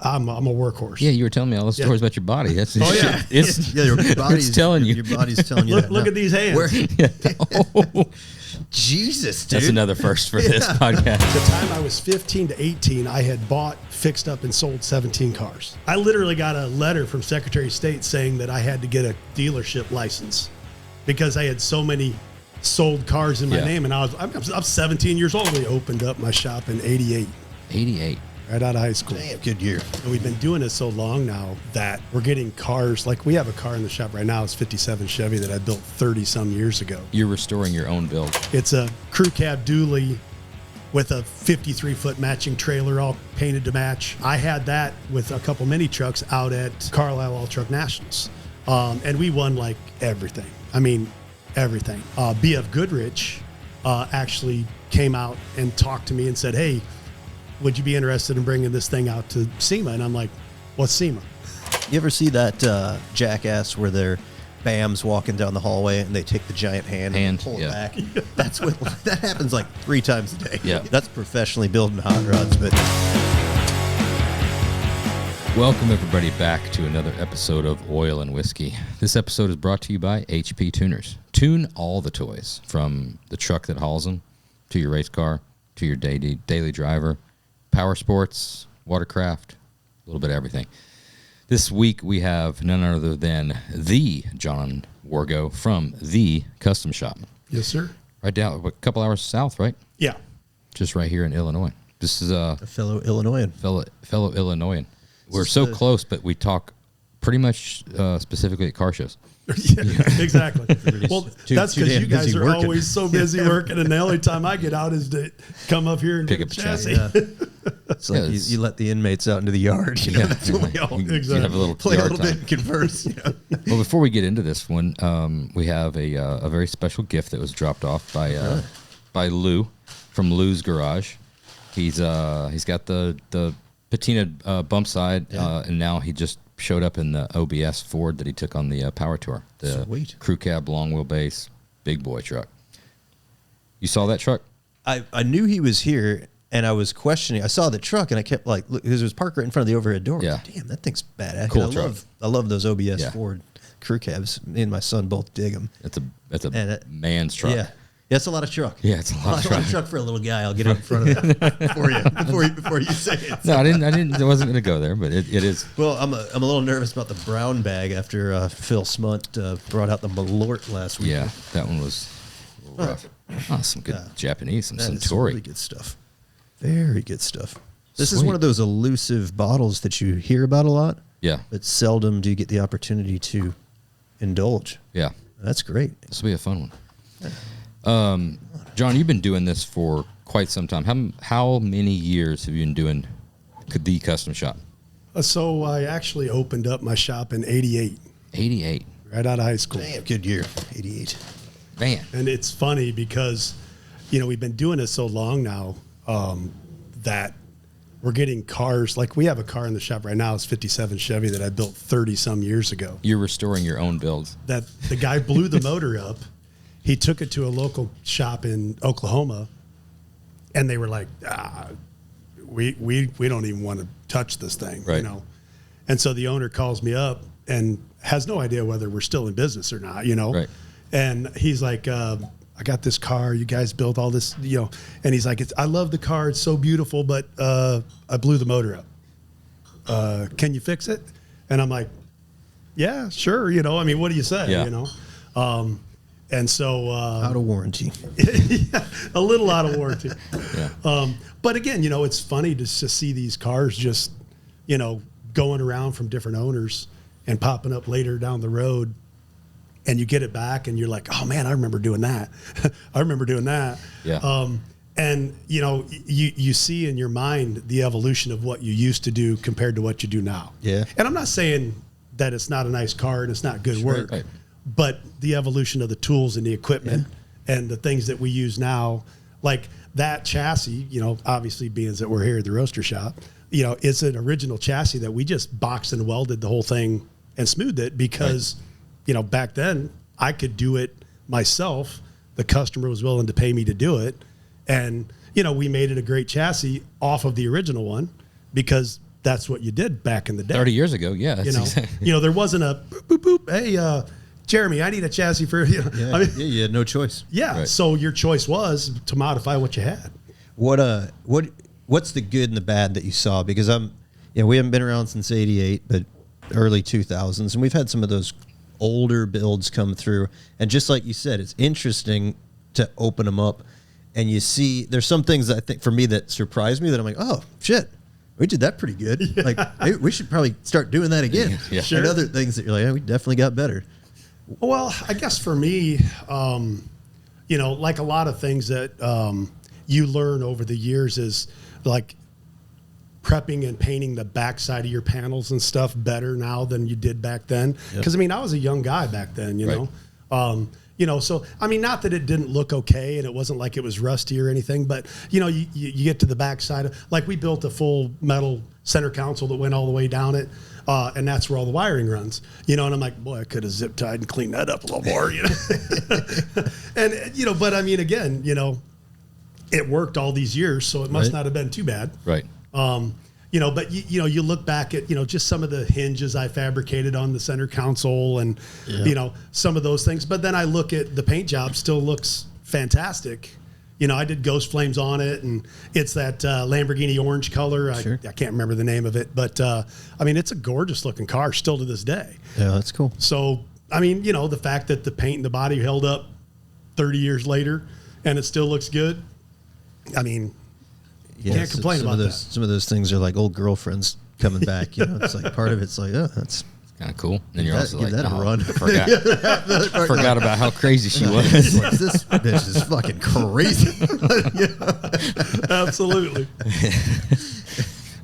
I'm a workhorse. Yeah, you were telling me all the stories about your body. That's Oh, yeah. Your body's telling you. Your body's telling you that. Look at these hands. Jesus, dude. That's another first for this podcast. The time I was 15 to 18, I had bought, fixed up, and sold 17 cars. I literally got a letter from Secretary of State saying that I had to get a dealership license because I had so many sold cars in my name. And I'm 17 years old. We opened up my shop in 88. 88. Right out of high school. Damn, good year. And we've been doing this so long now that we're getting cars. Like we have a car in the shop right now. It's 57 Chevy that I built 30 some years ago. You're restoring your own build. It's a crew cab dually with a 53-foot matching trailer all painted to match. I had that with a couple mini trucks out at Carlisle All Truck Nationals. And we won like everything. I mean, everything. BF Goodrich actually came out and talked to me and said, hey, would you be interested in bringing this thing out to SEMA? And I'm like, what's SEMA? You ever see that Jackass where they're BAMs walking down the hallway and they take the giant hand and pull it back? That's what that happens like 3 times a day. Yeah. That's professionally building hot rods. But welcome everybody back to another episode of Oil and Whiskey. This episode is brought to you by HP Tuners. Tune all the toys, from the truck that hauls them to your race car to your daily driver, power sports, watercraft, a little bit of everything. This week we have none other than the John Wargo from the Custom Shop. Yes, sir. Right down a couple hours south, right? Yeah. Just right here in Illinois. This is a fellow Illinoisan. Fellow Illinoisan. We're so close, but we talk pretty much specifically at car shows. Yeah, exactly. Well, that's because you guys are working. always so busy working, and the only time I get out is to come up here and pick get up a chassis. Yeah. It's like you let the inmates out into the yard. You know, that's what we all You have a little play a yard little time. bit and converse. You know? Well, before we get into this one, we have a very special gift that was dropped off by Lou from Lou's Garage. He's got the patina bump side, and now he just showed up in the OBS Ford that he took on the Power Tour. The Sweet. crew cab, long wheelbase, big boy truck. You saw that truck? I knew he was here, and I was questioning. I saw the truck, and I kept like, look, because it was parked right in front of the overhead door. Yeah. Damn, that thing's badass. Cool truck. I love those OBS Ford crew cabs. Me and my son both dig them. That's a man's truck. Yeah. Yeah, it's a lot of truck. Yeah, it's a lot of truck. For a little guy. I'll get it in front of that before you say it. No, I didn't. I wasn't going to go there, but it is. Well, I'm a little nervous about the brown bag after Phil Smunt brought out the Malort last week. Yeah, that one was a little rough. Oh, some good Japanese, some That is Centauri. really good stuff. Very good stuff. This is Sweet. one of those elusive bottles that you hear about a lot. Yeah. But seldom do you get the opportunity to indulge. Yeah. That's great. This will be a fun one. John, you've been doing this for quite some time. How many years have you been doing the Custom Shop? So I actually opened up my shop in 88. 88. Right out of high school. Damn, good year. 88. Man. And it's funny because, we've been doing this so long now that we're getting cars. Like we have a car in the shop right now. It's 57 Chevy that I built 30 some years ago. You're restoring your own builds. That the guy blew the motor up. He took it to a local shop in Oklahoma, and they were like, we don't even want to touch this thing, right. And so the owner calls me up and has no idea whether we're still in business or not, Right. And he's like, I got this car. You guys built all this, And he's like, I love the car. It's so beautiful, but I blew the motor up. Can you fix it? And I'm like, yeah, sure. What do you say? Yeah. And so Out of warranty. a little out of warranty. Yeah. But again, it's funny to see these cars just, going around from different owners and popping up later down the road, and you get it back and you're like, oh man, I remember doing that. I remember doing that. Yeah. And you see in your mind the evolution of what you used to do compared to what you do now. Yeah. And I'm not saying that it's not a nice car and it's not good work. Right. But the evolution of the tools and the equipment and the things that we use now, like that chassis, obviously being that we're here at the roaster shop, it's an original chassis that we just boxed and welded the whole thing and smoothed it because, back then I could do it myself. The customer was willing to pay me to do it. And, we made it a great chassis off of the original one because that's what you did back in the day. 30 years ago, yeah. That's exactly. There wasn't a boop, boop, boop. Hey, Jeremy, I need a chassis for you. Yeah, I mean, you had no choice. Yeah, right. So your choice was to modify what you had. What's the good and the bad that you saw? Because we haven't been around since '88, but early 2000s, and we've had some of those older builds come through. And just like you said, it's interesting to open them up, and you see there's some things that I think for me that surprised me that I'm like, oh shit, we did that pretty good. Yeah. Like hey, we should probably start doing that again. Yeah. Sure. And other things that you're like, we definitely got better. Well, I guess for me, like a lot of things that you learn over the years is like prepping and painting the backside of your panels and stuff better now than you did back then. Because, I was a young guy back then, you know. So, not that it didn't look okay and it wasn't like it was rusty or anything, but, you get to the backside of, like we built a full metal center console that went all the way down it. And that's where all the wiring runs, and I'm like, boy, I could have zip tied and cleaned that up a little more, And, but again, it worked all these years, so it must not have been too bad. Right. But you look back at, just some of the hinges I fabricated on the center console and, some of those things. But then I look at the paint job, still looks fantastic. I did ghost flames on it, and it's that Lamborghini orange color. Sure. I can't remember the name of it, but it's a gorgeous looking car still to this day. Yeah, that's cool. So, the fact that the paint and the body held up 30 years later and it still looks good, can't complain about that. Some of those things are like old girlfriends coming back. It's like part of it's like, oh, that's kind of cool. And you're also like, that a run. I forgot about how crazy she was. This bitch is fucking crazy. Absolutely.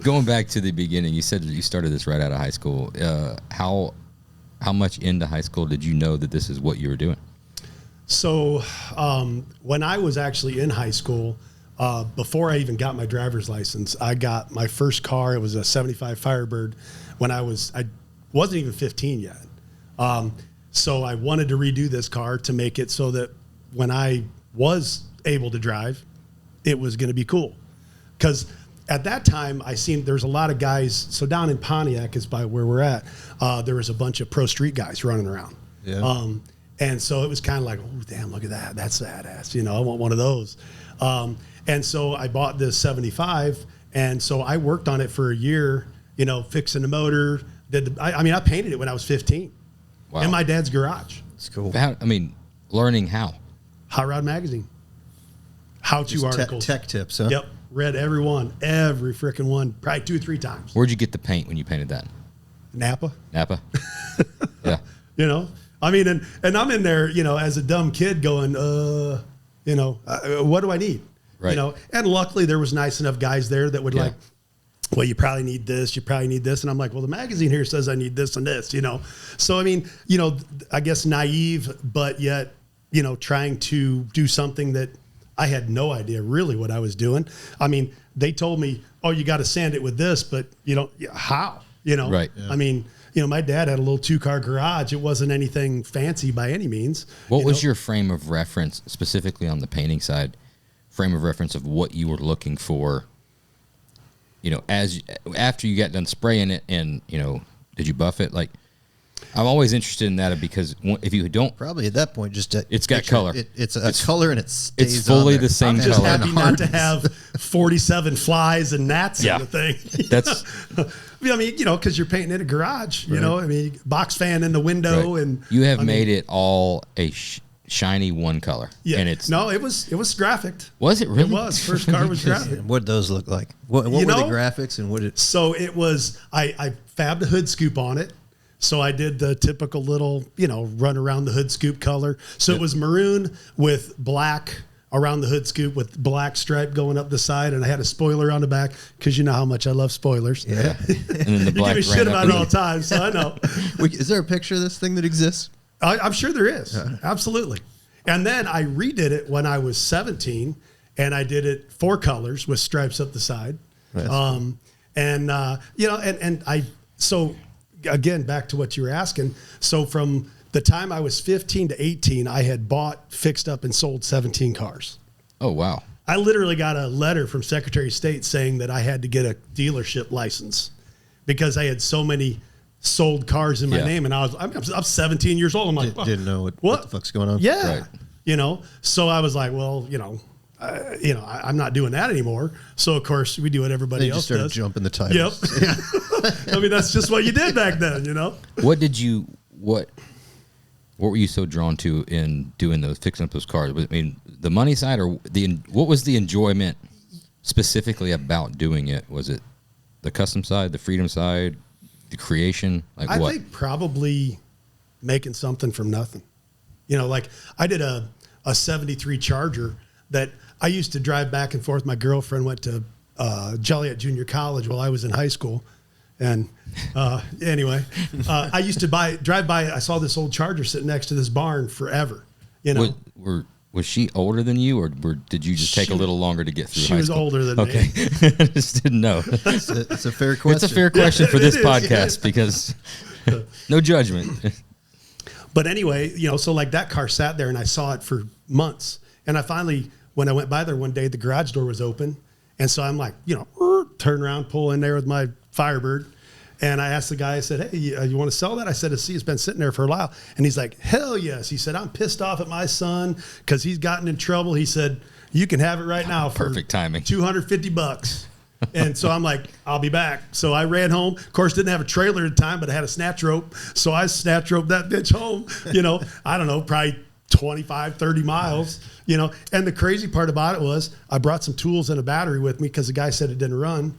Going back to the beginning, you said that you started this right out of high school. How much into high school did you know that this is what you were doing? So when I was actually in high school, before I even got my driver's license, I got my first car. It was a 75 Firebird when I wasn't even 15 yet. So I wanted to redo this car to make it so that when I was able to drive, it was going to be cool. Because at that time, there's a lot of guys. So down in Pontiac is by where we're at. There was a bunch of pro street guys running around. Yeah. And so it was kind of like, oh, damn, look at that. That's badass. I want one of those. And so I bought this 75. And so I worked on it for a year, fixing the motor. I painted it when I was 15 in my dad's garage. It's cool. Learning how? Hot Rod Magazine. How-to articles. Tech tips, huh? Yep. Read every freaking one, probably 2 or 3 times. Where'd you get the paint when you painted that? Napa. Yeah. And I'm in there, as a dumb kid going, what do I need? Right. And luckily there was nice enough guys there that would well, you probably need this, and I'm like, well, the magazine here says I need this and this, So I guess naive, but yet, trying to do something that I had no idea really what I was doing. They told me, oh, you got to sand it with this, but how? Right. Yeah. My dad had a little 2-car garage. It wasn't anything fancy by any means. What was your frame of reference, specifically on the painting side, frame of reference of what you were looking for, after you got done spraying it and, did you buff it? Like, I'm always interested in that because if you don't... Probably at that point, it's got color. It's color and it stays It's fully on there. the same I'm just color. happy not to have 47 flies and gnats in the thing. That's... because you're painting in a garage, box fan in the window. Right. And you have made it all a shiny one color. Yeah. And it's... No, it was graphicked. Was it really? It was. First car was graphic. What'd those look like? What were the graphics and what did... So it was, I fabbed a hood scoop on it. So I did the typical little, run around the hood scoop color. So it was maroon with black around the hood scoop with black stripe going up the side. And I had a spoiler on the back because you know how much I love spoilers. Yeah. And then the black you give me shit about it all the time, so I know. Is there a picture of this thing that exists? I'm sure there is. Absolutely. And then I redid it when I was 17 and I did it 4 colors with stripes up the side. So again, back to what you were asking. So from the time I was 15 to 18, I had bought, fixed up, and sold 17 cars. Oh, wow. I literally got a letter from Secretary of State saying that I had to get a dealership license because I had so many sold cars in my name, and I'm 17 years old. I'm like, didn't know what the fuck's going on. Yeah, right. So I was like, well, I'm not doing that anymore. So of course we do what everybody else started does. Jumping the titles. Yep. Yeah. I mean, that's just what you did back then, What were you so drawn to in doing fixing up those cars? I mean, the money side, or what was the enjoyment specifically about doing it? Was it the custom side, the freedom side, the creation? I think probably making something from nothing. Like I did a 73 Charger that I used to drive back and forth. My girlfriend went to Joliet Junior College while I was in high school. And anyway, I used to drive by. I saw this old Charger sitting next to this barn forever. Was she older than you, or did you just take a little longer to get through? She was older than me. Okay, I just didn't know. It's a fair question. It's a fair question for this podcast because no judgment. But anyway, so like that car sat there, and I saw it for months, and I finally, when I went by there one day, the garage door was open, and so I'm like, turn around, pull in there with my Firebird. And I asked the guy, I said, hey, you want to sell that? I said, it's been sitting there for a while. And he's like, hell yes. He said, I'm pissed off at my son because he's gotten in trouble. He said, you can have it right now for perfect timing, $250. And so I'm like, I'll be back. So I ran home. Of course, didn't have a trailer at the time, but I had a snatch rope. So I snatch roped that bitch home, I don't know, probably 25, 30 miles, And the crazy part about it was I brought some tools and a battery with me because the guy said it didn't run.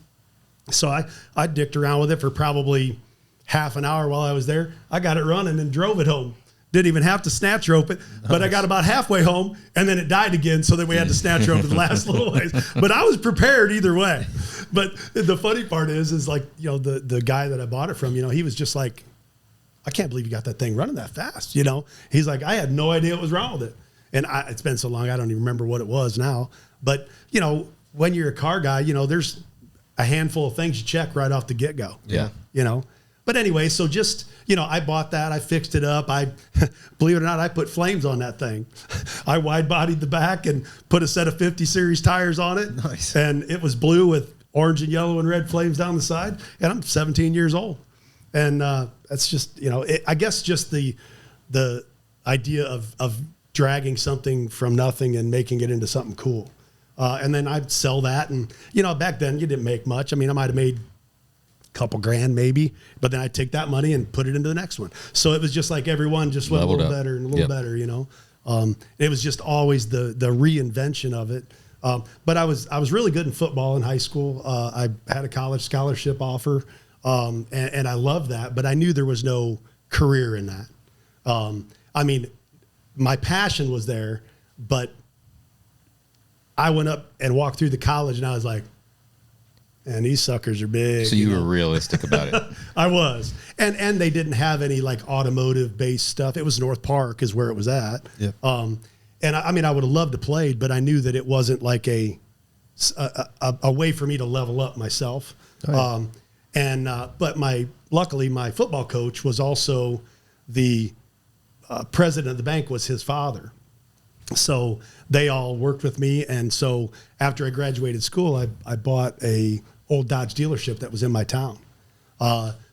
So I dicked around with it for probably half an hour while I was there. I got it running and drove it home. Didn't even have to snatch rope it, but I got about halfway home and then it died again. So then we had to snatch rope it the last little ways. But I was prepared either way. But the funny part is like, the guy that I bought it from, he was just like, I can't believe you got that thing running that fast. He's like, I had no idea what was wrong with it. And it's been so long, I don't even remember what it was now. But, when you're a car guy, there's a handful of things you check right off the get-go. Yeah. But anyway, so just, I bought that. I fixed it up. Believe it or not, I put flames on that thing. I wide-bodied the back and put a set of 50 series tires on it. Nice. And it was blue with orange and yellow and red flames down the side. And I'm 17 years old. And that's just, I guess just the idea of dragging something from nothing and making it into something cool. And then I'd sell that. And, back then you didn't make much. I mean, I might have made a couple grand maybe, but then I'd take that money and put it into the next one. So it was just like everyone just went Leveled a little up. better and a little better, It was just always the reinvention of it. But I was really good in football in high school. I had a college scholarship offer, and I loved that, but I knew there was no career in that. I mean, my passion was there, but I went up and walked through the college, and I was like, and these suckers are big. So you were realistic about it. I was. And they didn't have any like automotive based stuff. It was North Park is where it was at. Yeah. And I mean, I would have loved to play, but I knew that it wasn't like a way for me to level up myself. Oh, yeah. But luckily my football coach was also the president of the bank was his father. So they all worked with me. And so after I graduated school, I bought a old Dodge dealership that was in my town.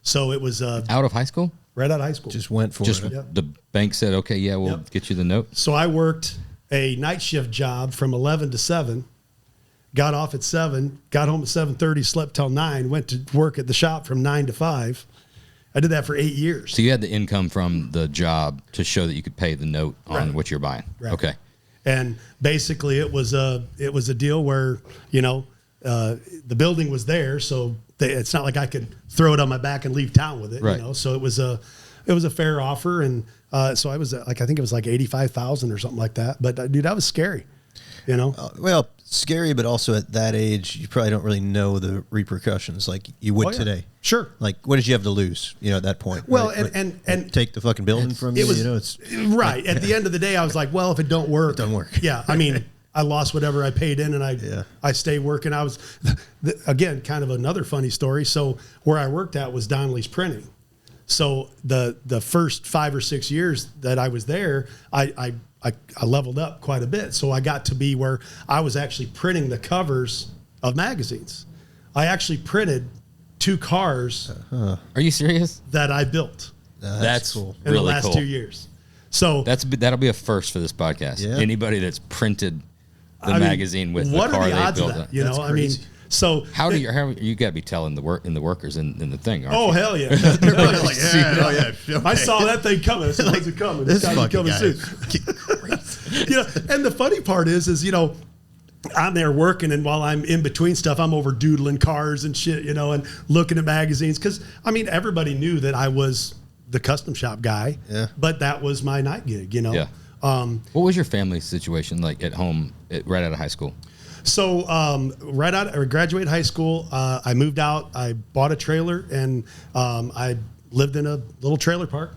So it was out of high school? Right out of high school. Just went for it. Yep. The bank said, okay, yeah, we'll get you the note. So I worked a night shift job from 11 to 7, got off at 7, got home at 7:30, slept till 9, went to work at the shop from 9 to 5. I did that for 8 years. So you had the income from the job to show that you could pay the note on what you're buying. Right. Okay. And basically it was a deal where, the building was there. So it's not like I could throw it on my back and leave town with it, right. So it was a fair offer. And so I was I think it was like 85,000 or something like that. But dude, that was scary, Well, scary, but also at that age, you probably don't really know the repercussions like you would today. Sure. Like, what did you have to lose, at that point? Well, right? and take the fucking building from you, it's right. At the end of the day, I was like, well, if it don't work, it don't work. Yeah. I mean, I lost whatever I paid in, and I stayed working. I was, again, kind of another funny story. So where I worked at was Donnelly's Printing. So the first 5 or 6 years that I was there, I leveled up quite a bit. So I got to be where I was actually printing the covers of magazines. I actually printed 2 cars Are you serious? that I built That's cool. in really the last cool. 2 years. So That'll be a first for this podcast. Yeah. Anybody that's printed the I mean, magazine with the what car are the they odds built. of that? You That's know, I mean, crazy. so How you got to be telling the workers in the thing? Aren't oh you? hell yeah! They're probably like, I saw that thing coming. I said, "When's it coming? This It's fucking coming guy. soon." You know, and the funny part is you know, I'm there working, and while I'm in between stuff, I'm over doodling cars and shit, you know, and looking at magazines because I mean, everybody knew that I was the custom shop guy. Yeah. But that was my night gig, you know. Yeah. What was your family situation like at home right out of high school? So right out or graduated high school, I moved out. I bought a trailer and I lived in a little trailer park.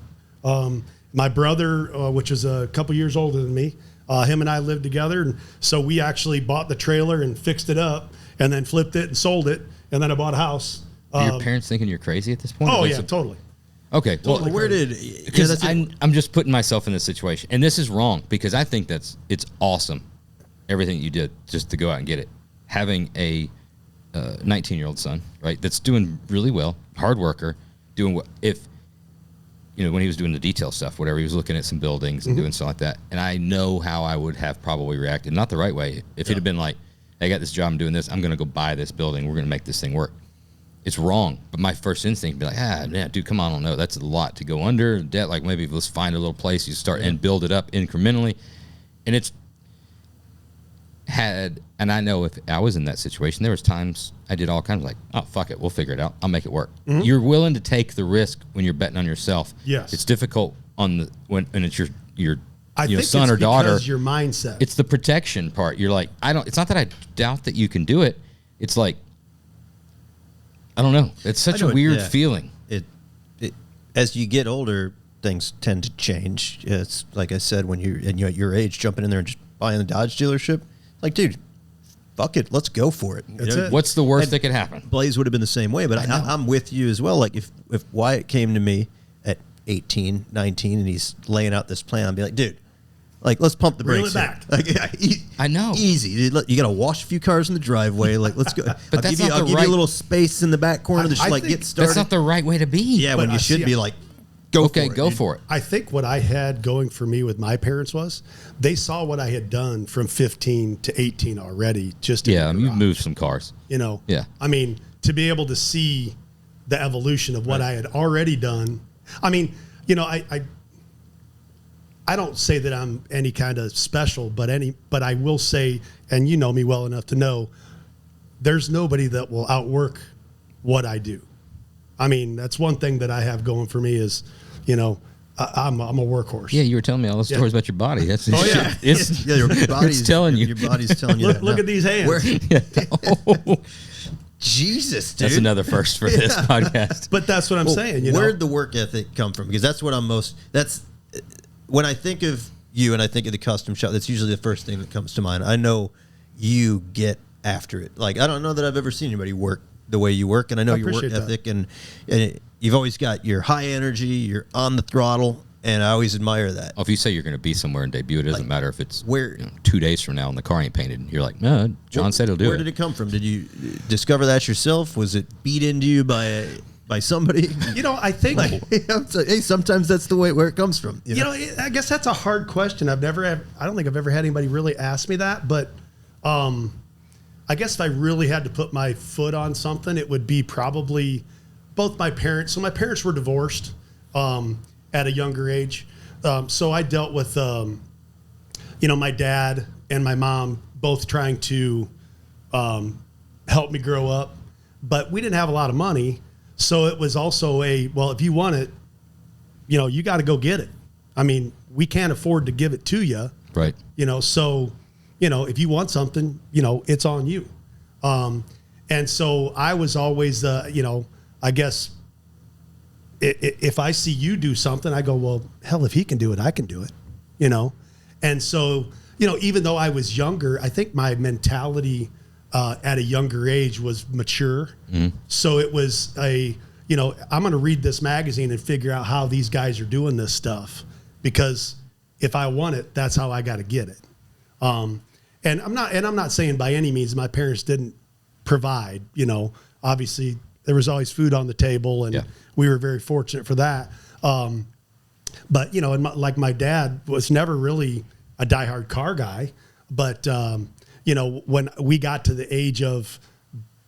My brother, which is a couple years older than me, him and I lived together, and so we actually bought the trailer and fixed it up, and then flipped it and sold it, and then I bought a house. Are your parents thinking you're crazy at this point? Oh Like, yeah, so- totally. Okay. Well, Where did? because I'm just putting myself in this situation, and this is wrong because I think it's awesome, everything you did just to go out and get it. Having a 19-year-old son, right, that's doing really well, hard worker, doing what when he was doing the detail stuff, whatever, he was looking at some buildings and doing stuff like that, and I know how I would have probably reacted, not the right way. If it had been like, I got this job, I'm doing this, I'm going to go buy this building, we're going to make this thing work. It's wrong, but my first instinct would be like, man, dude, come on, I don't know. That's a lot to go under debt. Like maybe let's find a little place you start and build it up incrementally. And and I know if I was in that situation, there was times I did all kinds of like, oh, fuck it, we'll figure it out. I'll make it work. You're willing to take the risk when you're betting on yourself. Yes. It's difficult when it's your I think son it's or daughter. because your mindset. It's the protection part. You're like, it's not that I doubt that you can do it. It's like, I don't know. It's such a weird feeling. It as you get older, things tend to change. It's like I said, when you're at your age, jumping in there and just buying a Dodge dealership, like, dude, fuck it, let's go for it. That's it. What's the worst that could happen? Blaze would have been the same way, but I'm with you as well. Like if Wyatt came to me at 18, 19, and he's laying out this plan, I'd be like, dude, like, let's pump the Reel brakes it here. back. Like, I know. Easy. You got to wash a few cars in the driveway. Like, let's go. But that's not I'll the give right- you a little space in the back corner to just I like think get started. That's not the right way to be. Yeah, when But you I should see- be like, go Okay, for it. go for it. I think what I had going for me with my parents was they saw what I had done from 15 to 18 already. Just in Yeah, the I mean, you garage, moved some cars. you know. Yeah. I mean, to be able to see the evolution of what I had already done. I mean, you know, I don't say that I'm any kind of special, but I will say, and you know me well enough to know, there's nobody that will outwork what I do. I mean, that's one thing that I have going for me is, you know, I'm a workhorse. Yeah, you were telling me all the stories about your body. That's yeah. it's, Yeah, your body's telling you. Your body's telling you. Look at these hands. Where, Jesus, dude. That's another first for this podcast. But that's what I'm saying. You know, Where'd the work ethic come from? Because that's what I'm most. That's when I think of you and I think of the custom shop. That's usually the first thing that comes to mind. I know you get after it. Like, I don't know that I've ever seen anybody work the way you work, and I know your work appreciate that. ethic, and you've always got your high energy. You're on the throttle, and I always admire that. Well, if you say you're going to be somewhere and debut, it doesn't matter if it's where- 2 days from now and the car ain't painted. You're like, no, John said he'll do Where it. did it come from? Did you discover that yourself? Was it beat into you by somebody? you know, I think, Hey, sometimes that's the way where it comes from. you know, I guess that's a hard question. I don't think I've ever had anybody really ask me that, but I guess if I really had to put my foot on something, it would be probably both my parents. So my parents were divorced at a younger age. So I dealt with, you know, my dad and my mom both trying to help me grow up, but we didn't have a lot of money. So it was also well, if you want it, you know, you got to go get it. I mean, we can't afford to give it to you. Right. You know, so, you know, if you want something, you know, it's on you. And so I was always, you know, I guess if I see you do something, I go, well, hell, if he can do it, I can do it, you know? And so, you know, even though I was younger, I think my mentality at a younger age was mature. So it was you know, I'm going to read this magazine and figure out how these guys are doing this stuff, because if I want it, that's how I got to get it. And I'm not saying by any means my parents didn't provide, you know, obviously there was always food on the table, and we were very fortunate for that. But, you know, and like my dad was never really a diehard car guy, but, you know, when we got to the age of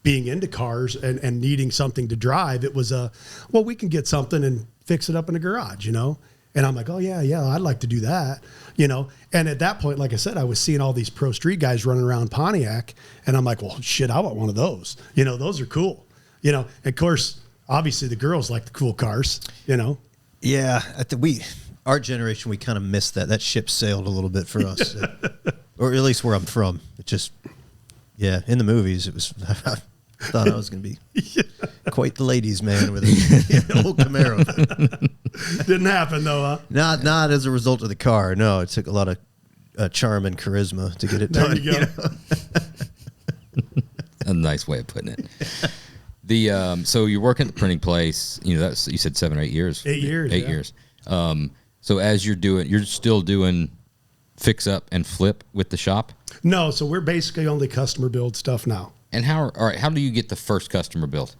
being into cars and needing something to drive, it was well, we can get something and fix it up in a garage, you know? And I'm like, oh yeah, I'd like to do that, you know? And at that point, like I said, I was seeing all these pro street guys running around Pontiac, and I'm like, well, shit, I want one of those. You know, those are cool, you know? And of course, obviously the girls like the cool cars, you know? Yeah. Our generation, we kind of missed that. That ship sailed a little bit for us, or at least where I'm from. It just, in the movies, it was, I thought I was going to be quite the ladies' man with an old Camaro. Didn't happen though, huh? Not as a result of the car. No, it took a lot of charm and charisma to get it There done. you go. A nice way of putting it. So you're working at the printing place. You know, you said 7 or 8 years. 8 years. 8 years. So as you're still doing fix up and flip with the shop. No, so we're basically only customer build stuff now. And how do you get the first customer built?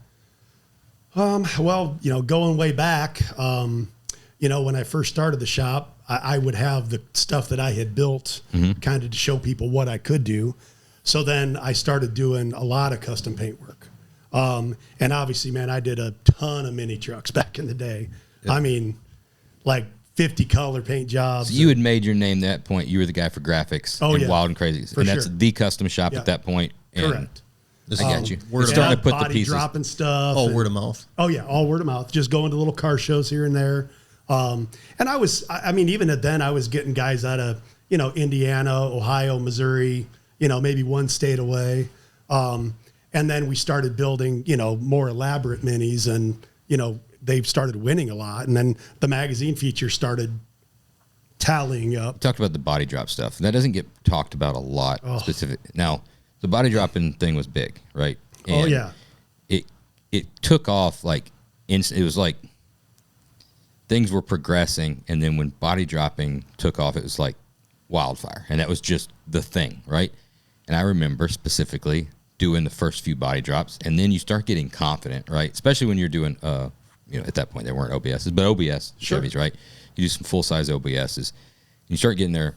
Well, you know, going way back, you know, when I first started the shop, I would have the stuff that I had built kind of to show people what I could do. So then I started doing a lot of custom paint work. And obviously, man, I did a ton of mini trucks back in the day. Yep. I mean, like 50 color paint jobs. So you had made your name at that point. You were the guy for graphics and Wild and Crazy. For and sure. that's the custom shop at that point. And correct. I got you. Word of starting to put body the pieces. dropping stuff. All word of mouth. Oh yeah, all word of mouth. Just going to little car shows here and there. And I mean, even at then, I was getting guys out of, you know, Indiana, Ohio, Missouri, you know, maybe one state away. And then we started building, you know, more elaborate minis, and, you know, they've started winning a lot. And then the magazine feature started tallying up. You talked about the body drop stuff. That doesn't get talked about a lot specific. Now, the body dropping thing was big, right? And it took off like it was like things were progressing, and then when body dropping took off, it was like wildfire, and that was just the thing, right? And I remember specifically doing the first few body drops, and then you start getting confident, right? Especially when you're doing, you know, at that point there weren't OBSs, but OBS Chevys, right? You do some full size OBSs, and you start getting there.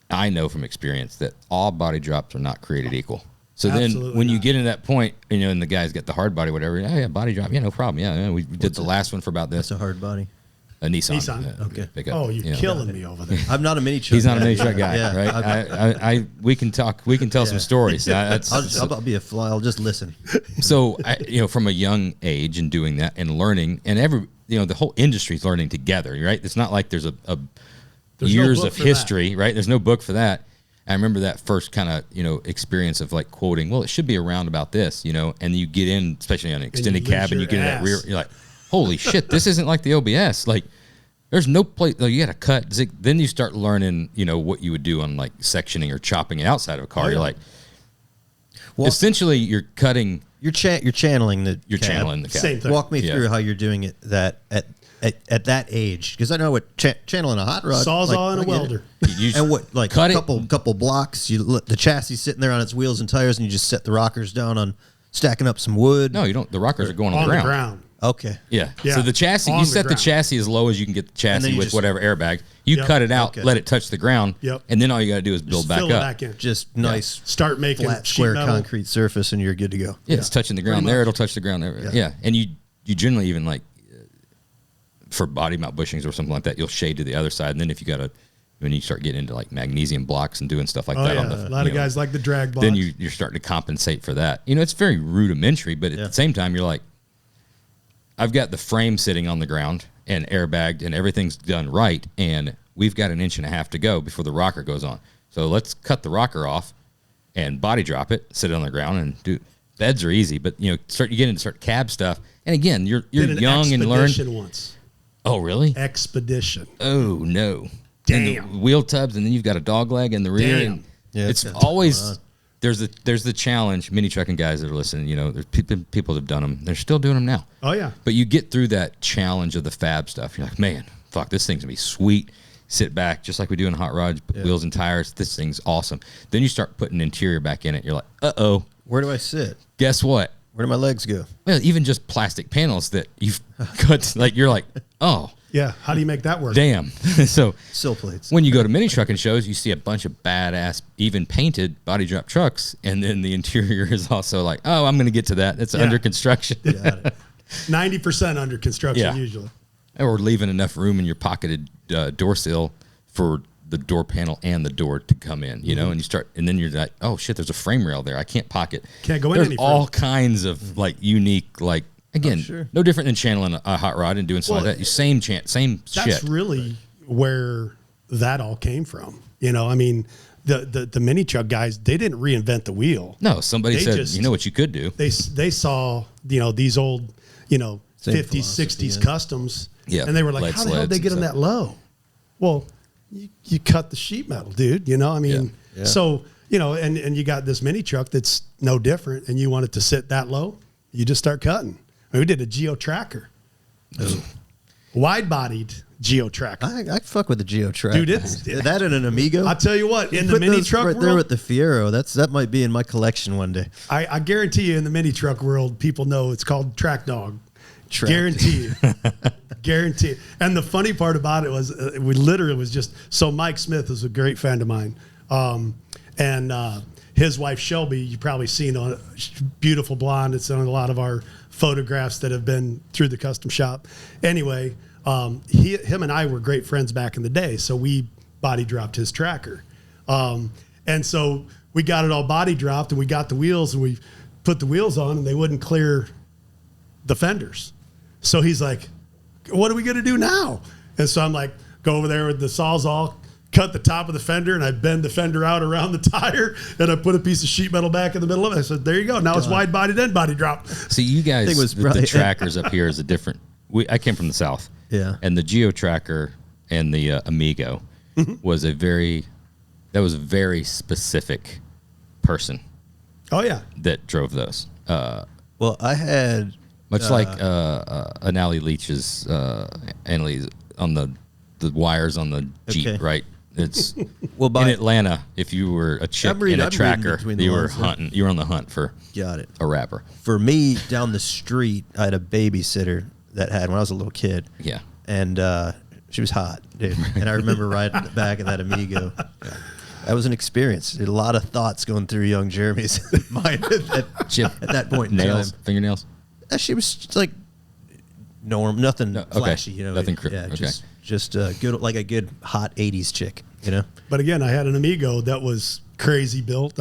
I know from experience that all body drops are not created equal. So Absolutely then when you not. get into that point, you know, and the guys get the hard body, whatever, oh yeah, body drop, yeah, no problem. Yeah, we did the last one for about this. That's a hard body. A Nissan. Okay. Pickup, Oh, you're you know. killing me over there. I'm not a mini truck. He's not a guy. mini truck guy, Yeah. right? We can talk. We can tell some stories. I'll be a fly. I'll just listen. So, you know, from a young age and doing that and learning, and you know, the whole industry's learning together, right? It's not like there's There's years no book of for history, right? There's no book for that. I remember that first kind of, you know, experience of like quoting, well, it should be around about this, you know, and you get in, especially on an extended lose cab, and you your get in that ass. rear, you're like, holy shit, this isn't like the OBS. Like, there's no place, like, you got to cut. Then you start learning, you know, what you would do on like sectioning or chopping it outside of a car. Oh, yeah. You're like, Well, essentially, you're cutting. You're channeling the. You're cab. channeling the cab. Same thing. Walk me Yeah. through how you're doing it at that age, because I know what channeling a hot rod, Sawzall and a I get it. welder. You And what, like cut a it. couple blocks, you let the chassis sitting there on its wheels and tires, and you just set the rockers down on stacking up some wood. No, you don't. The rockers are going on On the the ground. ground. Okay. Yeah. Yeah. So the chassis, On you the set the ground. chassis as low as you can get the then chassis you with just- whatever airbag. You Yep. cut it out, Okay. let it touch the ground, Yep. and then all you got to do is build Just back fill up. it back in. Just nice Start making flat sheet square metal. concrete surface, and you're good to go. Yeah, it's touching the ground Pretty there. much. It'll touch the ground there. Yeah. And you generally even like for body mount bushings or something like that, you'll shade to the other side. And then if you got to, when you start getting into like magnesium blocks and doing stuff like Oh that yeah, on the, a lot of guys like the drag box. then you're starting to compensate for that. You know, it's very rudimentary, but at the same time, you're like, I've got the frame sitting on the ground and airbagged and everything's done right, and we've got 1.5 inches to go before the rocker goes on. So let's cut the rocker off and body drop it, sit it on the ground, and do. Beds are easy, but you know, you get into cab stuff, and again, you're Did an young and learn. Expedition once. Oh, really? Expedition. Oh no! Damn. And the wheel tubs, and then you've got a dog leg in the rear. Damn. And Yeah, it's it's always there's the challenge. Mini trucking guys that are listening, you know, there's people that have done them. They're still doing them now. Oh yeah. But you get through that challenge of the fab stuff. You're like, man, fuck, this thing's gonna be sweet. Sit back, just like we do in hot rods, wheels and tires. This thing's awesome. Then you start putting interior back in it. You're like, uh-oh. Where do I sit? Guess what? Where do my legs go? Well, even just plastic panels that you've cut, like you're like, oh, Yeah. How do you make that work? damn. So Sill plates. when you go to mini trucking shows, you see a bunch of badass, even painted body drop trucks, and then the interior is also like, oh, I'm going to get to that. It's under construction. Got it. 90% under construction Yeah. usually. Or leaving enough room in your pocketed door sill for the door panel and the door to come in, you know, and you start, and then you're like, oh shit, there's a frame rail there. I can't pocket. Can't go in There's any all further. kinds of like unique, like, again, sure. no different than channeling a hot rod and doing something Well, like that. Same same That's shit. really where that all came from. You know, I mean, the mini truck guys, they didn't reinvent the wheel. No, somebody They said, just- you know what you could do? They saw, you know, these old, you know, Same 50s, philosophy, 60s yeah. customs. Yeah, And they were like, lead how the hell did they sleds get and them stuff. that low? Well, you cut the sheet metal, dude. You know, I mean, Yeah. so, you know, and you got this mini truck that's no different and you want it to sit that low, you just start cutting. I mean, we did a Geo Tracker. Wide-bodied Geo Tracker. I fuck with the Geo Track. Dude, it's- that and an Amigo. I'll tell you what, in the Put mini those truck right world, there with the Fiero. That might be in my collection one day. I guarantee you in the mini truck world, people know it's called Track Dog. Track. Guarantee you. Guarantee it. And the funny part about it was we literally was just, so Mike Smith is a great friend of mine. And his wife, Shelby, you've probably seen on beautiful blonde. It's on a lot of our photographs that have been through the custom shop. Anyway, him and I were great friends back in the day. So we body dropped his tracker. And so we got it all body dropped and we got the wheels and we put the wheels on and they wouldn't clear the fenders. So he's like, what are we going to do now? And so I'm like, go over there with the Sawzall, cut the top of the fender, and I bend the fender out around the tire, and I put a piece of sheet metal back in the middle of it. I said, there you go. Now it's wide bodied and body drop. See, you guys, Thing was the probably- trackers up here is a different. I came from the South. Yeah. And the Geo Tracker and the Amigo was a very specific person Oh, yeah. that drove those. Well, I had Much like an Alley Leach's Annalise on the wires on the Jeep, Okay. right? It's Well, in by- Atlanta. If you were a chick I'm reading- in a I'm reading tracker, between the you were lines there. hunting. You were on the hunt for got it. a rapper. For me, down the street, I had a babysitter that had when I was a little kid. Yeah. And she was hot, dude. And I remember riding in the back of that Amigo. That was an experience. There were a lot of thoughts going through young Jeremy's mind Chip, at that point in nails, time. fingernails. She was just like nothing okay. flashy, you know. Nothing yeah, okay. just good, like a good hot '80s chick, you know. But again, I had an Amigo that was crazy built.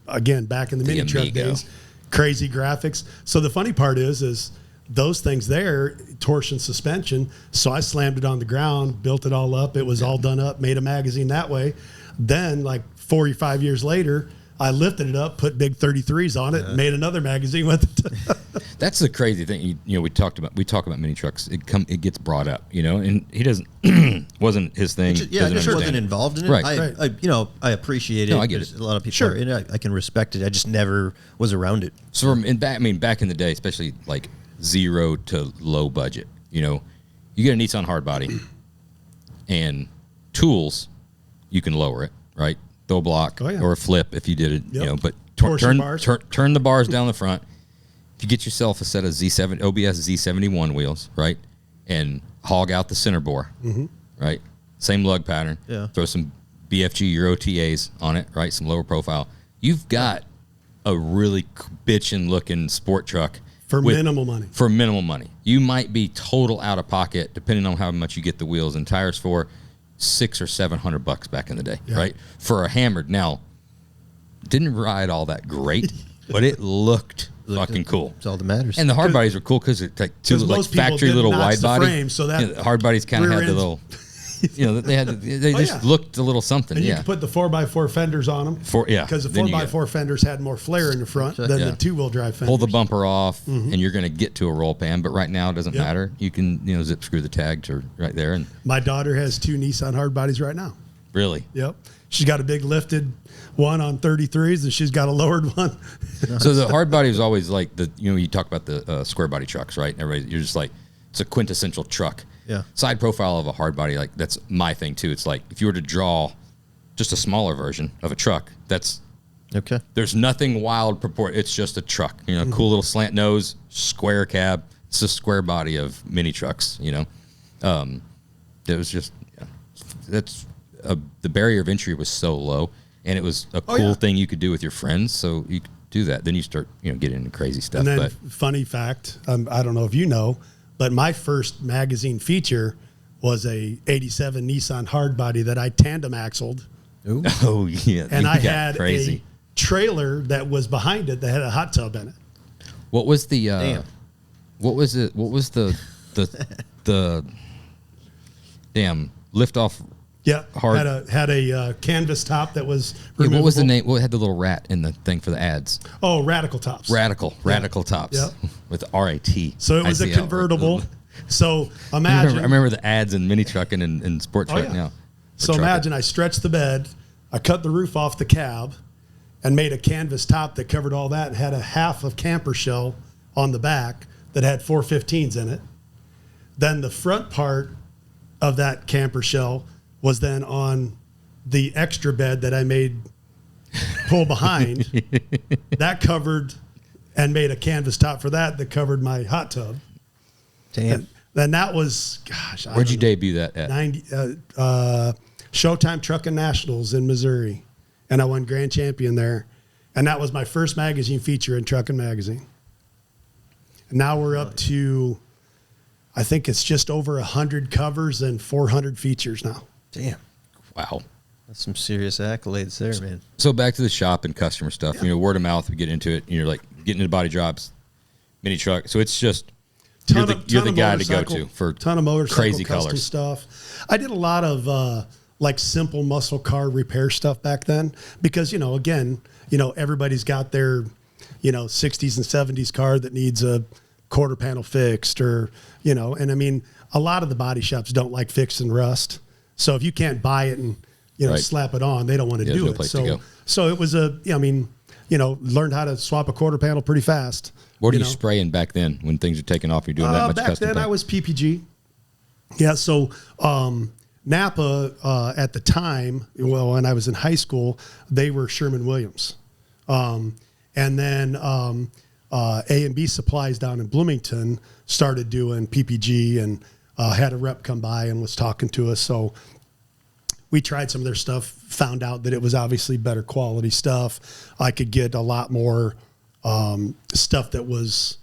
Again, back in the mini truck Amigo. days, crazy graphics. So the funny part is those things there, torsion suspension. So I slammed it on the ground, built it all up. It was all done up, made a magazine that way. Then, like 45 years later, I lifted it up, put big 33s on it, made another magazine with it. That's the crazy thing. You know, we talk about mini trucks. It gets brought up, you know, and he doesn't wasn't his thing. Yeah, I doesn't just wasn't understand it. involved in it. Right. I appreciate it. No, I get There's it. A lot of people, Sure. and I can respect it. I just never was around it. So back in the day, especially like zero to low budget, you know, you get a Nissan hardbody and tools, you can lower it, right? Throw a block Oh, yeah. or a flip if you did it, you Yep. know, but Torsion bars. turn the bars down the front. If you get yourself a set of OBS Z71 wheels, right, and hog out the center bore, right, same lug pattern, Yeah. throw some BFG Euro TAs on it, right, some lower profile, you've got a really bitchin' looking sport truck For with- minimal money. For minimal money, you might be total out of pocket depending on how much you get the wheels and tires for. $600 or $700 back in the day, Yeah. right? For a hammered. Now, didn't ride all that great, but it looked fucking cool. It's all that matters. And the hard bodies were cool because it's like two 'Cause like most people factory didn't little notch wide the body. frame, so that You know, the hard bodies kind of rear had the ends- little, you know, they Oh, just yeah. looked a little something. And you Yeah, can put the 4x4 fenders on them. Yeah, Because the then you 4x4 fenders had more flare in the front than Yeah. the two-wheel drive fenders. pull the bumper off, and you're going to get to a roll pan. But right now, it doesn't Yep. matter. You can zip screw the tag to right there, and My daughter has two Nissan hard bodies right now. really. Yep. She's got a big lifted one on 33s, and she's got a lowered one. So the hard body was always like you talk about the square body trucks, right? Everybody, you're just like, it's a quintessential truck. Yeah. Side profile of a hard body, like that's my thing too. It's like if you were to draw just a smaller version of a truck, that's Okay. There's nothing wild purport. It's just a truck. You know, cool little slant nose, square cab. It's a square body of mini trucks. You know, it was just the barrier of entry was so low, and it was a cool thing you could do with your friends. So you could do that. Then you start getting into crazy stuff. And then, but funny fact, I don't know if you know, but my first magazine feature was a '87 Nissan hardbody that I tandem axled. Ooh. oh yeah, And you I got had crazy. a trailer that was behind it that had a hot tub in it. What was the? Damn. What was it? What was the damn lift off? Yeah, Hard. had a canvas top that was Yeah, removable. what was the name? What had the little rat in the thing for the ads? Oh, Radical Tops. Radical tops. Yep. With RIT. So it was a convertible. So imagine. I remember the ads in mini trucking and sport truck now. So imagine I stretched the bed, I cut the roof off the cab, and made a canvas top that covered all that and had a half of camper shell on the back that had 415s in it. Then the front part of that camper shell was then on the extra bed that I made pull behind. That covered and made a canvas top for that covered my hot tub. Damn. Then that was, gosh. Where'd you debut that at? 90 Showtime Trucking Nationals in Missouri, and I won grand champion there, and that was my first magazine feature in Trucking Magazine. And now we're up to, I think it's just over 100 covers and 400 features now. Damn. Wow. That's some serious accolades there, man. So back to the shop and customer stuff. Yeah. Word of mouth. We get into it. And you're like getting into body drops, mini truck. So it's just Ton you're the of guy to go motorcycle- to for ton of motorcycle crazy custom colors. stuff. I did a lot of like simple muscle car repair stuff back then because again everybody's got their 60s and 70s car that needs a quarter panel fixed or and I mean a lot of the body shops don't like fixing rust. So if you can't buy it and Right. slap it on, they don't want to Yeah, do there's no it. place to go. So it was learned how to swap a quarter panel pretty fast. What are you know? spraying back then when things are taking off? You're doing that much Back custom then paint? I was PPG. Yeah, so Napa at the time, when I was in high school, they were Sherman-Williams. And then A&B Supplies down in Bloomington started doing PPG and had a rep come by and was talking to us. So we tried some of their stuff, found out that it was obviously better quality stuff. I could get a lot more stuff that was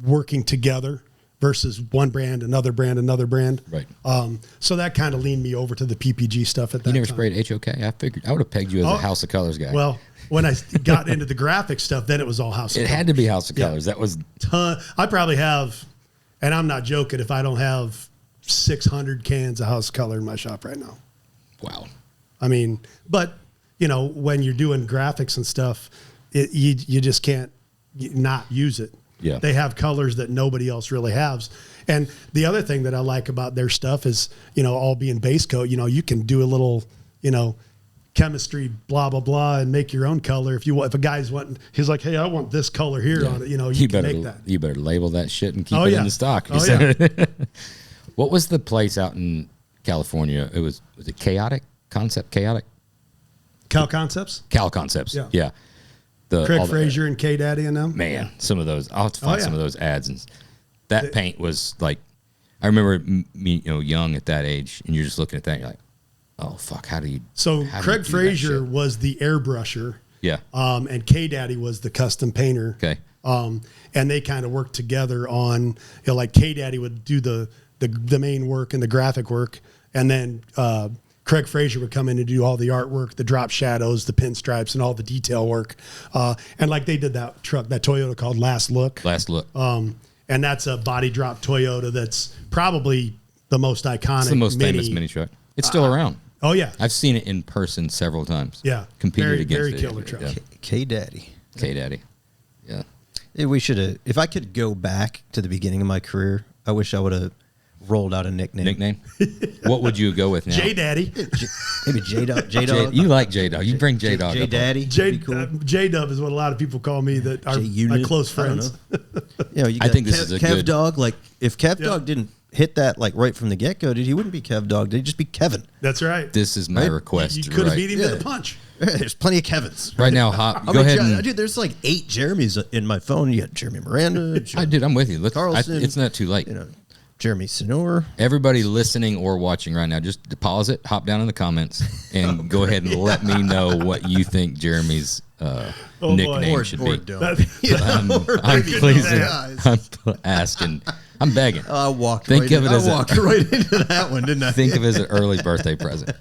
working together versus one brand, another brand, another brand. Right. So that kind of leaned me over to the PPG stuff at that You never time. sprayed HOK? I figured I would have pegged you as a House of Colors guy. Well, when I got into the graphic stuff, then it was all House of it Colors. had to be House of Yeah. Colors. That was I probably have, and I'm not joking, if I don't have 600 cans of House of Color in my shop right now. wow. I mean, but when you're doing graphics and stuff, you just can't not use it. Yeah. They have colors that nobody else really has. And the other thing that I like about their stuff is, all being base coat, you can do a little, chemistry, blah, blah, blah, and make your own color. If a guy's wanting, he's like, hey, I want this color here on it. You can make that. You better label that shit and keep Oh, it yeah. in the stock. Oh, yeah. What was the place out in California? Was it Chaotic? Cal Concepts? Cal Concepts. Yeah. Yeah. Craig Frazier and K Daddy and them. Man, some of those. I'll have to find yeah. some of those ads. And that paint was like, I remember me, young at that age, and you're just looking at that, and you're like, oh fuck, how do you? So how do Craig you do that Frazier shit? was the airbrusher. Yeah. And K Daddy was the custom painter. Okay. And they kind of worked together on, like K Daddy would do the main work and the graphic work, and then Craig Frazier would come in and do all the artwork, the drop shadows, the pinstripes, and all the detail work. And like they did that truck, that Toyota called Last Look. Last Look. And that's a body drop Toyota that's probably the most iconic. It's the most famous mini truck. It's still around. Oh yeah, I've seen it in person several times. Yeah. Competed Very, against very it. killer truck. Yeah. K Daddy. K Daddy. Yeah. We should have. If I could go back to the beginning of my career, I wish I would have rolled out a nickname. Nickname? What would you go with now? J Daddy. Maybe J Dog. J Dog. You like J Dog. You bring J Dog. J Daddy. J Dub is what a lot of people call me that are my close friends. You I got think this is a Kev good- Dog. Like if Kev Dog didn't hit that like right from the get go, dude, he wouldn't be Kev Dog. He'd just be Kevin. That's right. This is my request. You could have right. beat him to the punch. There's plenty of Kevins. Right now, go ahead. Dude, there's like 8 Jeremys in my phone. You got Jeremy Miranda. Dude, I'm with you. Carlson. It's not too late. Jeremy Sonor. Everybody listening or watching right now, just pause it, hop down in the comments, and go ahead and let me know what you think Jeremy's nickname should be. I'm pleasing. I'm asking. I'm begging. I walked right into that one, didn't I? Think of it as an early birthday present.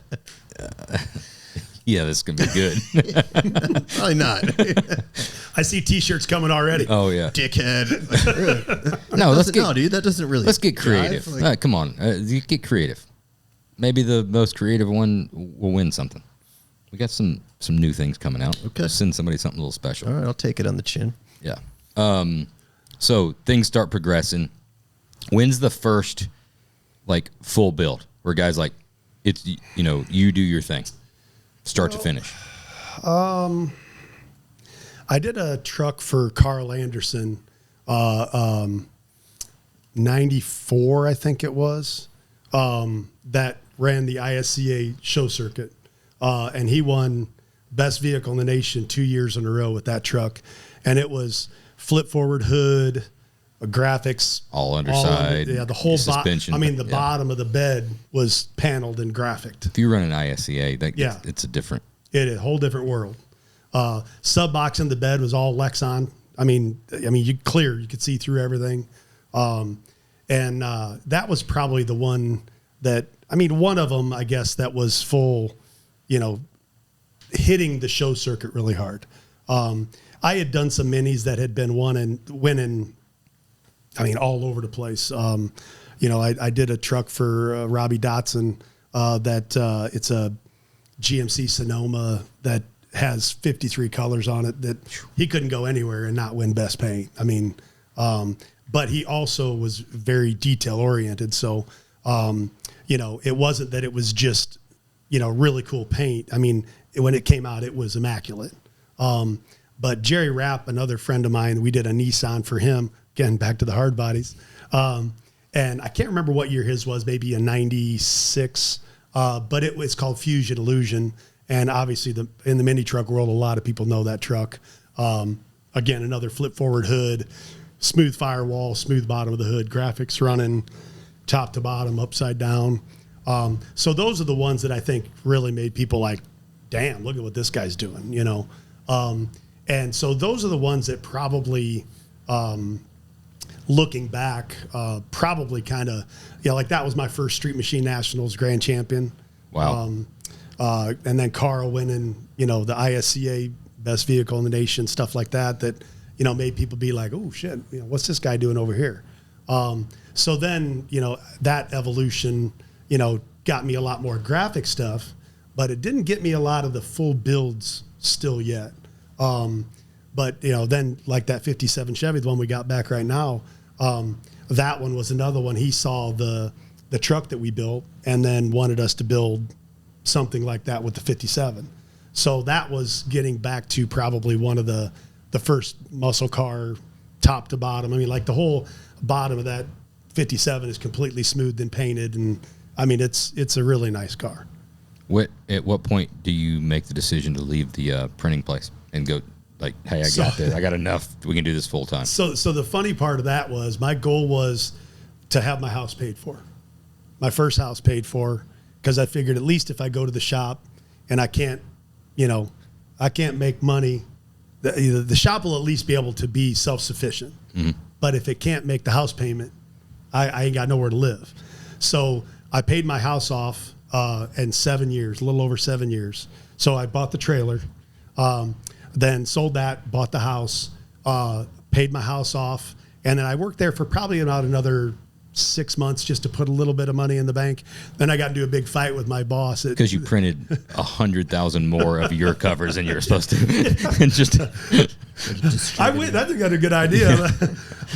Yeah, this is going to be good. Probably not. I see T-shirts coming already. Oh, yeah. Dickhead. No, dude, that doesn't really. Let's get creative. Come on. You get creative. Maybe the most creative one will win something. We got some new things coming out. Okay. Send somebody something a little special. All right, I'll take it on the chin. Yeah. So things start progressing. When's the first, like, full build where guys like, it's, you do your thing, start to finish? I did a truck for Carl Anderson, 94, I think it was, that ran the ISCA show circuit. And he won best vehicle in the nation 2 years in a row with that truck. And it was flip forward hood, graphics, all underside. The whole suspension. the bottom of the bed was paneled and graphicked. If you run an ISCA, it's a different. It is a whole different world. Sub box in the bed was all Lexan. You could see through everything. And that was probably the one that, one of them, I guess, that was full, hitting the show circuit really hard. I had done some minis that had been winning, all over the place. I did a truck for Robbie Dotson that it's a GMC Sonoma that has 53 colors on it that he couldn't go anywhere and not win best paint. But he also was very detail oriented. So, it wasn't that it was just, really cool paint. When it came out, it was immaculate. But Jerry Rapp, another friend of mine, we did a Nissan for him. Again, back to the hard bodies. And I can't remember what year his was, maybe a 96. But it was called Fusion Illusion. And obviously in the mini truck world, a lot of people know that truck. Again, another flip forward hood, smooth firewall, smooth bottom of the hood, graphics running top to bottom, upside down. So those are the ones that I think really made people like, damn, look at what this guy's doing, And so those are the ones that probably, looking back, probably kind of, like that was my first Street Machine Nationals grand champion. Wow. And then Carl winning, the ISCA best vehicle in the nation, stuff like that, made people be like, oh shit, what's this guy doing over here? So then, that evolution, got me a lot more graphic stuff, but it didn't get me a lot of the full builds still yet. But then like that 57 Chevy, the one we got back right now, that one was another one. He saw the truck that we built and then wanted us to build something like that with the 57. So that was getting back to probably one of the first muscle car top to bottom. Like the whole bottom of that 57 is completely smoothed and painted. And it's a really nice car. At what point do you make the decision to leave the printing place and go like, hey, I got enough. We can do this full time. So the funny part of that was my goal was to have my house paid for, my first house paid for, because I figured at least if I go to the shop and I can't make money, the shop will at least be able to be self-sufficient. Mm-hmm. But if it can't make the house payment, I ain't got nowhere to live. So I paid my house off in 7 years, a little over 7 years. So I bought the trailer, then sold that, bought the house, paid my house off, and then I worked there for probably about another 6 months just to put a little bit of money in the bank. Then I got into a big fight with my boss. Because you printed 100,000 more of your covers than you were supposed to. And just I think that's a good idea.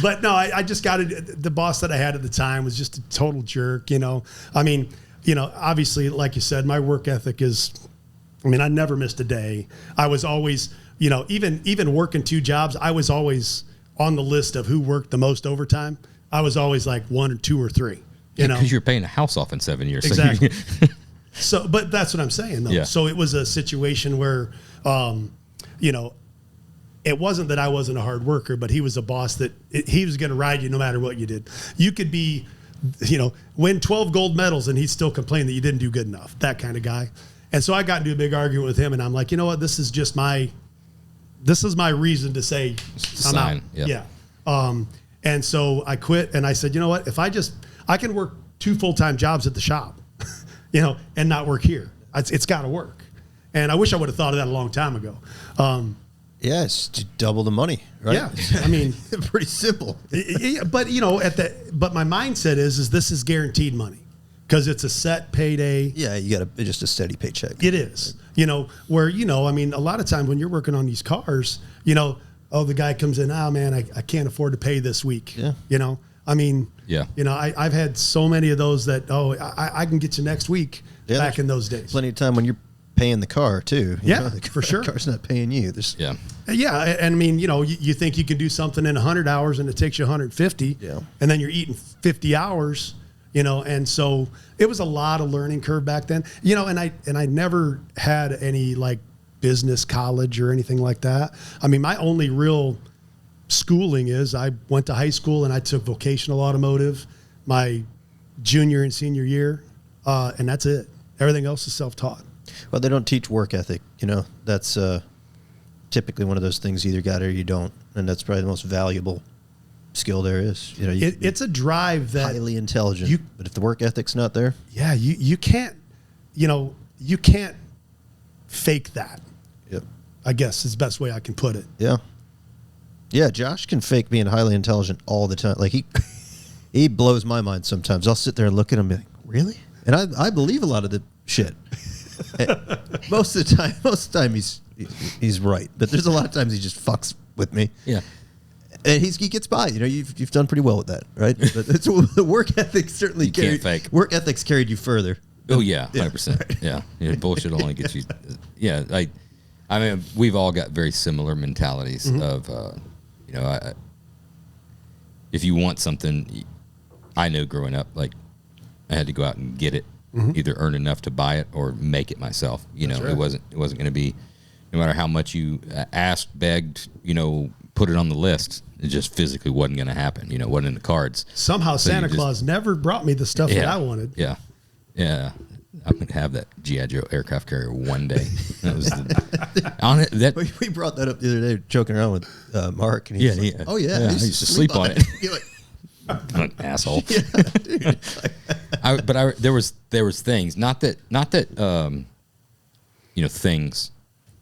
But no, I just got it. The boss that I had at the time was just a total jerk, obviously, like you said, my work ethic is, I never missed a day. I was always, even working 2 jobs, I was always on the list of who worked the most overtime. I was always like 1 or 2 or 3, You know, because you're paying a house off in 7 years. Exactly. So, but that's what I'm saying, though. Yeah. So it was a situation where, you know, it wasn't that I wasn't a hard worker, but he was a boss that he was going to ride you no matter what you did. You could be, you know, win 12 gold medals and he'd still complain that you didn't do good enough. That kind of guy. And so I got into a big argument with him, and I'm like, you know what? This is my reason to say I'm out. Yep. Yeah. And so I quit, and I said, you know what? If I can work 2 full-time jobs at the shop, you know, and not work here. It's got to work. And I wish I would have thought of that a long time ago. Yeah, it's to double the money, right? Yeah, I mean, pretty simple. But you know, but my mindset is this is guaranteed money because it's a set payday. Yeah, you got just a steady paycheck. It is, you know, where, you know, I mean, a lot of times when you're working on these cars, you know, oh, the guy comes in, oh man, I can't afford to pay this week. Yeah. You know, I mean, Yeah. You know, I've had so many of those that, I can get you next week back in those days. Plenty of time when you're paying the car too. You Yeah, know, for sure. The car's not paying you. Yeah. Yeah, and I mean, you know, you think you can do something in 100 hours and it takes you 150, Yeah. and then you're eating 50 hours, you know, and so it was a lot of learning curve back then, you know, and I never had any like business college or anything like that. I mean, my only real schooling is I went to high school and I took vocational automotive my junior and senior year, and that's it. Everything else is self-taught. Well, they don't teach work ethic. You know, that's typically one of those things you either got it or you don't, and that's probably the most valuable skill there is. You know, It's a drive that highly intelligent, but if the work ethic's not there, yeah, you can't, you know, you can't fake that. yep, I guess is the best way I can put it. yeah, yeah. Josh can fake being highly intelligent all the time. Like he blows my mind sometimes. I'll sit there and look at him and be like, really? And I believe a lot of the shit. Most of the time he's right, but there's a lot of times he just fucks with me. Yeah. And he gets by. You know, you've done pretty well with that, right? But it's the work ethic certainly can't fake. Work ethics carried you further. Oh yeah, 100%. Yeah, bullshit only gets you. Yeah, I mean, we've all got very similar mentalities of, you know, if you want something, I know growing up, like I had to go out and get it, either earn enough to buy it or make it myself. You know, right. it wasn't going to be, no matter how much you asked, begged, you know, put it on the list, it just physically wasn't going to happen. You know, it wasn't in the cards. Somehow So Santa Claus never brought me the stuff that I wanted. Yeah. Yeah. I'm going to have that G.I. Joe aircraft carrier one day. That was We brought that up the other day, joking around with Mark. And he's like, oh, yeah. I used to sleep on it. You're like, An asshole. yeah, dude. There was things, not that you know, things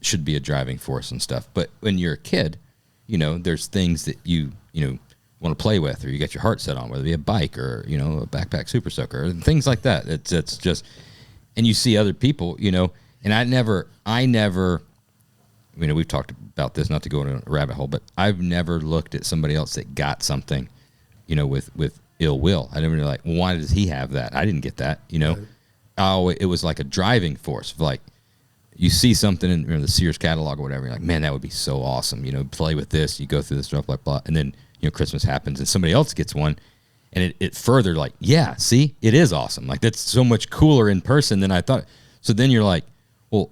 should be a driving force and stuff, but when you're a kid, you know, there's things that you know, want to play with, or you got your heart set on, whether it be a bike or, you know, a backpack super soaker, and things like that. It's just, and you see other people, you know, and I never, you know, we've talked about this, not to go in a rabbit hole, but I've never looked at somebody else that got something, you know, with ill will. I never like, why does he have that? I didn't get that, you know. Right. Oh, it was like a driving force of like, you see something in the Sears catalog or whatever, you're like, man, that would be so awesome. You know, play with this, you go through this stuff, blah, blah. And then, you know, Christmas happens and somebody else gets one. And it further like, yeah, see, it is awesome. Like, that's so much cooler in person than I thought. So then you're like, well,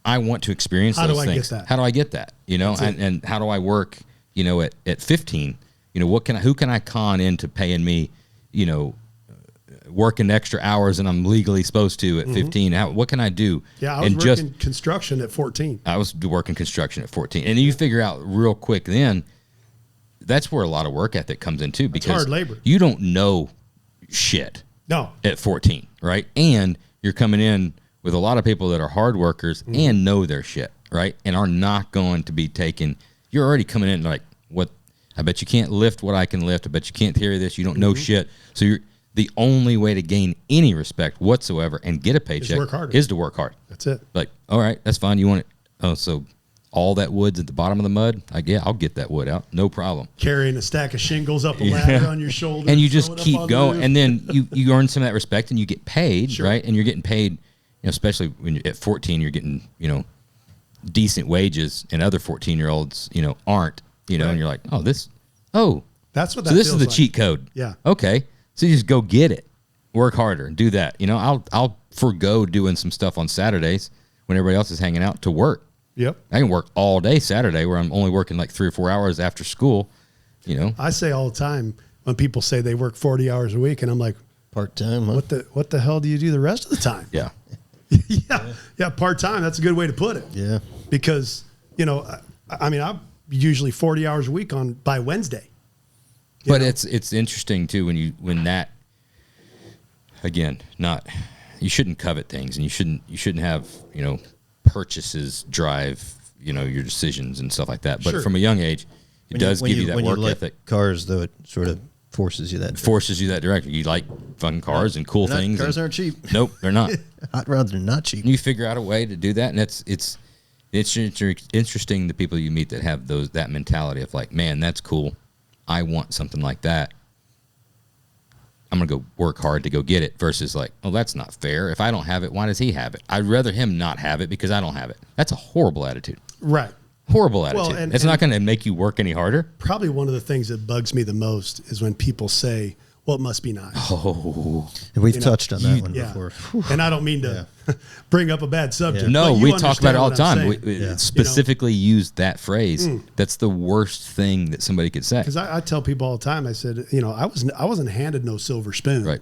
I want to experience those things. How do I get that? How do I get that? You know, and how do I work, you know, at 15? You know, who can I con into paying me, you know, working extra hours than I'm legally supposed to at 15? What can I do? Yeah, I was working construction at 14. I was working construction at 14. And you figure out real quick then, that's where a lot of work ethic comes in too, because it's hard labor. You don't know shit at 14, right? And you're coming in with a lot of people that are hard workers and know their shit, right? And are not going to be taken. You're already coming in like, what? I bet you can't lift what I can lift. I bet you can't carry this. You don't know shit. So you're the only way to gain any respect whatsoever and get a paycheck is to work hard. That's it. Like, all right, that's fine. You want it? Oh, so all that wood's at the bottom of the mud? I'll get that wood out. No problem. Carrying a stack of shingles up a ladder on your shoulder. And you just keep going. And then you earn some of that respect and you get paid, right? And you're getting paid, you know, especially when you're at 14, you're getting, you know, decent wages, and other 14-year-olds, you know, aren't, you know, and you're like, that's what that so this is feels the like. cheat code. Yeah. Okay. So you just go get it. work harder, do that. You know, I'll forego doing some stuff on Saturdays when everybody else is hanging out to work. Yep. I can work all day Saturday where I'm only working like 3 or 4 hours after school, you know. I say all the time when people say they work 40 hours a week, and I'm like, Part-time, huh? what the hell do you do the rest of the time? Yeah. Yeah, part-time. That's a good way to put it. Yeah. Because, you know, I mean, I'm usually 40 hours a week by Wednesday. But it's interesting too when that, again, you shouldn't covet things, and you shouldn't have, you know, purchases drive, you know, your decisions and stuff like that. But Sure. from a young age, it does give you that work ethic. Cars, though, it sort of forces you that. Forces you that direction. You like fun cars and cool things. Cars aren't cheap. Nope, they're not. Hot rods are not cheap. And you figure out a way to do that, and it's interesting the people you meet that have that mentality of like, man, that's cool. I want something like that. I'm going to go work hard to go get it versus like, oh, that's not fair. If I don't have it, why does he have it? I'd rather him not have it because I don't have it. That's a horrible attitude. Right. Horrible attitude. Well, and it's not going to make you work any harder. Probably one of the things that bugs me the most is when people say, well, it must be nice. Oh. And we've touched on that one Yeah. before. And I don't mean to bring up a bad subject. No, but you we talk about it all the understand time. what I'm We saying. specifically use that phrase. That's the worst thing that somebody could say. Because I tell people all the time, I said, you know, I wasn't handed no silver spoon. Right.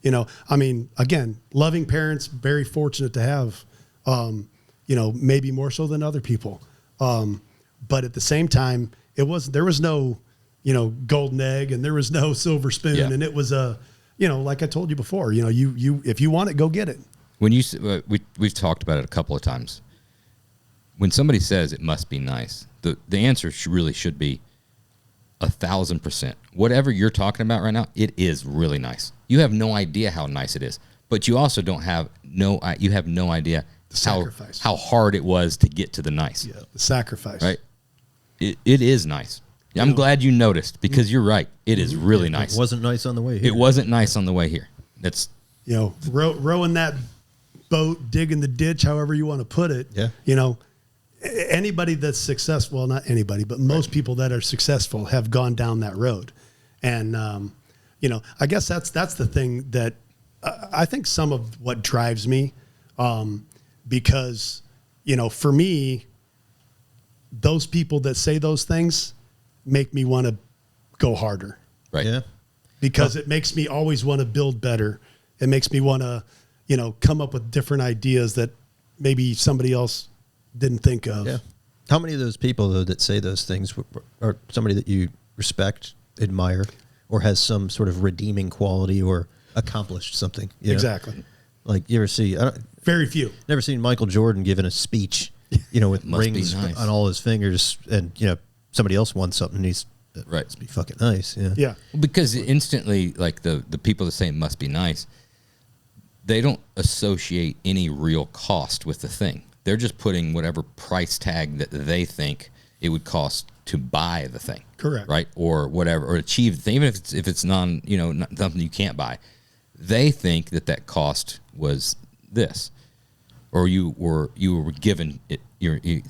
You know, I mean, again, loving parents, very fortunate to have, you know, maybe more so than other people. But at the same time, there was no, you know, golden egg, and there was no silver spoon. Yeah. And it was you know, like I told you before, you know, you if you want it, go get it. When you we've talked about it a couple of times. When somebody says it must be nice, the answer really should be 1,000%. Whatever you're talking about right now, it is really nice. You have no idea how nice it is, but you also have no idea how hard it was to get to the nice. Yeah, the sacrifice. Right. It is nice. I'm glad you noticed because you're right. It is really nice. It wasn't nice on the way here. It wasn't nice on the way here. That's, you know, rowing that boat, digging the ditch, however you want to put it. Yeah. You know, anybody that's successful, well, not anybody, but most people that are successful have gone down that road. And, you know, I guess that's the thing that I think some of what drives me, because, you know, for me, those people that say those things make me want to go harder. right. Yeah. Because it makes me always want to build better. It makes me want to, you know, come up with different ideas that maybe somebody else didn't think of. Yeah. How many of those people, though, that say those things are somebody that you respect, admire, or has some sort of redeeming quality or accomplished something? You know? Exactly. Like, you ever see, Very few. never seen Michael Jordan giving a speech, you know, with Must be rings nice. on all his fingers, and, you know, somebody else won something, and he's, Right. must be fucking nice. Yeah. Yeah. Because instantly, like the people that say it must be nice, they don't associate any real cost with the thing. They're just putting whatever price tag that they think it would cost to buy the thing. Correct. Right. Or whatever, or achieve the thing, even if it's not something you can't buy. They think that cost was this, or you were given it.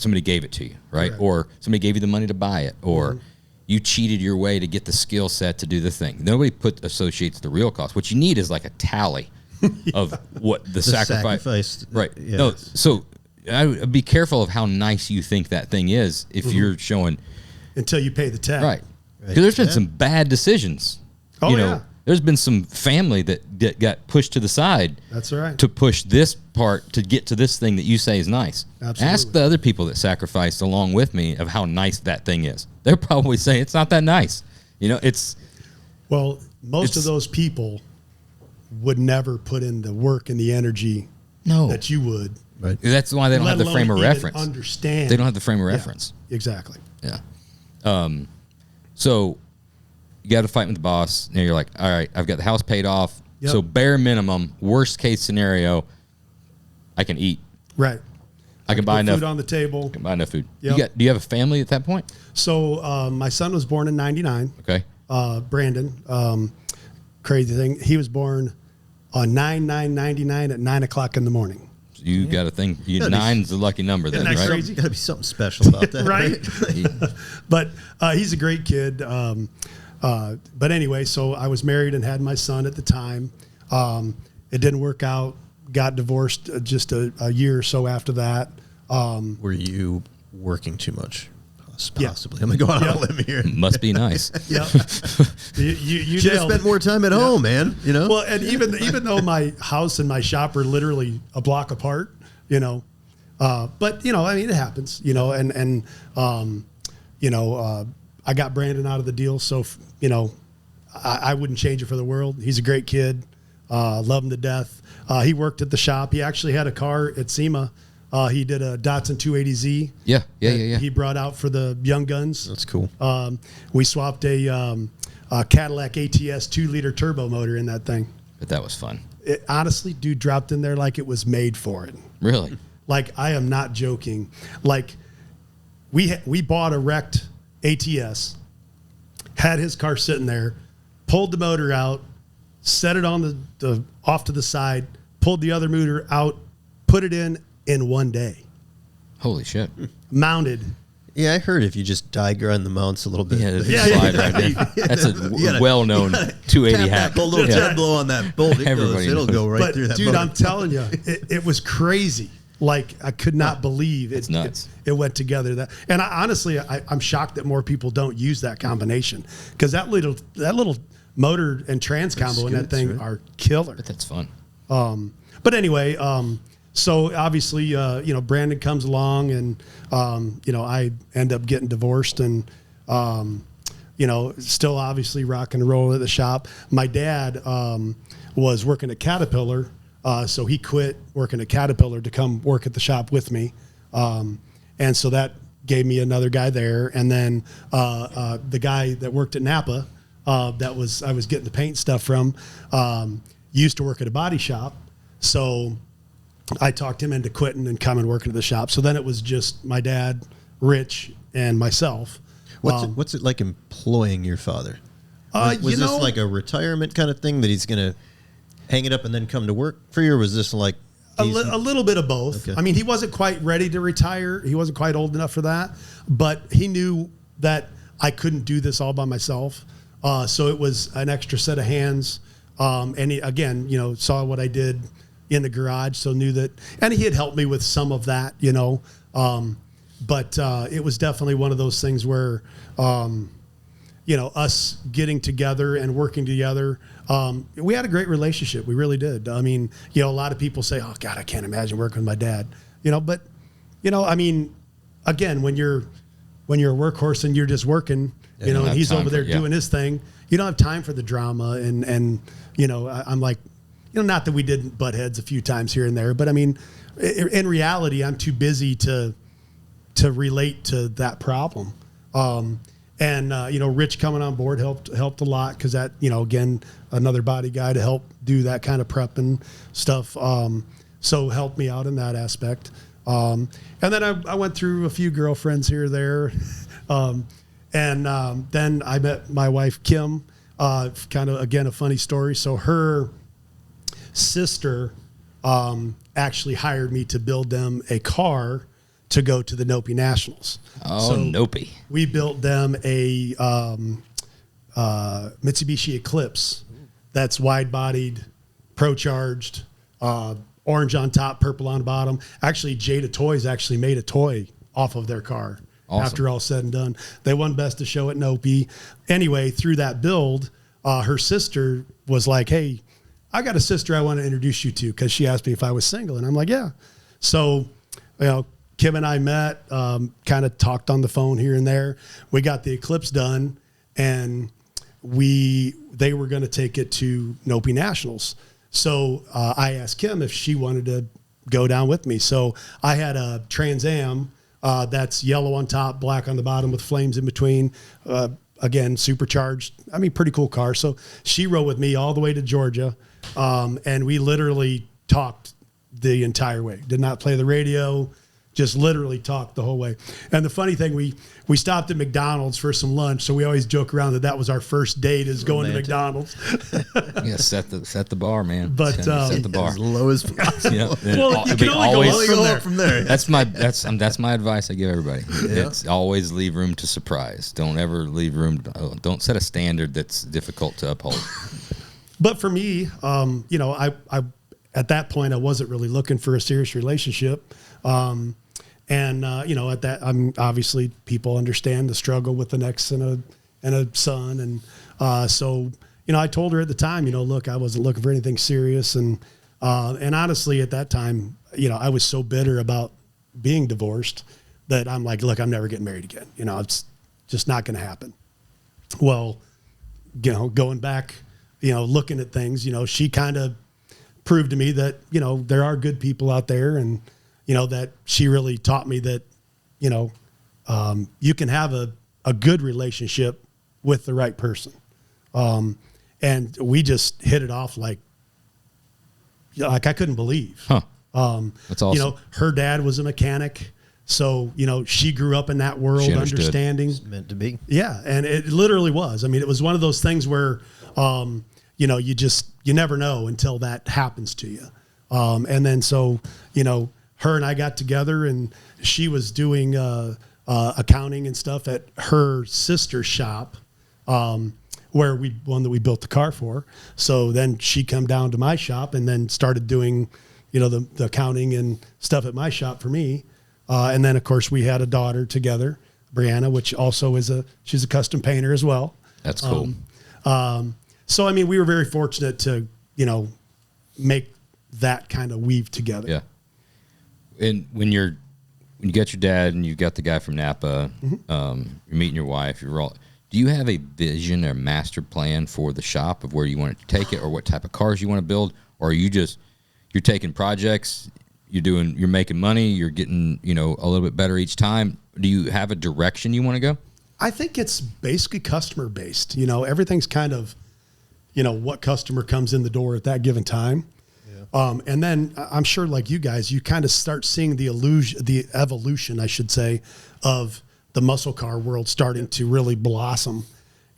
Somebody gave it to you, right? Correct. Or somebody gave you the money to buy it, or you cheated your way to get the skill set to do the thing. Nobody associates the real cost. What you need is like a tally of what the sacrifice. Right. Yeah. No. So I'd be careful of how nice you think that thing is if you're showing. Until you pay the tab. Right. Because there's been some bad decisions. Oh, you know, yeah. There's been some family that got pushed to the side. That's right. To push this part to get to this thing that you say is nice. Absolutely. Ask the other people that sacrificed along with me of how nice that thing is. They're probably saying it's not that nice. You know, it's. Well, most of those people would never put in the work and the energy that you would. Right. That's why they don't have the frame of reference. Understand. They don't have the frame of reference. Exactly. Yeah. So you got to fight with the boss. Now you're like, all right, I've got the house paid off. Yep. So bare minimum, worst case scenario, I can eat. Right. I can buy enough food on the table. I can buy enough food. Yep. Do you have a family at that point? So my son was born in '99. Okay. Brandon. Crazy thing. He was born on 9/9/99 at 9:00 in the morning. You got a thing. Nine's the lucky number then, Isn't that right? crazy? Got to be something special about that, Right. But he's a great kid. But anyway, so I was married and had my son at the time. It didn't work out. Got divorced just a year or so after that. Were you working too much? Yeah. Possibly. I'm going to go out on a limb here. Must be nice. Yeah. you should have nailed spent it. more time at home, man. You know? Well, and even though my house and my shop are literally a block apart, you know, but you know, I mean, it happens, you know, and you know, I got Brandon out of the deal, so you know, I wouldn't change it for the world. He's a great kid, love him to death. He worked at the shop. He actually had a car at SEMA. He did a Datsun 280Z. Yeah. He brought out for the young guns. That's cool. We swapped a Cadillac ATS 2-liter turbo motor in that thing. But that was fun. It, honestly, dude dropped in there like it was made for it. Really? Like, I am not joking. Like, we bought a wrecked ATS, had his car sitting there, pulled the motor out, set it on the off to the side, pulled the other motor out, put it in one day. Holy shit. Mounted. Yeah, I heard if you just die grind the mounts a little bit. Slide right there. That's a well-known 280 hack. A little tap blow on that bolt. It'll go right through that dude, motor. I'm telling you, it was crazy. Like, I could not believe it. It's nuts. It went together. And honestly, I'm shocked that more people don't use that combination, because that little motor and trans combo in that thing are killer. But that's fun. But anyway, so obviously, you know, Brandon comes along, and you know, I end up getting divorced, and you know, still obviously rock and roll at the shop. My dad was working at Caterpillar, so he quit working at Caterpillar to come work at the shop with me, and so that gave me another guy there. And then the guy that worked at Napa, I was getting the paint stuff from, used to work at a body shop, so I talked him into quitting and coming working at the shop. So then it was just my dad, Rich, and myself. What's it like employing your father? Was you know, this like a retirement kind of thing that he's going to hang it up and then come to work for you? Or was this like a little bit of both? Okay. I mean, he wasn't quite ready to retire. He wasn't quite old enough for that, but he knew that I couldn't do this all by myself. So it was an extra set of hands. And he, again, you know, saw what I did in the garage, so knew that, and he had helped me with some of that, you know. But it was definitely one of those things where, you know, us getting together and working together, we had a great relationship. We really did. I mean, you know, a lot of people say, "Oh God, I can't imagine working with my dad," you know. But, you know, I mean, again, when you're a workhorse and you're just working, you know, and he's over there doing his thing, you don't have time for the drama. And you know, I'm like, you know, not that we didn't butt heads a few times here and there, but I mean, in reality, I'm too busy to relate to that problem. And you know, Rich coming on board helped a lot, because that, you know, again, another body guy to help do that kind of prepping stuff. So helped me out in that aspect. And then I went through a few girlfriends here or there. And then I met my wife, Kim, kind of, again, a funny story. So her sister actually hired me to build them a car to go to the Nopi Nationals. Oh, so Nopi. We built them a Mitsubishi Eclipse that's wide-bodied, pro-charged, orange on top, purple on bottom. Actually, Jada Toys actually made a toy off of their car. Awesome. After all said and done. They won Best of Show at Nopi. Anyway, through that build, her sister was like, "Hey, I got a sister I want to introduce you to," because she asked me if I was single. And I'm like, "Yeah." So, you know, Kim and I met, kind of talked on the phone here and there. We got the Eclipse done, and they were going to take it to Nopi Nationals. So I asked Kim if she wanted to go down with me. So I had a Trans Am that's yellow on top, black on the bottom with flames in between. Again, supercharged. I mean, pretty cool car. So she rode with me all the way to Georgia, and we literally talked the entire way. Did not play the radio, just literally talked the whole way. And the funny thing, we stopped at McDonald's for some lunch, so we always joke around that was our first date, is going to McDonald's. Yeah, set the bar, man. But set the bar as low as possible. Yeah, well, you can only go up from there. That's my advice I give everybody. Yeah. It's always leave room to surprise. Don't ever leave room. Don't set a standard that's difficult to uphold. But for me, I at that point I wasn't really looking for a serious relationship. At that, obviously people understand the struggle with an ex and a son. And so, I told her at the time, look, I wasn't looking for anything serious. And honestly, at that time, I was so bitter about being divorced that I'm like, look, I'm never getting married again. It's just not going to happen. Well, going back, looking at things, she kind of proved to me that, there are good people out there, and, that she really taught me that, you can have a good relationship with the right person. And we just hit it off like I couldn't believe. Huh. That's awesome. Her dad was a mechanic. So, she grew up in that world, understanding. It's meant to be. Yeah. And it literally was. I mean, it was one of those things where, you never know until that happens to you. And then, so, her and I got together, and she was doing accounting and stuff at her sister's shop, where one that we built the car for. So then she come down to my shop and then started doing, the accounting and stuff at my shop for me. And then of course we had a daughter together, Brianna, which also she's a custom painter as well. That's cool. So, I mean, we were very fortunate to, make that kind of weave together. Yeah. And when you got your dad and you got the guy from Napa, you're meeting your wife, do you have a vision or master plan for the shop of where you want it to take it, or what type of cars you want to build? Or are you you're taking projects, you're making money, you're getting, a little bit better each time? Do you have a direction you want to go? I think it's basically customer based. Everything's kind of, what customer comes in the door at that given time. Yeah. And then I'm sure, like you guys, you kind of start seeing the evolution, I should say, of the muscle car world starting to really blossom,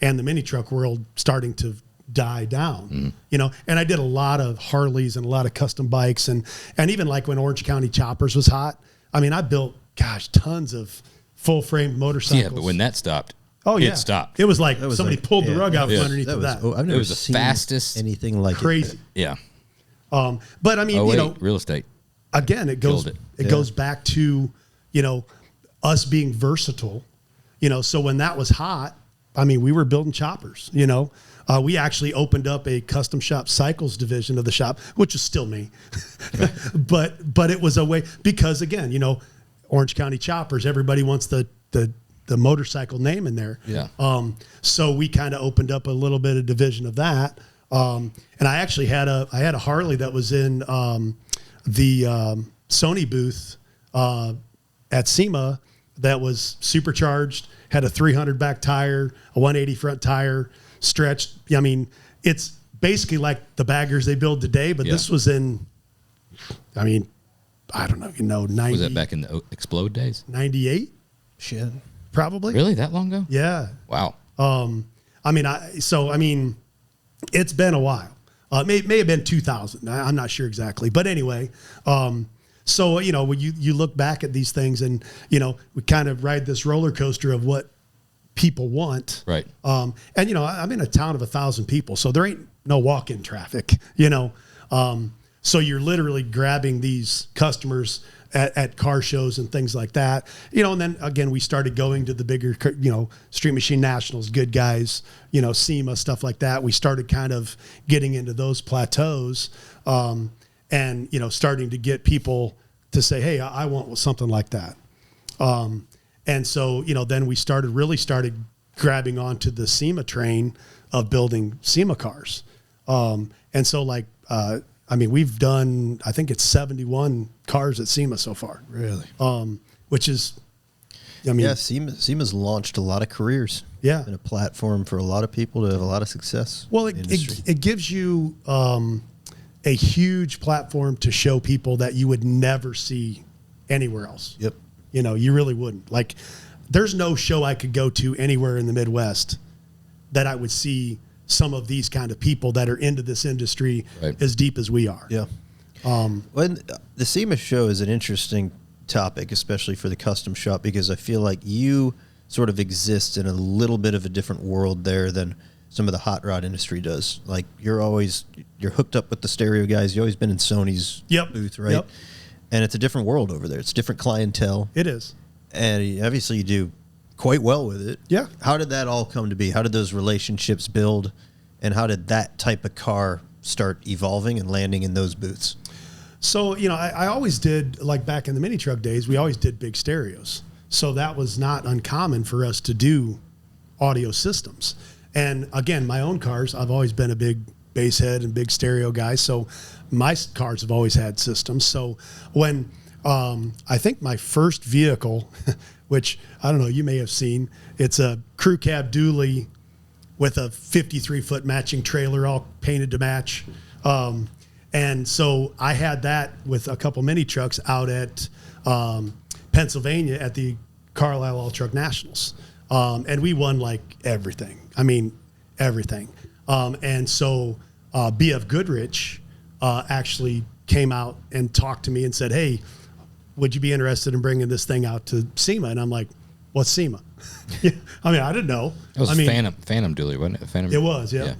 and the mini truck world starting to die down. And I did a lot of Harleys and a lot of custom bikes, and even like when Orange County Choppers was hot. I mean, I built, tons of full frame motorcycles. Yeah, but when that stopped, it stopped. It was like somebody pulled the rug out from underneath that. I've never was the seen fastest, anything like crazy. it. Yeah. But I mean, real estate. Again, it goes back to, us being versatile, so when that was hot, I mean, we were building choppers, we actually opened up a custom shop cycles division of the shop, which is still me, but it was a way, because again, Orange County Choppers, everybody wants the motorcycle name in there. Yeah. So we kind of opened up a little bit of division of that. And I actually had a Harley that was in, the, Sony booth, at SEMA, that was supercharged, had a 300 back tire, a 180 front tire, stretched. I mean, it's basically like the baggers they build today, but this was in, I mean, I don't know, 90. Was that back in the Explode days? 98? Shit. Probably. Really? That long ago? Yeah. Wow. I mean, it's been a while. It may have been 2000. I'm not sure exactly. But anyway, so, when you look back at these things, and, we kind of ride this roller coaster of what people want. Right. And, I'm in a town of 1,000 people, so there ain't no walk-in traffic, so you're literally grabbing these customers at car shows and things like that, and then again, we started going to the bigger, Street Machine Nationals, Good Guys, SEMA, stuff like that. We started kind of getting into those plateaus, and, starting to get people to say, hey, I want something like that. And so, then we started grabbing onto the SEMA train of building SEMA cars. And so we've done, I think it's 71 cars at SEMA so far. Really? Which is, SEMA's launched a lot of careers. Yeah. And a platform for a lot of people to have a lot of success. Well, it gives you a huge platform to show people that you would never see anywhere else. Yep. You really wouldn't. Like, there's no show I could go to anywhere in the Midwest that I would see some of these kind of people that are into this industry as deep as we are. Yeah. When the SEMA show is an interesting topic, especially for the custom shop, because I feel like you sort of exist in a little bit of a different world there than some of the hot rod industry does. Like you're hooked up with the stereo guys. You've always been in Sony's booth, right? Yep. And it's a different world over there. It's different clientele. It is. And obviously you do quite well with it. Yeah. How did that all come to be? How did those relationships build? And how did that type of car start evolving and landing in those booths? So, I always did, like back in the mini truck days, we always did big stereos. So that was not uncommon for us to do audio systems. And again, my own cars, I've always been a big bass head and big stereo guy. So my cars have always had systems. So when I think my first vehicle, which I don't know, you may have seen, it's a crew cab dually with a 53-foot matching trailer all painted to match. And so I had that with a couple mini trucks out at Pennsylvania at the Carlisle All Truck Nationals. And we won like everything. I mean, everything. And so BF Goodrich actually came out and talked to me and said, hey, would you be interested in bringing this thing out to SEMA? And I'm like, what's SEMA? I mean, I didn't know. It was Phantom dually, wasn't it? Phantom. It was, yeah.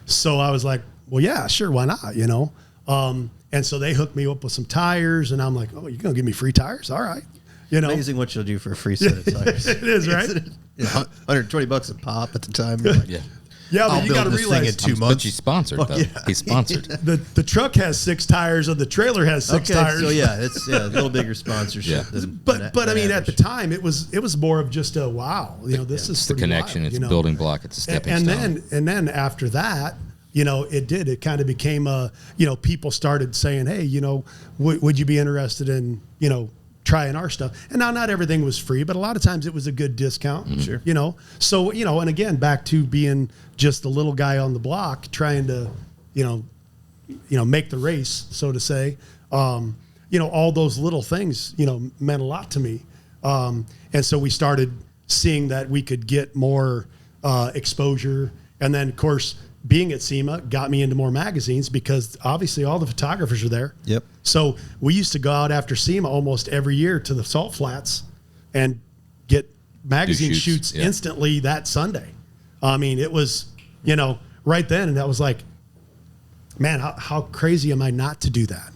So I was like, well, yeah, sure, why not, And so they hooked me up with some tires, and I'm like, oh, you're going to give me free tires? All right. Amazing what you'll do for a free set of tires. It is, right? $120 a pop at the time. You're like, Yeah. Yeah, but I'll you got to build this thing realize in 2 months. But she's sponsored, though. yeah. He's sponsored. the truck has 6 tires and the trailer has 6 tires. So yeah, it's a little bigger sponsorship. Yeah. But I mean, at the time, it was more of just a wow. This is It's the pretty connection. wild, It's a building block. It's a stepping stone. Then after that, it kind of became people started saying, hey, would you be interested in, trying our stuff? And now not everything was free, but a lot of times it was a good discount. Mm-hmm. Sure. So, and again, back to being just the little guy on the block trying to, make the race, so to say. All those little things, meant a lot to me. And so we started seeing that we could get more exposure. And then, of course, being at SEMA got me into more magazines because obviously all the photographers are there. Yep. So we used to go out after SEMA almost every year to the salt flats and get magazine shoots instantly that Sunday. I mean, it was, right then. And that was like, man, how crazy am I not to do that?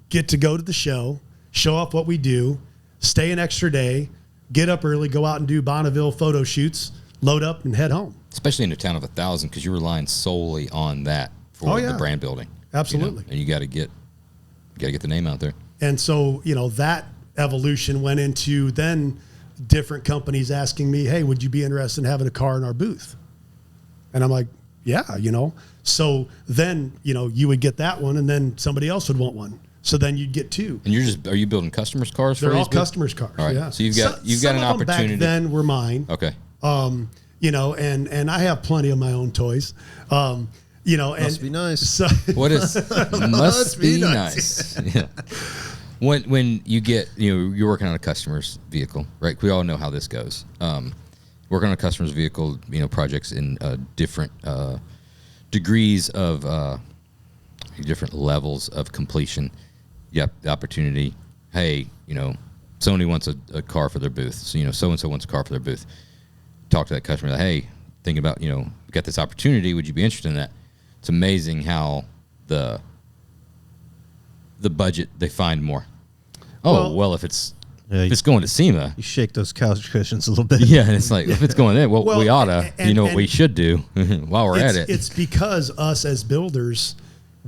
Get to go to the show off what we do, stay an extra day, get up early, go out and do Bonneville photo shoots, load up and head home. Especially in a town of 1,000, because you're relying solely on that for the brand building. Absolutely. And you got to get the name out there. And so, that evolution went into then different companies asking me, hey, would you be interested in having a car in our booth? And I'm like, yeah, So then, you would get that one and then somebody else would want one. So then you'd get 2. And are you building customers' cars? They're for all these booths? customers' cars. All right. Yeah. So you've got an some of them opportunity. Back then were mine. Okay. And I have plenty of my own toys. And Must be nice. So What is must be nice. Yeah. When you get you're working on a customer's vehicle, right? We all know how this goes. Working on a customer's vehicle, projects in different degrees of different levels of completion. You have the opportunity. Hey, Sony wants a car for their booth. So so and so wants a car for their booth. Talk to that customer. Like, hey, thinking about we got this opportunity. Would you be interested in that? It's amazing how the budget they find more. Oh well, if it's going to SEMA, You shake those couch cushions a little bit. yeah, and it's like if it's going there, well we oughta. What we should do while we're at it. It's because us as builders,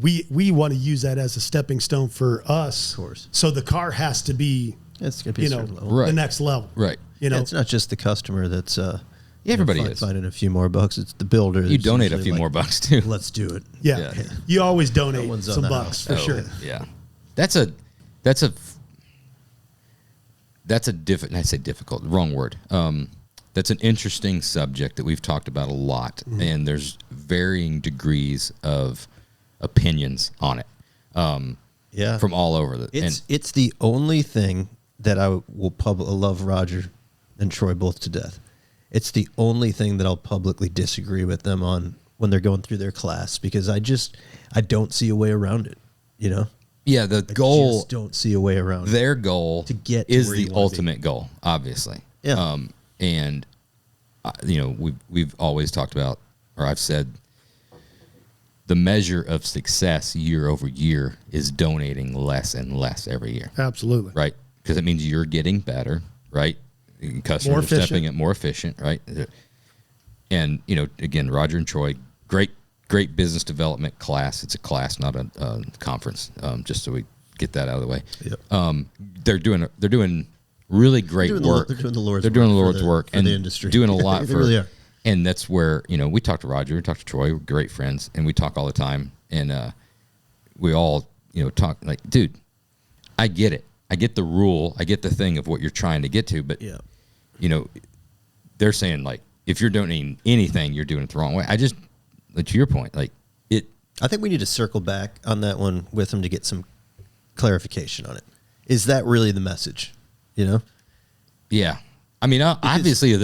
we want to use that as a stepping stone for us. Of course. So the car has to be, It's going to be a certain level. Right. the next level. Right. Yeah, it's not just the customer that's everybody is. finding a few more bucks. It's the builder. You that's donate a usually few like, more bucks too. Let's do it. Yeah. Yeah. You always donate one's on some the bucks house. for sure. Yeah, that's a difficult. I say difficult, wrong word. That's an interesting subject that we've talked about a lot, and there's varying degrees of opinions on it. Yeah, from all over. It's the only thing that I will love Roger and Troy both to death. It's the only thing that I'll publicly disagree with them on when they're going through their class, because I don't see a way around it. Yeah, the I goal. just don't see a way around Their goal to get to is where the you wanna ultimate goal, obviously. Yeah. And we've always talked about, or I've said, the measure of success year over year is donating less and less every year. Absolutely. Right? Because it means you're getting better, right? Customers are stepping up, more efficient, right? And, again, Roger and Troy, great business development class. It's a class, not a conference, just so we get that out of the way. Yep. They're doing really great work. They're doing the Lord's work. They're doing the Lord's work and the industry. Doing a lot they for really are. And that's where, we talk to Roger, we talk to Troy, we're great friends, and we talk all the time. And we all, talk like, dude, I get it. I get the rule. I get the thing of what you're trying to get to. But, they're saying, like, if you're doing anything, you're doing it the wrong way. To your point, like, I think we need to circle back on that one with them to get some clarification on it. Is that really the message? Yeah. I mean, obviously,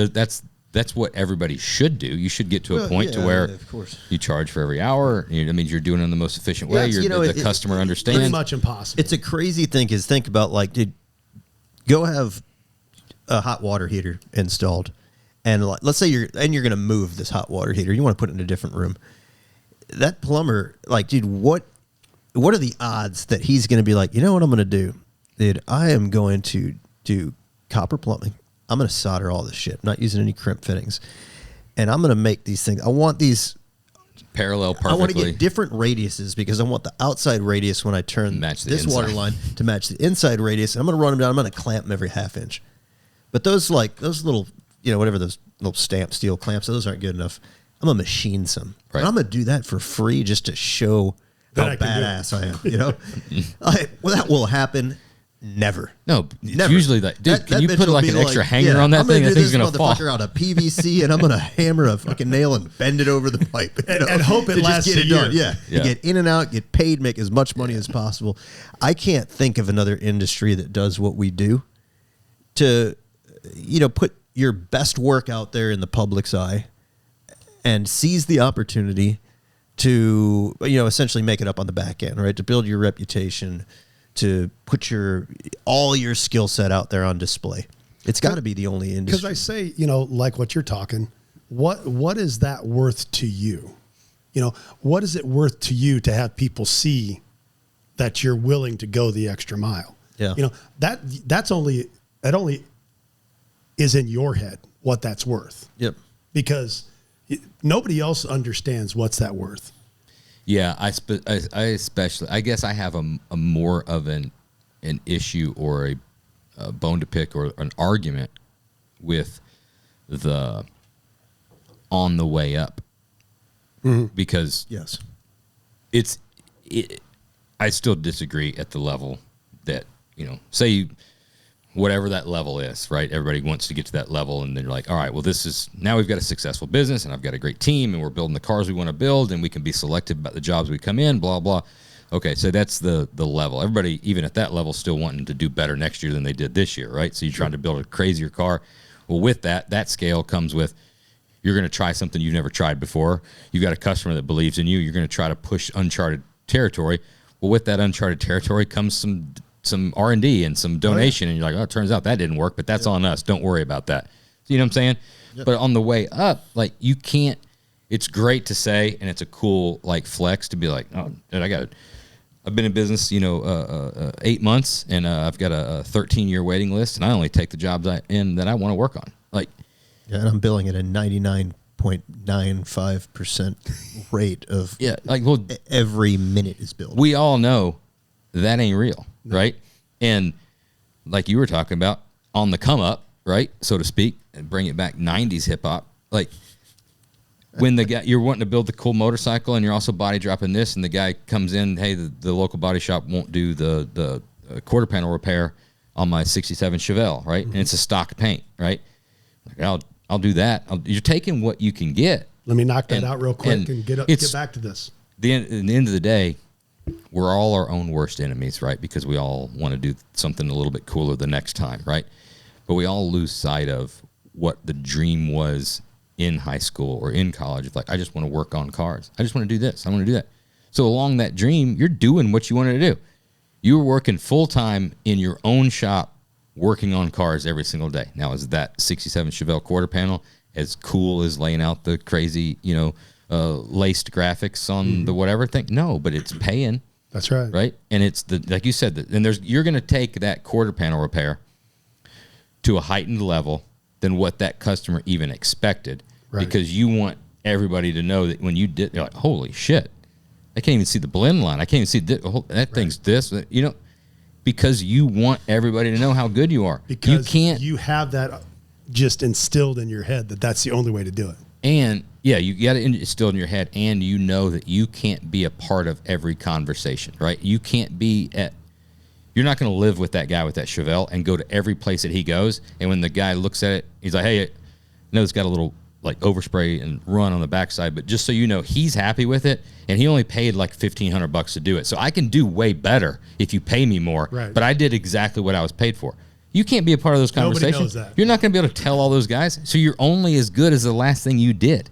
that's what everybody should do. You should get to a point to where of course. You charge for every hour. That means you're doing it in the most efficient way. The customer understands. Pretty much impossible. It's a crazy thing is think about, like, go have a hot water heater installed. And let's say you're going to move this hot water heater. You want to put it in a different room. That plumber, like, dude, what are the odds that he's going to be like, you know what I'm going to do? Dude, I am going to do copper plumbing. I'm going to solder all this shit. I'm not using any crimp fittings. And I'm going to make these things. I want these parallel perfectly. I want to get different radiuses because I want the outside radius when I turn this water line to match the inside radius. And I'm going to run them down. I'm going to clamp them every half inch. But those little, whatever those little stamp steel clamps, those aren't good enough. I'm going to machine some. Right. And I'm going to do that for free just to show how badass I am. Well, that will happen. Never. No, never. Usually that. Dude, can you put like an extra hanger on that thing? That thing's going to fall. Out of PVC, and I'm going to hammer a fucking nail and bend it over the pipe. And hope it lasts a year. Yeah. You get in and out, get paid, make as much money as possible. I can't think of another industry that does what we do to, put your best work out there in the public's eye and seize the opportunity to, essentially make it up on the back end, right? To build your reputation, to put all your skill set out there on display. It's got to be the only industry. Because I say, like what you're talking, what is that worth to you? What is it worth to you to have people see that you're willing to go the extra mile? Yeah. That only is in your head what that's worth. Yep. Because nobody else understands what's that worth. Yeah, I especially, I guess I have a more of an issue or a bone to pick or an argument with the on the way up. Mm-hmm. Because yes, I still disagree at the level that, say whatever that level is, right? Everybody wants to get to that level, and then you're like, all right, well, now we've got a successful business, and I've got a great team, and we're building the cars we want to build, and we can be selective about the jobs we come in, blah, blah. Okay, so that's the level. Everybody, even at that level, still wanting to do better next year than they did this year, right? So you're trying to build a crazier car. Well, with that scale comes with you're going to try something you've never tried before. You've got a customer that believes in you. You're going to try to push uncharted territory. Well, with that uncharted territory comes some R&D and some donation, and you're like, oh, it turns out that didn't work, but that's on us. Don't worry about that. You know what I'm saying? Yep. But on the way up, like, you can't, it's great to say, and it's a cool, like, flex to be like, oh, dude, I've been in business, 8 months, and I've got a 13-year waiting list, and I only take the jobs that I want to work on. Like, yeah, and I'm billing at a 99.95% rate of every minute is billed. We all know that ain't real, right? And like you were talking about, on the come up, right, so to speak, and bring it back 90s hip hop, like when the guy, you're wanting to build the cool motorcycle and you're also body dropping this, and the guy comes in, hey, the local body shop won't do the quarter panel repair on my 67 Chevelle, right? Mm-hmm. And it's a stock paint, right? Like, I'll do that. You're taking what you can get. Let me knock that out real quick and get back to this. At the end of the day, we're all our own worst enemies, right? Because we all want to do something a little bit cooler the next time, right? But we all lose sight of what the dream was in high school or in college. It's like, I just want to work on cars. I just want to do this. I want to do that. So along that dream, you're doing what you wanted to do. You were working full-time in your own shop working on cars every single day. Now, is that 67 Chevelle quarter panel as cool as laying out the crazy, laced graphics on the whatever thing? No, but it's paying. That's right. Right? And it's like you said, and you're going to take that quarter panel repair to a heightened level than what that customer even expected, because you want everybody to know that when you did, you're like, holy shit, I can't even see the blend line. I can't even see that thing's this, because you want everybody to know how good you are. Because you have that just instilled in your head that that's the only way to do it. And you got it instilled in your head, and you know that you can't be a part of every conversation, right? You can't be you're not going to live with that guy with that Chevelle and go to every place that he goes. And when the guy looks at it, he's like, hey, I know it's got a little like overspray and run on the backside, but just so you know, he's happy with it, and he only paid like $1,500 to do it. So I can do way better if you pay me more, but I did exactly what I was paid for. You can't be a part of those conversations. Nobody knows that. You're not going to be able to tell all those guys. So you're only as good as the last thing you did.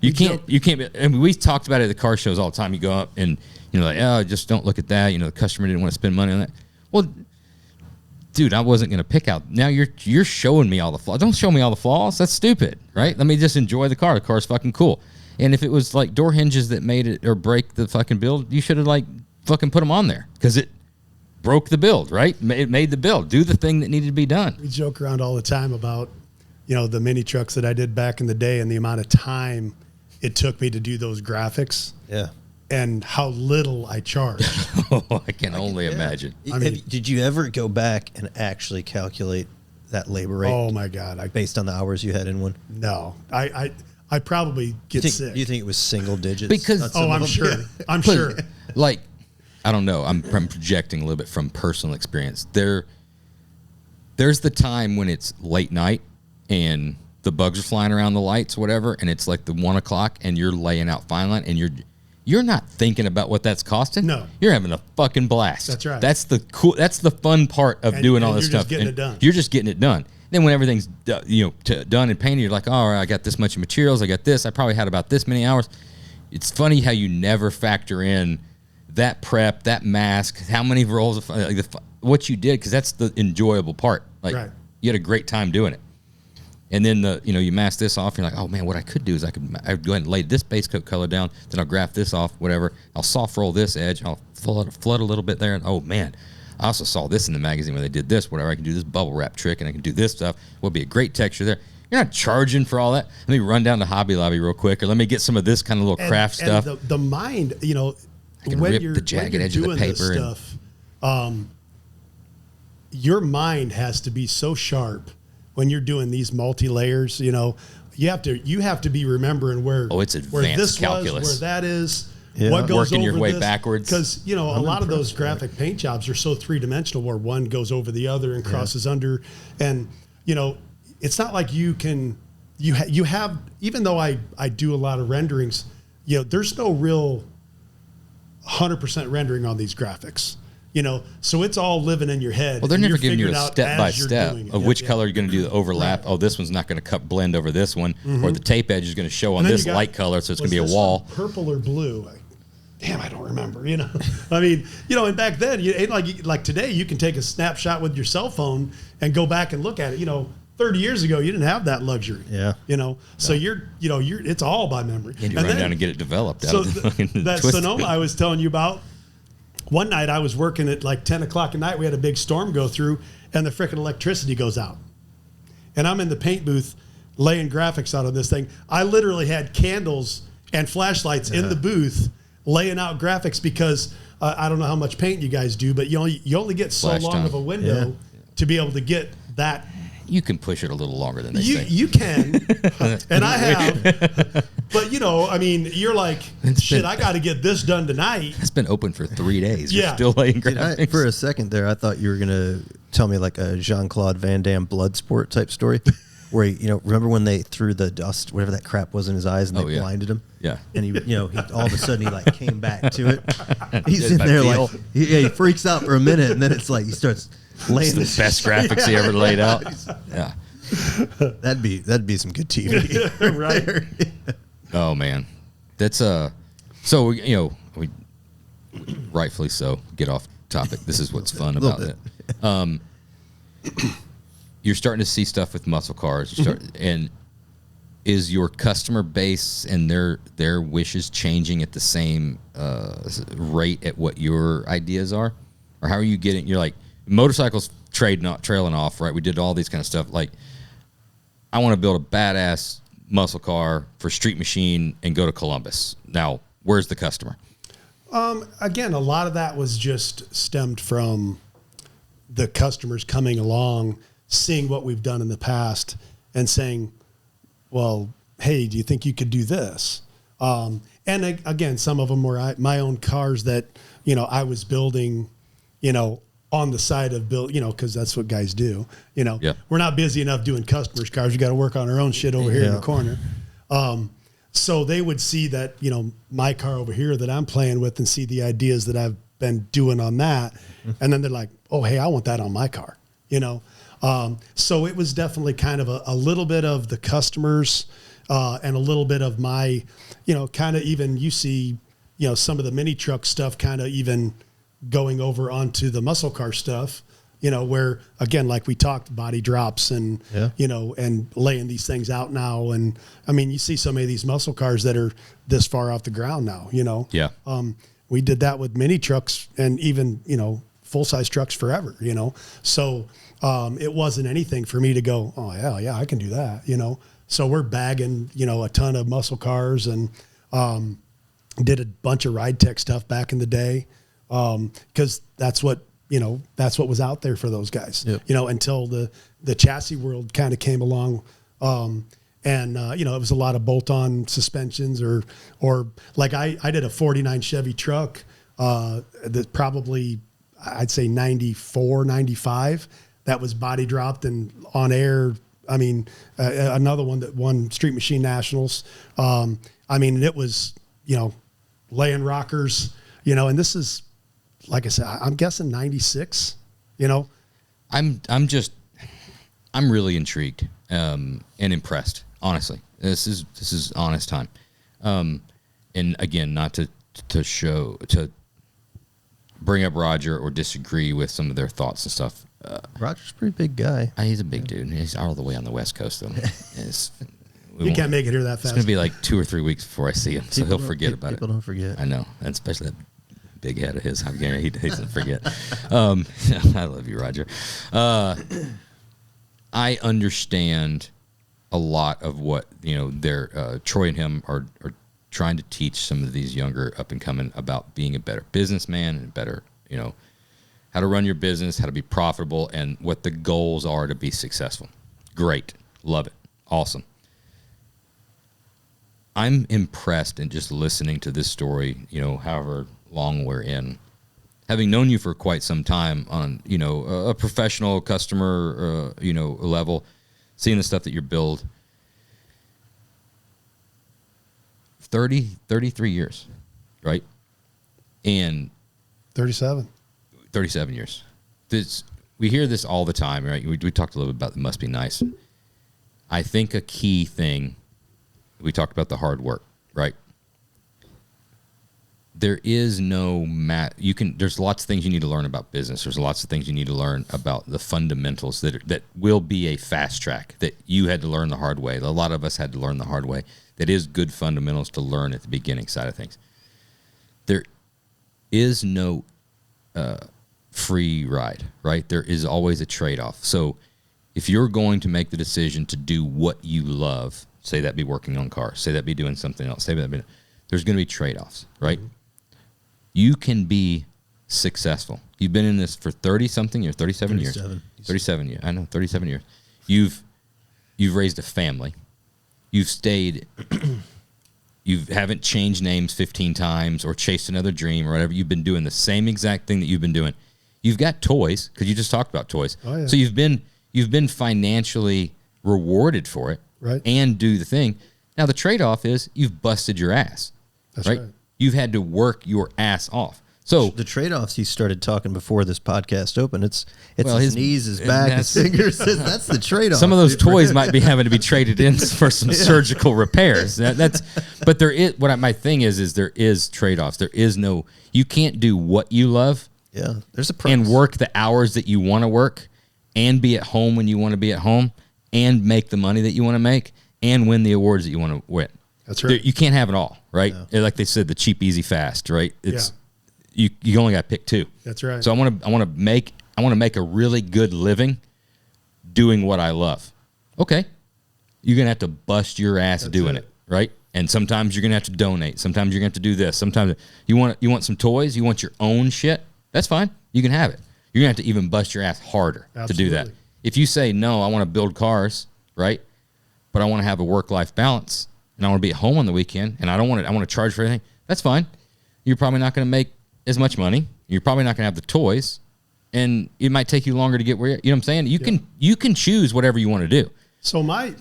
You can't be, I mean, we talked about it at the car shows all the time. You go up and, like, oh, just don't look at that. The customer didn't want to spend money on that. Well, dude, I wasn't going to pick out. Now you're showing me all the flaws. Don't show me all the flaws. That's stupid, right? Let me just enjoy the car. The car's fucking cool. And if it was like door hinges that made it or break the fucking build, you should have like fucking put them on there, because it broke the build, right? It made the build. Do the thing that needed to be done. We joke around all the time about, the mini trucks that I did back in the day and the amount of time it took me to do those graphics. Yeah. And how little I charged. I can only imagine. I mean, did you ever go back and actually calculate that labor rate? Oh my God. Based on the hours you had in one? No. I probably get sick. Do you think it was single digits? Because I'm sure. I'm sure. Like, I don't know. I'm projecting a little bit from personal experience. There's the time when it's late night and the bugs are flying around the lights, whatever, and it's like the 1 o'clock and you're laying out fine line and you're not thinking about what that's costing. No. You're having a fucking blast. That's right. That's the fun part of doing all this stuff. You're just getting it done. You're just getting it done. Then when everything's done and painted, you're like, all right, I got this much materials. I got this. I probably had about this many hours. It's funny how you never factor in that prep, that mask, how many rolls of what you did, because that's the enjoyable part. Like, you had a great time doing it. And then you mask this off. You're like, oh man, what I could do is I'd go ahead and lay this base coat color down. Then I'll graph this off, whatever. I'll soft roll this edge. I'll flood a little bit there. And oh man, I also saw this in the magazine when they did this, whatever. I can do this bubble wrap trick, and I can do this stuff. Will be a great texture there. You're not charging for all that. Let me run down to Hobby Lobby real quick, or let me get some of this kind of little craft stuff. The mind, I can when rip you're the jagged edge doing of the paper this stuff, your mind has to be so sharp when you're doing these multi-layers. You have to be remembering where it's advanced where this calculus, where that is. Yeah. What goes working over your way this, backwards, because a lot of those graphic paint jobs are so three-dimensional, where one goes over the other and crosses under, and it's not like you have, even though I do a lot of renderings, there's no real 100% rendering on these graphics. So it's all living in your head. Well, they're never giving you a step-by-step of which color you're going to do the overlap. Right. Oh, this one's not going to blend over this one, or the tape edge is going to show on this light color, so it's going to be a wall. Purple or blue? Damn, I don't remember. I mean, and back then, like today, you can take a snapshot with your cell phone and go back and look at it. 30 years ago, you didn't have that luxury. Yeah. So it's all by memory. And you run down and get it developed. So that Sonoma I was telling you about. One night I was working at like 10 o'clock at night. We had a big storm go through, and the frickin' electricity goes out. And I'm in the paint booth laying graphics out on this thing. I literally had candles and flashlights in the booth laying out graphics, because I don't know how much paint you guys do, but you only get so long of a window to be able to get that. You can push it a little longer than they say. You can, and I have. But, you're like, shit, I got to get this done tonight. It's been open for 3 days. You're still laying graphics. For a second there, I thought you were going to tell me like a Jean-Claude Van Damme Bloodsport type story, where, remember when they threw the dust, whatever that crap was in his eyes, and they blinded him? Yeah. And he all of a sudden, he came back to it. He's in there like, he freaks out for a minute, and then it's like he starts laying the best graphics he ever laid out. Yeah. That'd be some good TV. Right. Oh man, that's so we rightfully so get off topic. This is what's fun about it. you're starting to see stuff with muscle cars. And is your customer base and their wishes changing at the same rate at what your ideas are? Or how are you getting? You're like, motorcycles trailing off, right? We did all these kind of stuff. Like, I want to build a badass muscle car for Street Machine and go to Columbus. Now, where's the customer? Again, a lot of that was just stemmed from the customers coming along, seeing what we've done in the past and saying, well, hey, do you think you could do this? And again, some of them were my own cars that, I was building, on the side of build, because that's what guys do. We're not busy enough doing customers' cars. We got to work on our own shit over here in the corner. So they would see that, my car over here that I'm playing with and see the ideas that I've been doing on that. And then they're like, oh, hey, I want that on my car, So it was definitely kind of a little bit of the customers and a little bit of my, kind of even you see, some of the mini truck stuff kind of even going over onto the muscle car stuff, where again, like we talked, body drops and, and laying these things out now. And I mean, you see so many of these muscle cars that are this far off the ground now, Yeah. We did that with mini trucks and even, full-size trucks forever, So it wasn't anything for me to go, oh, hell yeah, I can do that, So we're bagging, a ton of muscle cars and did a bunch of ride tech stuff back in the day because that's what was out there for those guys, until the chassis world kind of came along. And it was a lot of bolt-on suspensions or like I did a 49 Chevy truck that probably I'd say 94, 95 that was body dropped and on air. I mean, another one that won Street Machine Nationals. I mean, it was, laying rockers, and this is, like I said, I'm guessing 96, I'm really intrigued and impressed, honestly. This is honest time. And again, not to bring up Roger or disagree with some of their thoughts and stuff. Roger's a pretty big guy. He's a big dude. He's all the way on the West Coast, though. You can't make it here that fast. It's going to be like 2 or 3 weeks before I see him, so he'll forget about it. People don't forget. I know, and especially that big head of his. I guarantee he doesn't forget. I love you, Roger. I understand a lot of what Troy and him are trying to teach some of these younger up and coming about being a better businessman and better, how to run your business, how to be profitable, and what the goals are to be successful. Great, love it, awesome. I'm impressed in just listening to this story, however long we're in, having known you for quite some time on, a professional customer, level, seeing the stuff that you build. 33 years, right? And 37 years. We hear this all the time, right? We talked a little bit about it must be nice. I think a key thing, we talked about the hard work, right? There is no there's lots of things you need to learn about business. There's lots of things you need to learn about the fundamentals that will be a fast track that you had to learn the hard way. A lot of us had to learn the hard way. That is good fundamentals to learn at the beginning side of things. There is no free ride, right? There is always a trade-off. So if you're going to make the decision to do what you love, say that be working on cars, say that be doing something else, say that be, there's going to be trade-offs, right? Mm-hmm. You can be successful. You've been in this for 30-something years, 37 years. 37 years. I know, 37 years. You've raised a family. You've stayed, you haven't changed names 15 times or chased another dream or whatever. You've been doing the same exact thing that you've been doing. You've got toys, because you just talked about toys. Oh, yeah. So you've been financially rewarded for it, right? And do the thing. Now the trade-off is you've busted your ass. That's right. You've had to work your ass off. So the trade-offs he started talking before this podcast opened. It's his knees, his back, his fingers. That's the trade-off. Some of those toys might be having to be traded in for some surgical repairs. But there is my thing is there is trade-offs. There is no, you can't do what you love. Yeah, there's a price. And work the hours that you want to work and be at home when you want to be at home and make the money that you want to make and win the awards that you want to win. That's right. You can't have it all, right? No. Like they said, the cheap, easy, fast, right? It's you only got to pick two. That's right. So I want to make a really good living doing what I love. Okay. You're going to have to bust your ass doing it, right? And sometimes you're going to have to donate. Sometimes you're going to have to do this. Sometimes you want some toys, you want your own shit. That's fine. You can have it. You're going to have to even bust your ass harder to do that. If you say, no, I want to build cars, right? But I want to have a work-life balance, and I want to be at home on the weekend, and I want to charge for everything, that's fine. You're probably not going to make as much money. You're probably not going to have the toys, and it might take you longer to get where you know what I'm saying? You can choose whatever you want to do. So I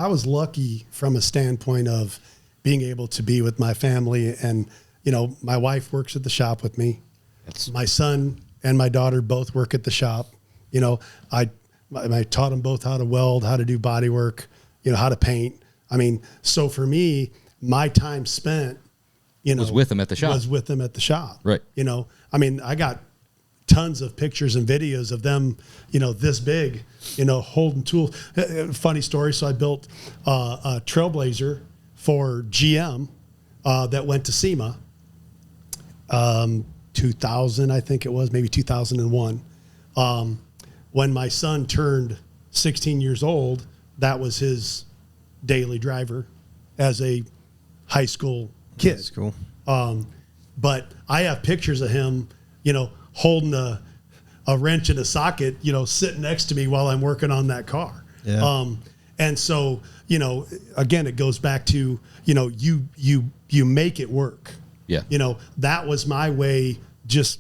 was lucky from a standpoint of being able to be with my family, and my wife works at the shop with me. My son and my daughter both work at the shop. I taught them both how to weld, how to do body work, how to paint. I mean, so for me, my time spent, was with them at the shop. Right. I mean, I got tons of pictures and videos of them, this big, holding tools. Funny story. So I built a Trailblazer for GM that went to SEMA, 2000, I think it was, maybe 2001. When my son turned 16 years old, that was his daily driver as a high school kid. That's cool. But I have pictures of him, holding a wrench in a socket, sitting next to me while I'm working on that car. Yeah. And so, again, it goes back to, you make it work. Yeah. That was my way. Just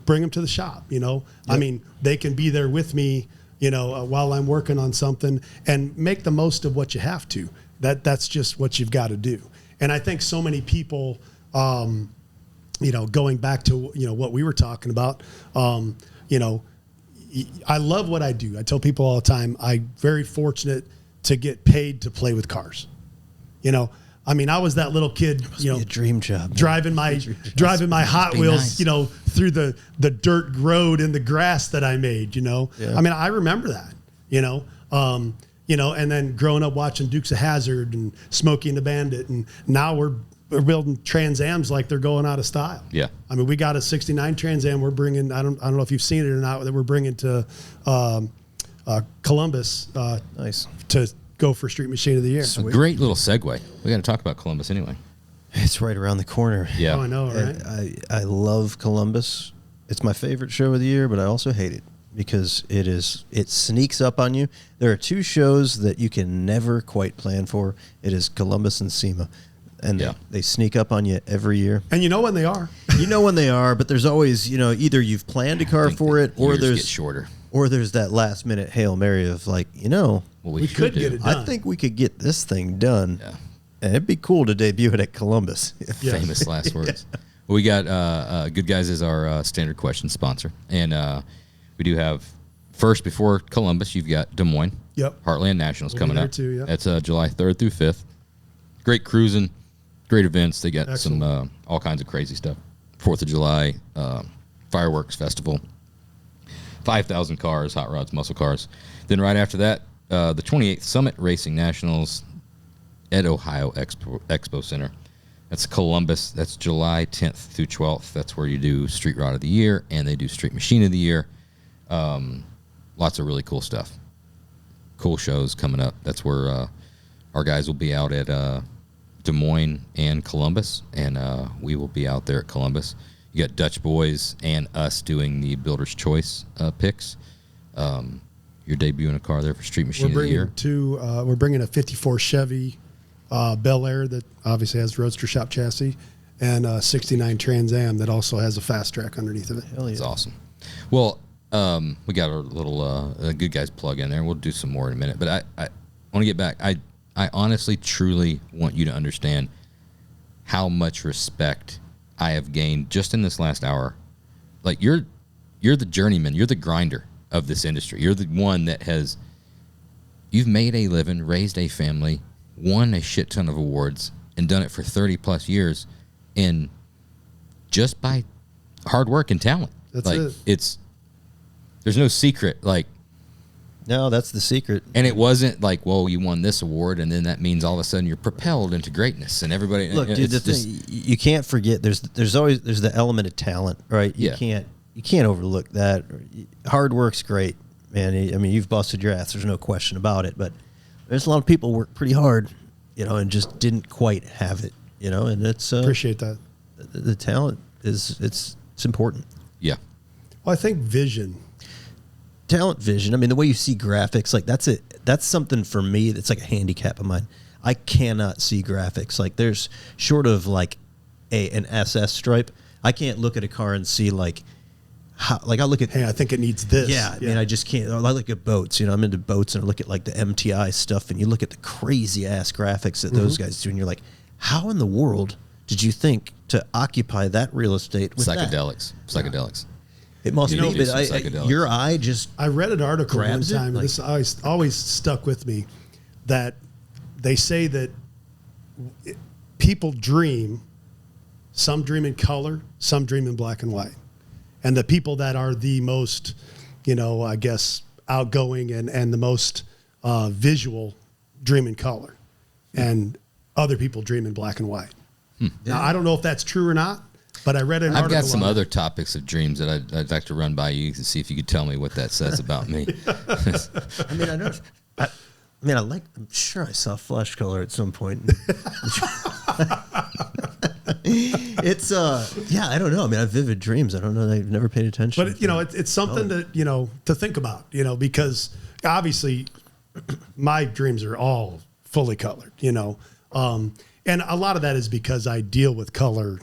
bring them to the shop. Yep. I mean, they can be there with me, while I'm working on something, and make the most of what you have to. That's just what you've got to do. And I think so many people, going back to, what we were talking about, I love what I do. I tell people all the time, I'm very fortunate to get paid to play with cars. I mean, I was that little kid, be a dream job, driving my Hot Wheels, nice. Through the dirt road in the grass that I made, Yeah. I mean, I remember that, and then growing up watching Dukes of Hazzard and Smokey and the Bandit, and now we're building Trans Ams like they're going out of style. Yeah. I mean, we got a '69 Trans Am we're bringing. I don't know if you've seen it or not, that we're bringing to Columbus. Nice. To go for Street Machine of the Year. A great little segue. We got to talk about Columbus anyway. It's right around the corner. Yeah. Oh, I know, right? I love Columbus. It's my favorite show of the year, but I also hate it because it sneaks up on you. There are two shows that you can never quite plan for. It is Columbus and SEMA. And they sneak up on you every year. And you know when they are. You know when they are, but there's always, either you've planned a car for it, or there's shorter. Or there's that last minute Hail Mary of like, well, we could get it done. I think we could get this thing done. Yeah. And it'd be cool to debut it at Columbus. Famous last words. Well, we got Good Guys is our standard question sponsor. And we do have, first, before Columbus, you've got Des Moines. Yep. Heartland Nationals coming up. Too, That's July 3rd through 5th. Great cruising, great events. They got some all kinds of crazy stuff. 4th of July, fireworks festival. 5,000 cars, hot rods, muscle cars. Then right after that, the 28th Summit Racing Nationals at Ohio Expo Center. That's Columbus. That's July 10th through 12th. That's where you do Street Rod of the Year, and they do Street Machine of the Year. Lots of really cool stuff. Cool shows coming up. That's where our guys will be out at Des Moines and Columbus, and we will be out there at Columbus. You got Dutch Boys and us doing the Builder's Choice picks. You're debuting a car there for Street Machine of the Year. We're bringing a 54 Chevy Bel Air that obviously has Roadster Shop chassis, and a 69 Trans Am that also has a fast track underneath of it. Hell yeah. It's awesome. Well, we got our little Good Guys plug in there. We'll do some more in a minute. But I want to get back. I honestly, truly want you to understand how much respect I have gained just in this last hour. Like, you're the journeyman. You're the grinder of this industry. You're the one that you've made a living, raised a family, won a shit ton of awards, and done it for 30 plus years, and just by hard work and talent. That's it. There's no secret. Like, No, that's the secret. And it wasn't like, well, you won this award, and then that means all of a sudden you're propelled into greatness, and everybody. Look, dude, the thing you can't forget. There's always the element of talent, right? You can't overlook that. Hard work's great, man. I mean, you've busted your ass. There's no question about it. But there's a lot of people work pretty hard, and just didn't quite have it, And it's appreciate that. The talent it's important. Yeah. Well, I think vision. Talent, vision. I mean, the way you see graphics, like that's something for me that's like a handicap of mine. I cannot see graphics. Like there's short of like an SS stripe. I can't look at a car and see like how, like I look at. Hey, I think it needs this. Yeah, I mean, I just can't. I look at boats. I'm into boats, and I look at like the MTI stuff, and you look at the crazy ass graphics that those guys do, and you're like, how in the world did you think to occupy that real estate with psychedelics? That? Psychedelics. It must be, but your eye just. I read an article one grabs it, time. like- This always stuck with me, that they say that people dream. Some dream in color, some dream in black and white, and the people that are the most, I guess, outgoing and the most visual dream in color, and other people dream in black and white. Now, I don't know if that's true or not, but I read an article. I've got some on other topics of dreams that I'd like to run by you to see if you could tell me what that says about me. I mean, I know. I'm sure I saw flesh color at some point. It's I don't know. I mean, I have vivid dreams. I don't know. I've never paid attention. But it's something to think about. Because obviously, my dreams are all fully colored. And a lot of that is because I deal with color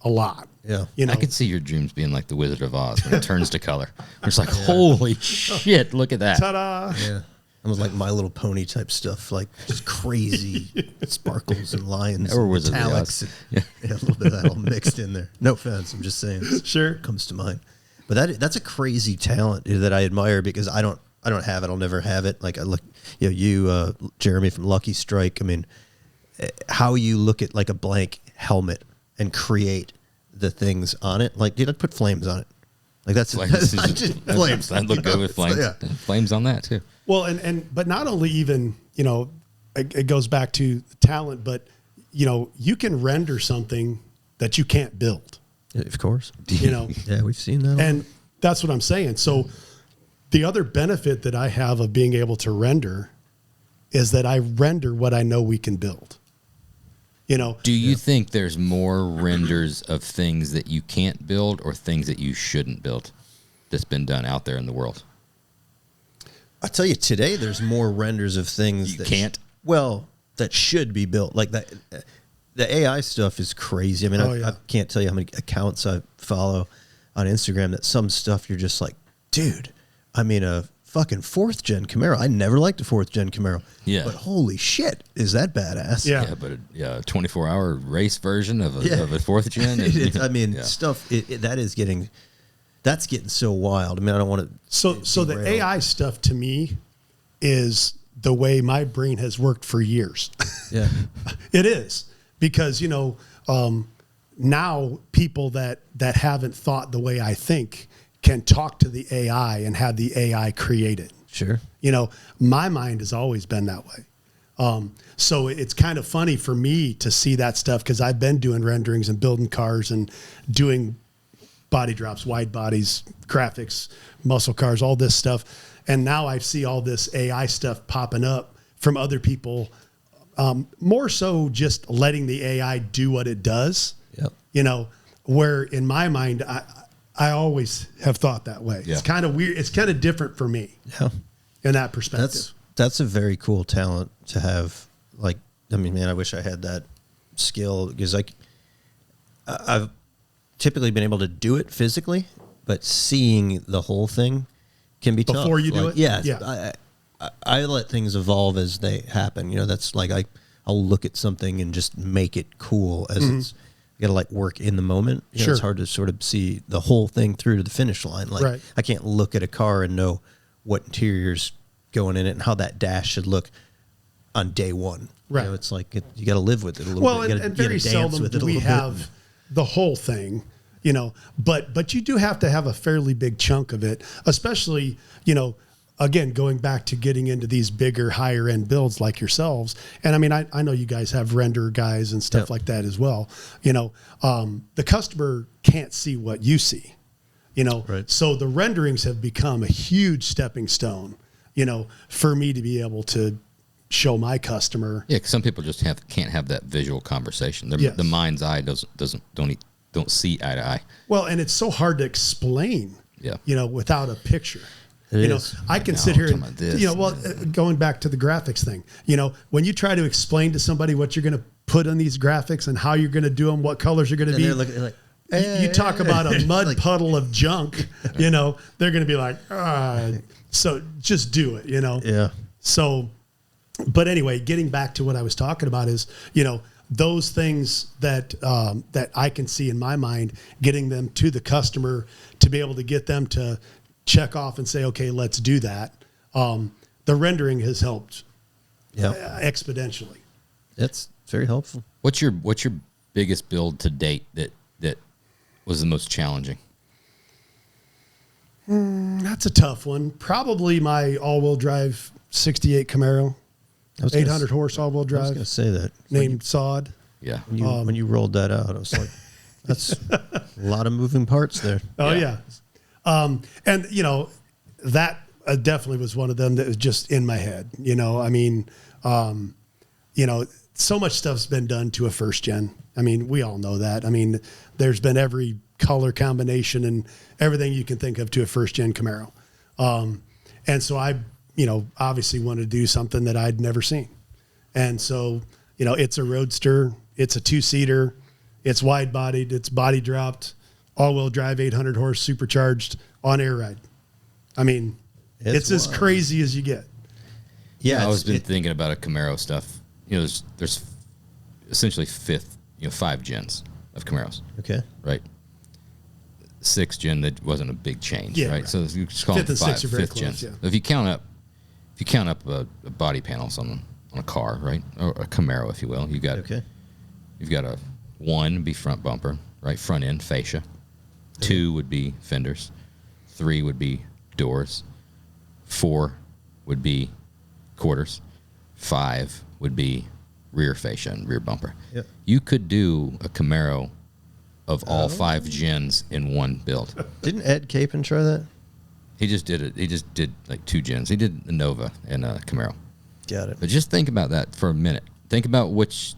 a lot. Yeah. I could see your dreams being like the Wizard of Oz when it turns to color. It's like, holy shit, look at that. Ta-da! Yeah. Almost like My Little Pony type stuff, like just crazy sparkles and lines, Or and Wizard of metallics. Oz. Yeah, a little bit of that all mixed in there. No offense, I'm just saying. Sure. Comes to mind. But that's a crazy talent that I admire because I don't have it. I'll never have it. Like I look, you Jeremy from Lucky Strike. I mean, how you look at like a blank helmet and create the things on it. Like, dude, I'd put flames on it. Like that's Flames. flames. I'd look good with flames. Yeah. Flames on that too. Well, but not only even, it goes back to talent, but, you can render something that you can't build, Of course. Yeah, we've seen that. And that's what I'm saying. So the other benefit that I have of being able to render is that I render what I know we can build. Do you think there's more renders of things that you can't build or things that you shouldn't build that's been done out there in the world? I tell you, today there's more renders of things You can't? that should be built. Like that, the AI stuff is crazy. I mean, I can't tell you how many accounts I follow on Instagram that some stuff you're just like, dude, I mean, a fucking 4th gen Camaro. I never liked a 4th gen Camaro. Yeah. But holy shit, is that badass? Yeah. Yeah, but a 24-hour race version of a 4th gen. Stuff that's getting so wild. I mean, I don't want to. So the AI stuff to me is the way my brain has worked for years. Yeah. It is because, now people that haven't thought the way I think can talk to the AI and have the AI create it. Sure. My mind has always been that way. So it's kind of funny for me to see that stuff because I've been doing renderings and building cars and doing body drops, wide bodies, graphics, muscle cars, all this stuff. And now I see all this AI stuff popping up from other people, more so just letting the AI do what it does. Yep. Where in my mind, I always have thought that way. Yeah. It's kind of weird. It's kind of different for me. Yeah. In that perspective. That's a very cool talent to have. Like, I mean, man, I wish I had that skill because I've typically been able to do it physically, but seeing the whole thing can be tough. Before you do it? Yeah. I let things evolve as they happen. That's like I'll look at something and just make it cool as it's. You got to work in the moment. Sure. It's hard to sort of see the whole thing through to the finish line. Right. I can't look at a car and know what interior's going in it and how that dash should look on day one. Right. It's like you got to live with it a little Well, bit. and very seldom do we have the whole thing, but you do have to have a fairly big chunk of it, especially, again, going back to getting into these bigger, higher end builds like yourselves. And I mean, I know you guys have render guys and stuff like that as well. You know, the customer can't see what you see, you know, so the renderings have become a huge stepping stone, you know, for me to be able to show my customer. Yeah, 'cause some people just can't have that visual conversation. The mind's eye don't see eye to eye. Well, and it's so hard to explain, you know, without a picture. It know, is. I can sit here and, you know, well, going back to the graphics thing, you know, when you try to explain to somebody what you're going to put on these graphics and how you're going to do them, what colors are going to be, they're looking like, you talk about a mud puddle of junk, you know, they're going to be like, so just do it, you know? Yeah. So, but anyway, getting back to what I was talking about is, you know, those things that that I can see in my mind, getting them to the customer to be able to get them to check off and say, okay, let's do that. The rendering has helped exponentially. That's very helpful. What's your biggest build to date that was the most challenging? That's a tough one. Probably my all-wheel drive 68 Camaro, 800 horse all-wheel drive. I was going to say that. Named Sod. Yeah. When you rolled that out, I was like, that's a lot of moving parts there. Oh, yeah. And, you know, that definitely was one of them that was just in my head. You know, I mean, you know, so much stuff's been done to a first gen. I mean, we all know that. I mean, there's been every color combination and everything you can think of to a first gen Camaro. And so I, you know, obviously wanted to do something that I'd never seen. And so, you know, it's a roadster, it's a 2-seater, it's wide bodied, it's body dropped, all-wheel drive, 800 horse, supercharged on air ride. I mean, it's as crazy as you get. Yeah, I was been thinking about a Camaro stuff. You know, there's essentially 5 gens of Camaros. Okay. Right. 6th gen, that wasn't a big change, right? So you just call 5th them and 6th are very 5th close, gens. yeah. If you count up a body panels on a car, right, or a Camaro, if you will, you've got a 1 be front bumper, right, front end fascia. 2 would be fenders. 3 would be doors. 4 would be quarters. 5 would be rear fascia and rear bumper. Yep. You could do a Camaro of all 5 gens in one build. Didn't Ed Capon try that? He just did it. He just did like 2 gens. He did a Nova and a Camaro. Got it. But just think about that for a minute. Think about which.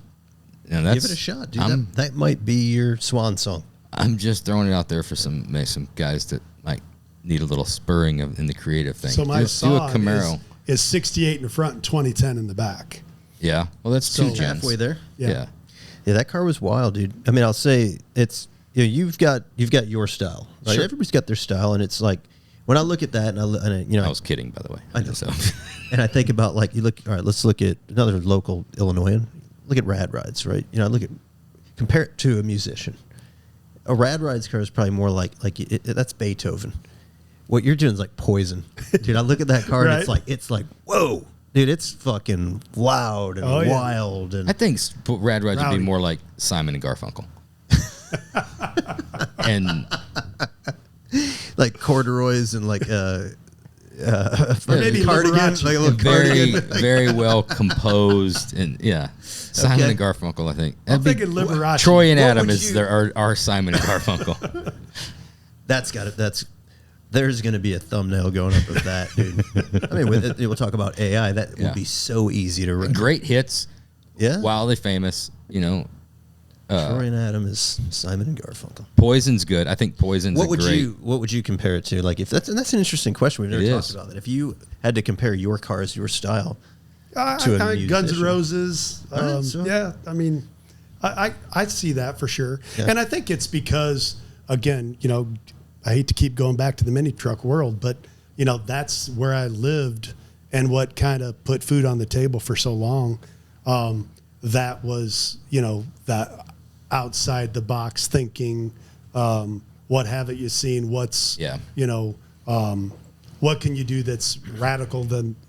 You know, that's, give it a shot, dude. That might be your swan song. I'm just throwing it out there for some guys that might need a little spurring in the creative thing. So my do a Sod Camaro is 68 in the front and 2010 in the back. Yeah, well, that's 2 gens. Halfway there. Yeah. Yeah, that car was wild, dude. I mean, I'll say it's, you know, you've got your style, right? Sure. Everybody's got their style, and it's like when I look at that, and you know, I was kidding, by the way. I know. So. And I think about, like, you look. All right, let's look at another local Illinoisan. Look at Rad Rides, right? You know, compare it to a musician. A Rad Rides car is probably more like that's Beethoven. What you're doing is like Poison, dude. I look at that car and it's like whoa, dude. It's fucking loud and wild. And I think Rad Rides would be more like Simon and Garfunkel. And like corduroys and like maybe cardigan, Liberace. like a little very, cardigan. very well composed, and Simon and Garfunkel. I think I'm thinking Liberace. Troy and Adam is our Simon and Garfunkel. There's going to be a thumbnail going up of that, dude. I mean, we'll talk about AI. That would be so easy to run. Great hits. Yeah. Wildly famous. You know. Troy and Adam is Simon and Garfunkel. Poison's good. I think Poison's what would you compare it to? Like, if that's an interesting question. We've never talked about that. If you had to compare your cars, your style to a musician. Guns N' Roses. So. I mean, I see that for sure. Yeah. And I think it's because, again, you know, I hate to keep going back to the mini truck world, but, you know, that's where I lived and what kind of put food on the table for so long. That was, you know, that outside the box thinking, what haven't you seen? What's, you know, what can you do that's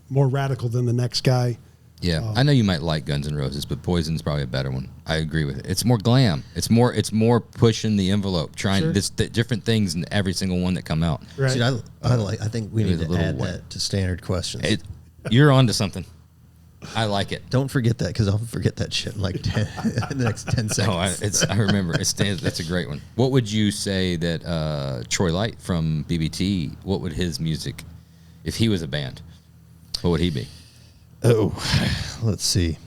more radical than the next guy? Yeah, I know you might like Guns N' Roses, but Poison's probably a better one. I agree with it. It's more glam. It's more pushing the envelope, trying different things in every single one that come out. Right. See, I think we need With a to little add white. that to standard questions. You're onto something. I like it. Don't forget that, because I'll forget that shit in like the next 10 seconds. I remember. It stands. That's a great one. What would you say that Troy Light from BBT? What would his music, if he was a band, what would he be? Oh, let's see.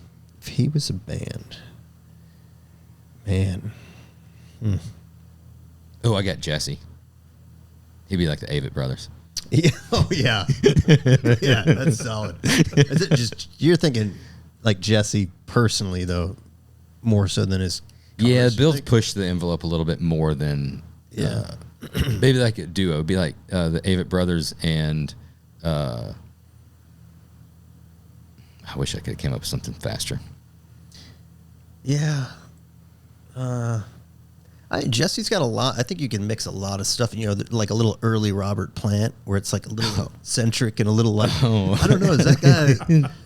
If he was a band, man. Oh, I got Jesse. He'd be like the Avett Brothers. Yeah. Oh, yeah. Yeah, that's solid. Is it just, you're thinking like Jesse personally, though, more so than his covers, Yeah, Bill's like? pushed the envelope a little bit more than maybe like a duo. It'd be like the Avett Brothers and I wish I could have came up with something faster. Yeah. Jesse's got a lot. I think you can mix a lot of stuff. You know, like a little early Robert Plant, where it's like a little eccentric and a little like, I don't know, is that guy,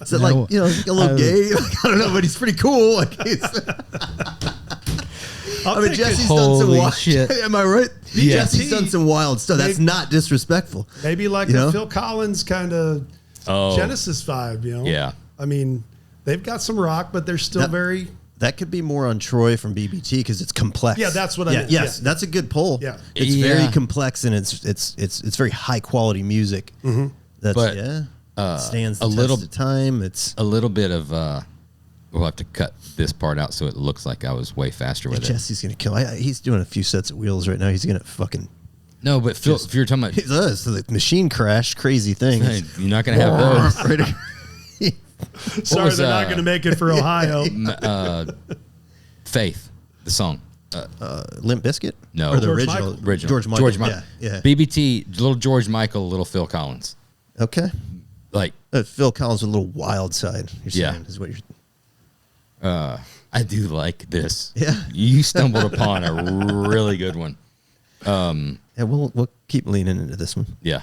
is that like, you know, like a little gay? Like, I don't know, but he's pretty cool. Like, I mean, Jesse's done some wild shit. Am I right? Yeah. Jesse's done some wild stuff. That's not disrespectful. Maybe like You a know? Phil Collins kind of Genesis vibe, you know? Yeah. I mean, they've got some rock, but they're still very... That could be more on Troy from BBT because it's complex. Yeah, that's what I meant. Yes, Yeah. that's a good pull. Yeah. It's Yeah. very complex and it's very high quality music. Mm-hmm. That's But, stands the a little- test of time. It's A little bit of we'll have to cut this part out so it looks like I was way faster with it. Jesse's gonna kill. He's doing a few sets of wheels right now. He's gonna fucking. No, but Phil, if you're talking He about, does. The machine crash, crazy thing. hey, you're not gonna have those. Sorry, was, they're not going to make it for Ohio. Faith, the song. Limp Bizkit? No. Or the George original. Michael. Original. George Michael. Yeah. BBT, little George Michael, little Phil Collins. Okay. Like, Phil Collins with a little wild side. You're saying is what you're. I do like this. Yeah. You stumbled upon a really good one. Yeah, we'll keep leaning into this one. Yeah.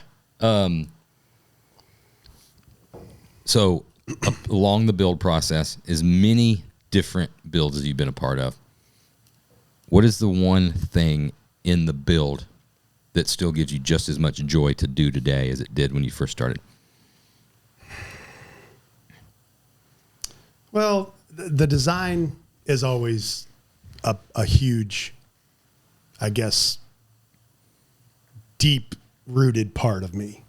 So along the build process, as many different builds as you've been a part of, what is the one thing in the build that still gives you just as much joy to do today as it did when you first started? Well, the design is always a huge, I guess, deep-rooted part of me.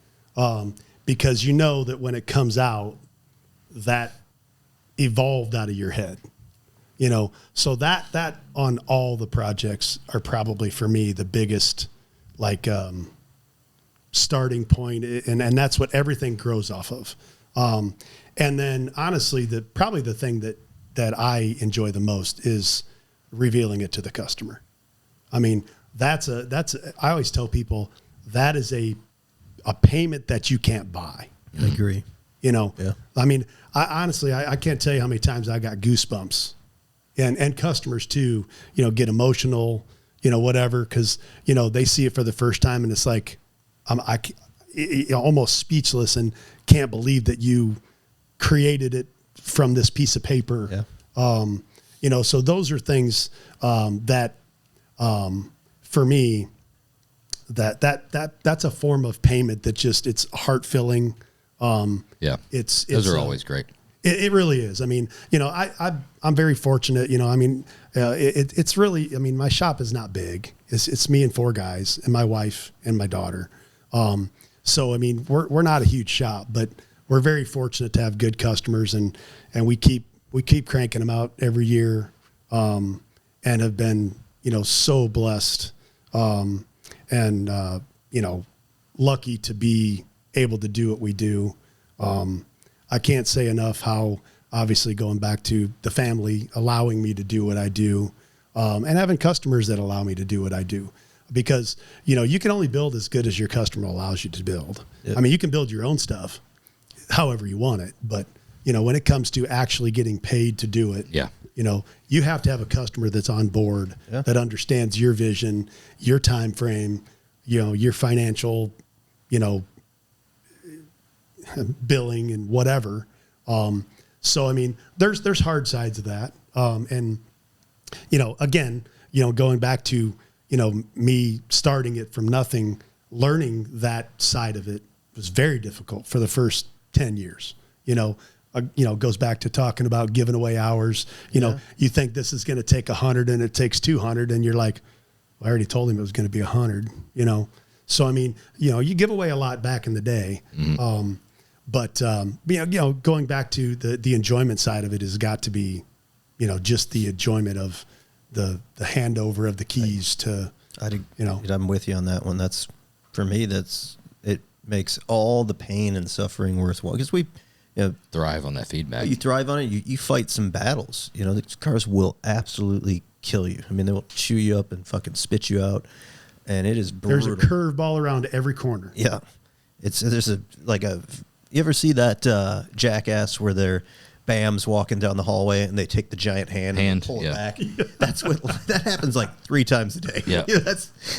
Because you know that when it comes out, that evolved out of your head. You know, so that on all the projects are probably for me the biggest, like, starting point, and that's what everything grows off of. And then honestly, probably the thing that I enjoy the most is revealing it to the customer. I mean, I always tell people that is a payment that you can't buy. I agree. You know, Yeah. I mean, I honestly can't tell you how many times I got goosebumps, and customers too, you know, get emotional, you know, whatever. 'Cause you know, they see it for the first time and it's like, I'm almost speechless and can't believe that you created it from this piece of paper. Yeah. You know, so those are things, that, for me, that's a form of payment that just, it's heart filling. Yeah. Those are always great. It really is. I mean, you know, I'm very fortunate, you know, I mean, it's really, I mean, my shop is not big. It's me and 4 guys and my wife and my daughter. So, I mean, we're not a huge shop, but we're very fortunate to have good customers and we keep cranking them out every year. And have been, you know, so blessed, and you know, lucky to be able to do what we do. I can't say enough how, obviously, going back to the family allowing me to do what I do, and having customers that allow me to do what I do, because, you know, you can only build as good as your customer allows you to build. Yep. I mean, you can build your own stuff however you want it, but, you know, when it comes to actually getting paid to do it, Yeah. you know, you have to have a customer that's on board, Yeah. that understands your vision, your time frame, you know, your financial, you know, billing and whatever. So, I mean, there's hard sides of that. And, again, going back to, me starting it from nothing, learning that side of it was very difficult for the first 10 years, goes back to talking about giving away hours. You think this is going to take 100 and it takes 200 and you're like, well, I already told him it was going to be 100, So, I mean, you give away a lot back in the day. Mm-hmm. But going back to the enjoyment side of it has got to be, just the enjoyment of the handover of the keys to, I'm with you on that one. That's, for me, it makes all the pain and suffering worthwhile. Because we thrive on that feedback. You thrive on it. You fight some battles. The cars will absolutely kill you. I mean, they will chew you up and fucking spit you out. And it is brutal. There's a curveball around every corner. Yeah. You ever see that Jackass where they're Bam's walking down the hallway and they take the giant hand and pull it back? That happens like 3 times a day. Yeah.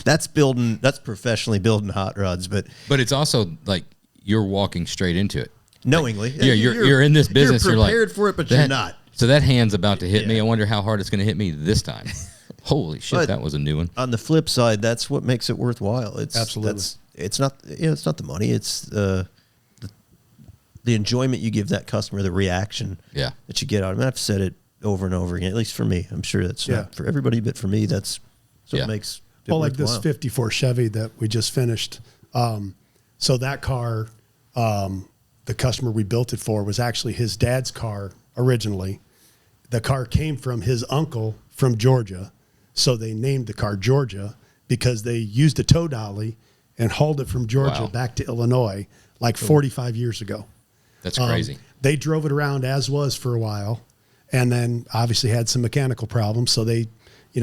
That's professionally building hot rods, but it's also like you're walking straight into it. Knowingly. Yeah, you're in this business. You're prepared like, for it, but you're not. So that hand's about to hit me. I wonder how hard it's going to hit me this time. Holy shit, that was a new one. On the flip side, that's what makes it worthwhile. Absolutely. It's not the money. It's the enjoyment you give that customer, the reaction that you get out of it. I've said it over and over again, at least for me. I'm sure that's not for everybody, but for me, that's what makes it like worthwhile. this 54 Chevy that we just finished. So that car, the customer we built it for was actually his dad's car originally. The car came from his uncle from Georgia. So they named the car Georgia because they used a tow dolly and hauled it from Georgia back to Illinois like 45 years ago. That's crazy. They drove it around as was for a while, and then obviously had some mechanical problems. So they,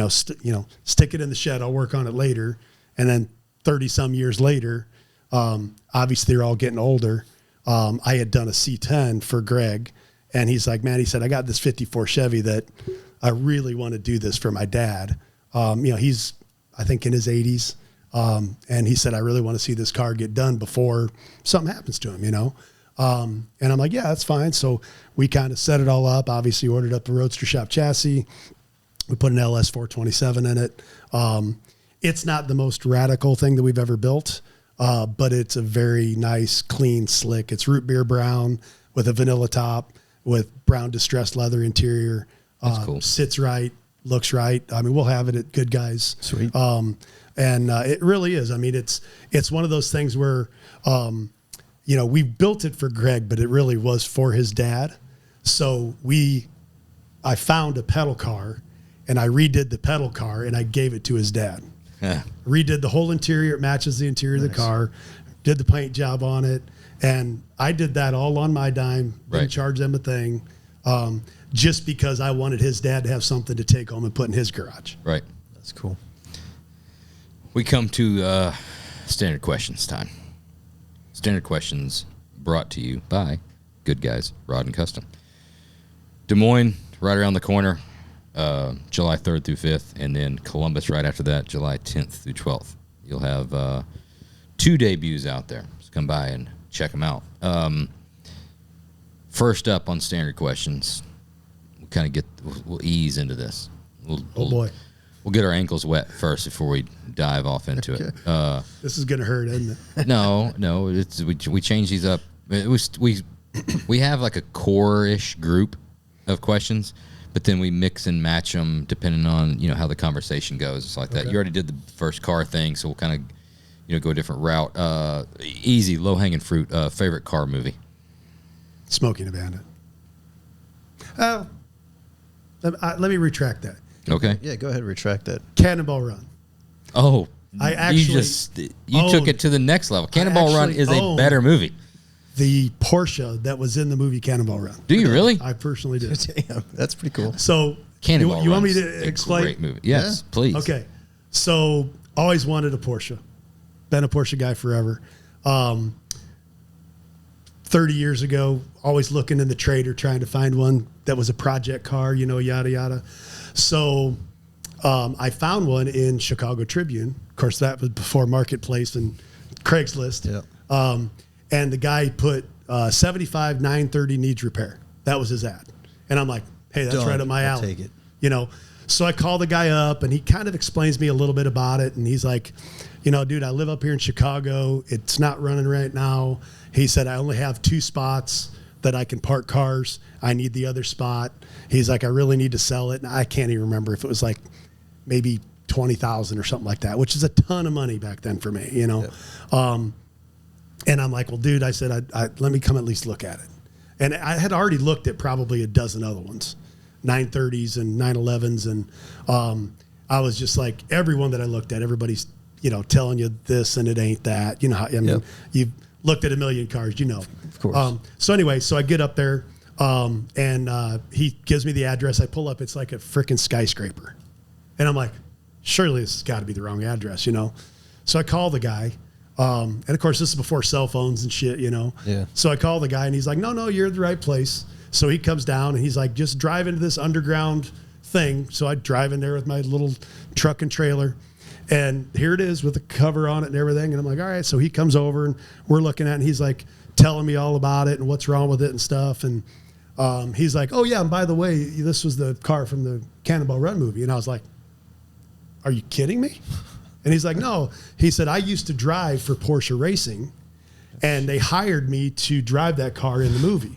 stick it in the shed. I'll work on it later. And then 30 some years later, obviously they're all getting older. I had done a C10 for Greg, and he's like, man, he said, I got this 54 Chevy that I really want to do this for my dad. He's, I think, in his 80s. And he said, I really want to see this car get done before something happens to him, And I'm like, yeah, that's fine. So we kind of set it all up, obviously ordered up the Roadster Shop chassis. We put an LS 427 in it. It's not the most radical thing that we've ever built, but it's a very nice, clean, slick. It's root beer brown with a vanilla top with brown distressed leather interior. That's cool. Sits right, looks right. I mean, we'll have it at Good Guys. Sweet. And it really is. I mean, it's one of those things where, we built it for Greg, but it really was for his dad. So I found a pedal car and I redid the pedal car and I gave it to his dad. Yeah. Redid the whole interior. It matches the interior of the car. Did the paint job on it. And I did that all on my dime. Didn't charge them a thing. Just because I wanted his dad to have something to take home and put in his garage. Right. That's cool. We come to standard questions time. Standard questions brought to you by Good Guys Rod and Custom. Des Moines, right around the corner, July 3rd through 5th, and then Columbus right after that, July 10th through 12th. You'll have 2 debuts out there. So come by and check them out. First up on standard questions, we'll ease into this. Oh boy. We'll get our ankles wet first before we dive off into it. This is going to hurt, isn't it? No. We change these up. We have like a core-ish group of questions, but then we mix and match them depending on how the conversation goes. It's like that. You already did the first car thing, so we'll kind of go a different route. Easy, low-hanging fruit. Favorite car movie? Smoking a Bandit. Let me retract that. Okay. Yeah, go ahead and retract that. Cannonball Run. Oh, I actually you took it to the next level. Cannonball Run is a better movie. The Porsche that was in the movie Cannonball Run. Do you really? I personally do. Damn, that's pretty cool. So Cannonball you want me Run's to explain? A great movie. Yes, please. Okay. So always wanted a Porsche. Been a Porsche guy forever. 30 years ago, always looking in the trader trying to find one that was a project car, yada, yada. So I found one in Chicago Tribune. Of course, that was before Marketplace and Craigslist. Yeah. And the guy put 75 930 needs repair. That was his ad. And I'm like, hey, that's Done. right up my I'll alley. take it. You know, so I call the guy up and he kind of explains me a little bit about it. And he's like, you know, dude, I live up here in Chicago. It's not running right now. He said, I only have 2 spots that I can park cars. I need the other spot. He's like, I really need to sell it. And I can't even remember if it was like maybe 20,000 or something like that, which is a ton of money back then for me, you know? Yeah. And I'm like, well, dude, I said, let me come at least look at it. And I had already looked at probably a dozen other ones, 930s and 911s. And I was just like, everyone that I looked at, everybody's, you know, telling you this and it ain't that. You know, I mean, you've looked at a million cars, you know. Of course. So anyway, so I get up there and he gives me the address. I pull up. It's like a freaking skyscraper. And I'm like, surely this has got to be the wrong address, you know. So I call the guy. And of course, this is before cell phones and shit, you know. Yeah. So I call the guy and he's like, no, you're at the right place. So he comes down and he's like, just drive into this underground thing. So I drive in there with my little truck and trailer. And here it is with the cover on it and everything. And I'm like, all right. So he comes over and we're looking at it and he's like telling me all about it and what's wrong with it and stuff. And he's like, oh, yeah. And by the way, this was the car from the Cannonball Run movie. And I was like, are you kidding me? And he's like, no. He said, I used to drive for Porsche Racing and they hired me to drive that car in the movie.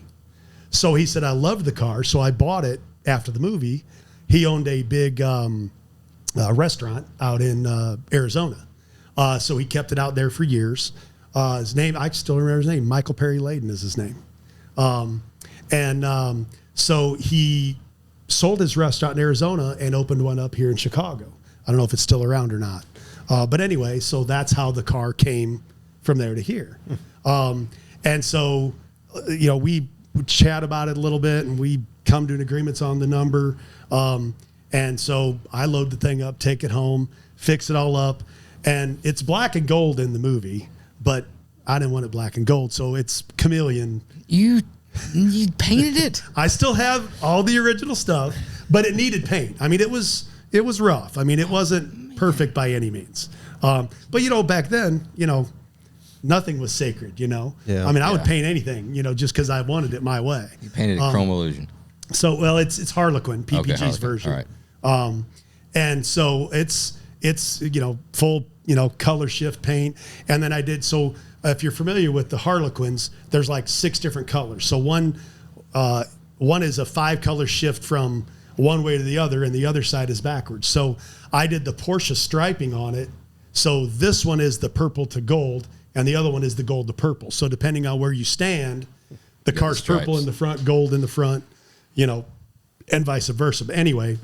So he said, I loved the car. So I bought it after the movie. He owned a big restaurant out in Arizona. So he kept it out there for years. His name, I still remember his name. Michael Perry Layden is his name. So he sold his restaurant in Arizona and opened one up here in Chicago. I don't know if it's still around or not. But anyway, so that's how the car came from there to here. And so, you know, we would chat about it a little bit and we come to an agreement on the number. And so I load the thing up, take it home, fix it all up. And it's black and gold in the movie, but I didn't want it black and gold. So it's chameleon. You painted it? I still have all the original stuff, but it needed paint. I mean, it was rough. I mean, it wasn't perfect by any means. But, you know, back then, you know, nothing was sacred, you know. Yeah. I mean, I would paint anything, you know, just because I wanted it my way. You painted a Chrome Illusion. So, well, it's Harlequin, PPG's Harlequin. version. All right. And so it's, you know, full, you know, color shift paint. And then I did, so if you're familiar with the Harlequins, there's like 6 different colors. So one is a 5-color shift from one way to the other, and the other side is backwards. So I did the Porsche striping on it. So this one is the purple to gold, and the other one is the gold to purple. So depending on where you stand, the car's purple in the front, gold in the front, you know, and vice versa. But anyway,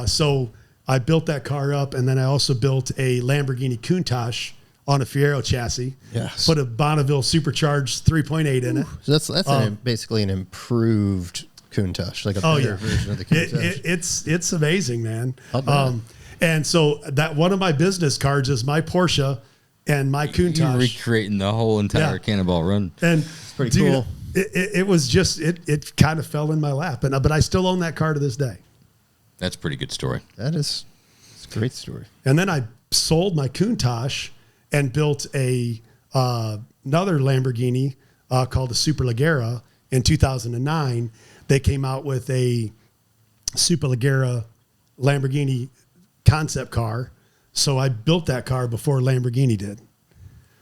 so I built that car up, and then I also built a Lamborghini Countach on a Fiero chassis. Yes. Put a Bonneville supercharged 3.8 in it. So that's basically an improved Countach, like a better version of the Countach. It's amazing, man. And so that one of my business cards is my Porsche and my Countach. You're recreating the whole entire Cannonball Run. And it's pretty cool. It was just, it kind of fell in my lap. But I still own that car to this day. That's a pretty good story. It's a great story. And then I sold my Countach and built another Lamborghini called the Superleggera in 2009. They came out with a Superleggera Lamborghini concept car. So I built that car before Lamborghini did.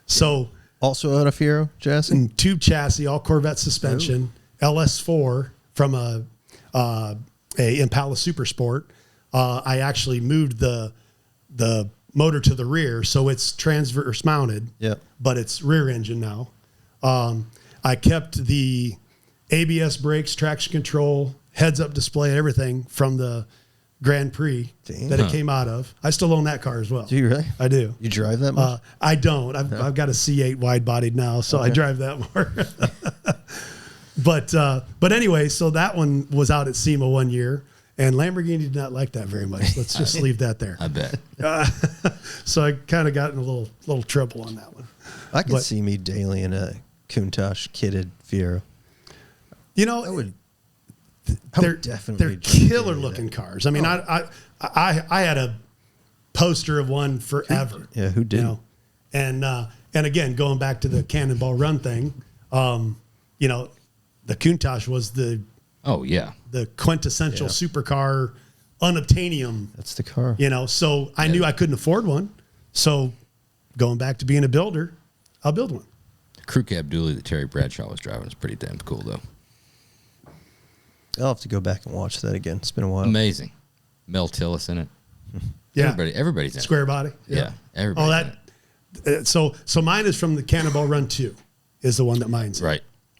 So also out of Fiero chassis? And tube chassis, all Corvette suspension, LS4 from a Impala Super Sport. I actually moved the motor to the rear, so it's transverse mounted, but it's rear engine now. I kept the ABS brakes, traction control, heads-up display, everything from the Grand Prix that it came out of. I still own that ar as well. Do you really? I do. You drive that much? I don't. I've got a C8 wide-bodied now, so I drive that more. But anyway, so that one was out at SEMA one year, and Lamborghini did not like that very much. Let's just leave that there. I bet. So I kind of got in a little trouble on that one. I could see me daily in a Countach kitted Fiero. You know, they're killer looking cars. I mean, I had a poster of one forever. Yeah, who didn't? You know? And again, going back to the Cannonball Run thing, you know, the Countach was the Oh, yeah. The quintessential supercar unobtainium. That's the car. So I knew I couldn't afford one. So going back to being a builder, I'll build one. The crew cab dually that Terry Bradshaw was driving is pretty damn cool, though. I'll have to go back and watch that again. It's been a while. Amazing. Mel Tillis in it. Yeah. Everybody's in it. Square body. Yeah. Everybody's in it. So mine is from the Cannonball Run 2 is the one that mine's in.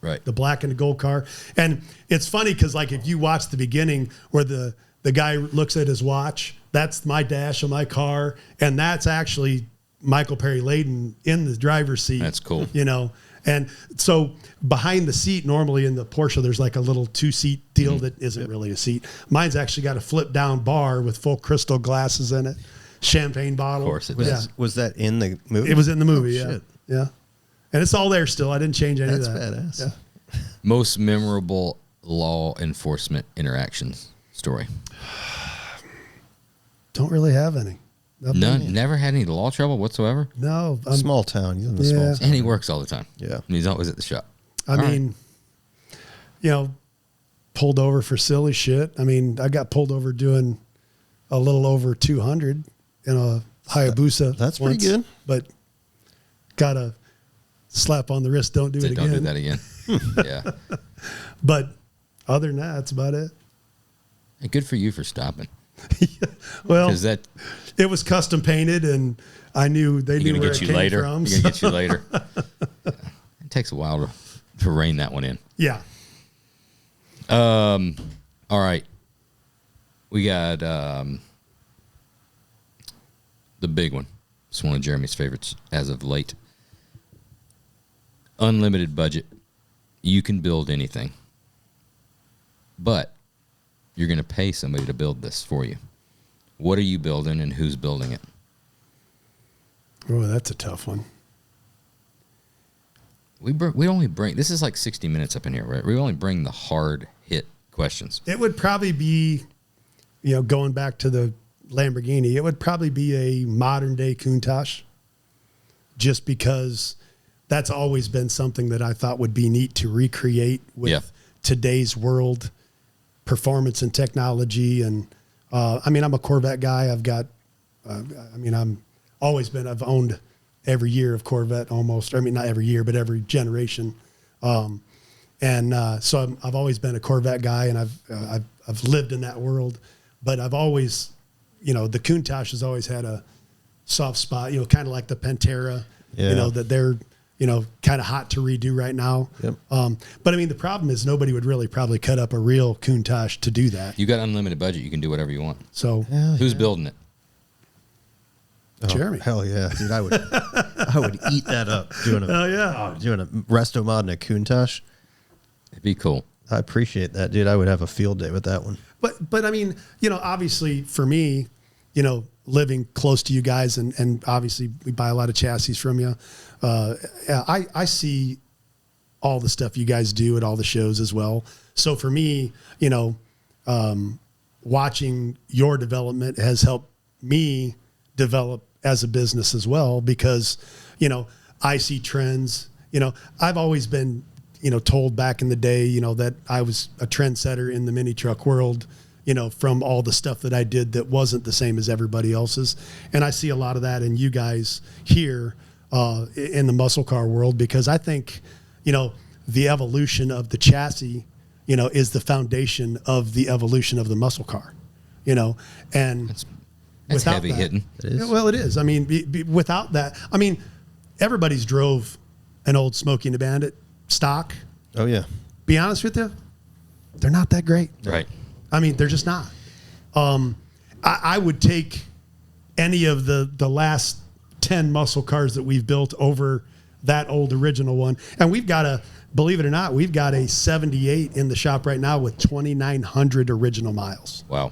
Right. The black and the gold car. And it's funny because, like, if you watch the beginning where the guy looks at his watch, that's my dash of my car. And that's actually Michael Perry Layden in the driver's seat. That's cool. And so behind the seat, normally in the Porsche, there's like a little 2-seat deal that isn't really a seat. Mine's actually got a flip down bar with full crystal glasses in it, champagne bottle. Of course it was, does. was that in the movie? It was in the movie, Oh, yeah. shit. Yeah. And it's all there still. I didn't change any That's of that. badass. Yeah. Most memorable law enforcement interactions story. Don't really have any. Nothing. None. Never had any law trouble whatsoever. No. Small town. He's in the Yeah. small town. And he works all the time. Yeah. And he's always at the shop. I mean, pulled over for silly shit. I mean, I got pulled over doing a little over 200 in a Hayabusa. That's pretty once, good. But got a slap on the wrist. Don't do it Don't again. do that again. Yeah. But other than that, that's about it. Hey, good for you for stopping. Well, Because that it was custom painted, and I knew they knew you're where gonna it get you came later. from. You're gonna get you later. It takes a while to rein that one in. Yeah. All right. We got the big one. It's one of Jeremy's favorites as of late. Unlimited budget. You can build anything. But you're going to pay somebody to build this for you. What are you building and who's building it? Oh, that's a tough one. We only bring, this is like 60 minutes up in here, right? We only bring the hard hit questions. It would probably be, going back to the Lamborghini, it would probably be a modern day Countach, just because that's always been something that I thought would be neat to recreate with today's world performance and technology. And I'm a Corvette guy. I've got, I've owned every year of Corvette almost. I mean, not every year, but every generation. So I've always been a Corvette guy, and I've lived in that world. But I've always, the Countach has always had a soft spot. Kind of like the Pantera. That they're kind of hot to redo right now. Yep. But I mean, the problem is nobody would really probably cut up a real Countach to do that. You got unlimited budget. You can do whatever you want. So Who's building it? Jeremy. Hell yeah, dude! I would eat that up doing a resto mod and a Countach. It'd be cool. I appreciate that, dude. I would have a field day with that one. But I mean, obviously for me, living close to you guys, and obviously we buy a lot of chassis from you. I see all the stuff you guys do at all the shows as well. So for me, watching your development has helped me develop as a business as well, because, I see trends. I've always been, told back in the day, that I was a trendsetter in the mini truck world, from all the stuff that I did that wasn't the same as everybody else's. And I see a lot of that in you guys here in the muscle car world, because I think, the evolution of the chassis, is the foundation of the evolution of the muscle car, and That's without heavy that, hitting. It is. Well, it is. I mean, without that, everybody's drove an old Smokey and the Bandit stock. Oh yeah. Be honest with you, they're not that great. Right. They're just not. I would take any of the last 10 muscle cars that we've built over that old original one. And we've got believe it or not, we've got a 78 in the shop right now with 2,900 original miles, Wow.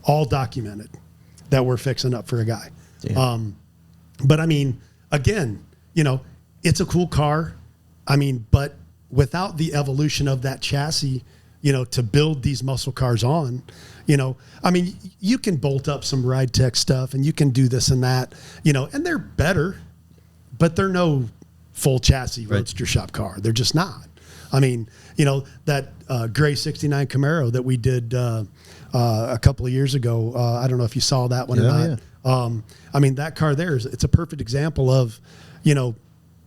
all documented, that we're fixing up for a guy. Damn. But again, it's a cool car. But without the evolution of that chassis, to build these muscle cars on, you can bolt up some ride tech stuff and you can do this and that, and they're better, but they're no full chassis roadster shop car. They're just not. I mean, that gray 69 Camaro that we did a couple of years ago. I don't know if you saw that one or not. Yeah. I mean, that car there it's a perfect example of,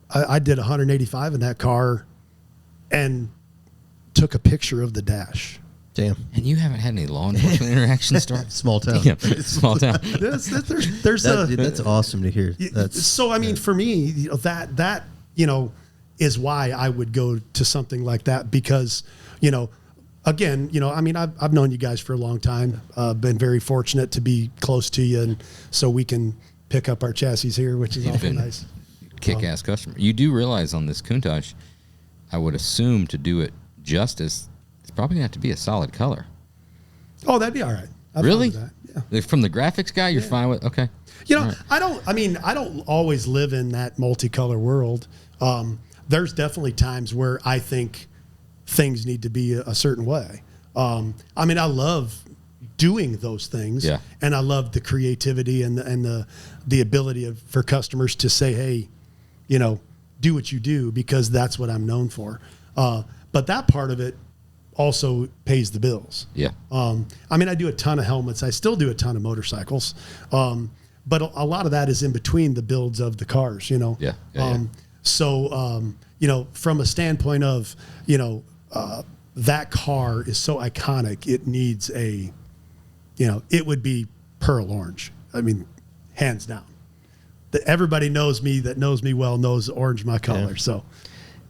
I did 185 in that car and took a picture of the dash. Damn. And you haven't had any law enforcement interaction start? Small town. Yeah, small town. That's awesome to hear. So, I mean, for me, that is why I would go to something like that because, again, I mean, I've known you guys for a long time. Been very fortunate to be close to you, and so we can pick up our chassis here, which is awful nice. Kick-ass customer. You do realize on this Countach, I would assume to do it justice, it's probably going to have to be a solid color. Oh, that'd be all right. Really? Yeah. From the graphics guy, you're fine with? Okay. Right. I don't always live in that multicolor world. There's definitely times where I think things need to be a certain way. I mean, I love doing those things, and I love the creativity and the ability for customers to say, hey, do what you do because that's what I'm known for. But that part of it also pays the bills. Yeah. I mean, I do a ton of helmets. I still do a ton of motorcycles. But a lot of that is in between the builds of the cars, So, from a standpoint of, that car is so iconic, it needs it would be pearl orange. I mean, hands down. Everybody knows me well knows orange my color. Yeah. So,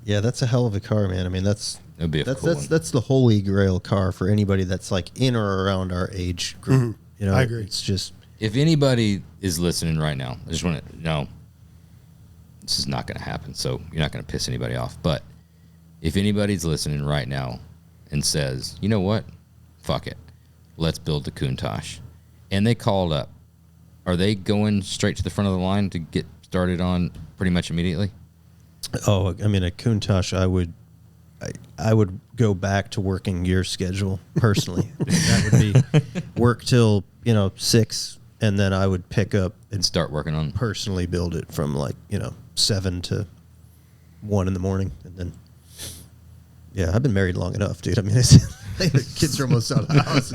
yeah, that's a hell of a car, man. I mean, that's the holy grail car for anybody that's like in or around our age group. Mm-hmm. I agree. It's just, if anybody is listening right now, I just want to know this is not going to happen. So you're not going to piss anybody off. But if anybody's listening right now and says, you know what, fuck it, let's build the Countach, and they called up, are they going straight to the front of the line to get started on pretty much immediately? Oh, I mean, a Countach, I would go back to working your schedule personally. That would be work till 6, and then I would pick up and start working on personally build it from 7 to 1 in the morning, and then I've been married long enough, dude. I mean, the kids are almost out of the house.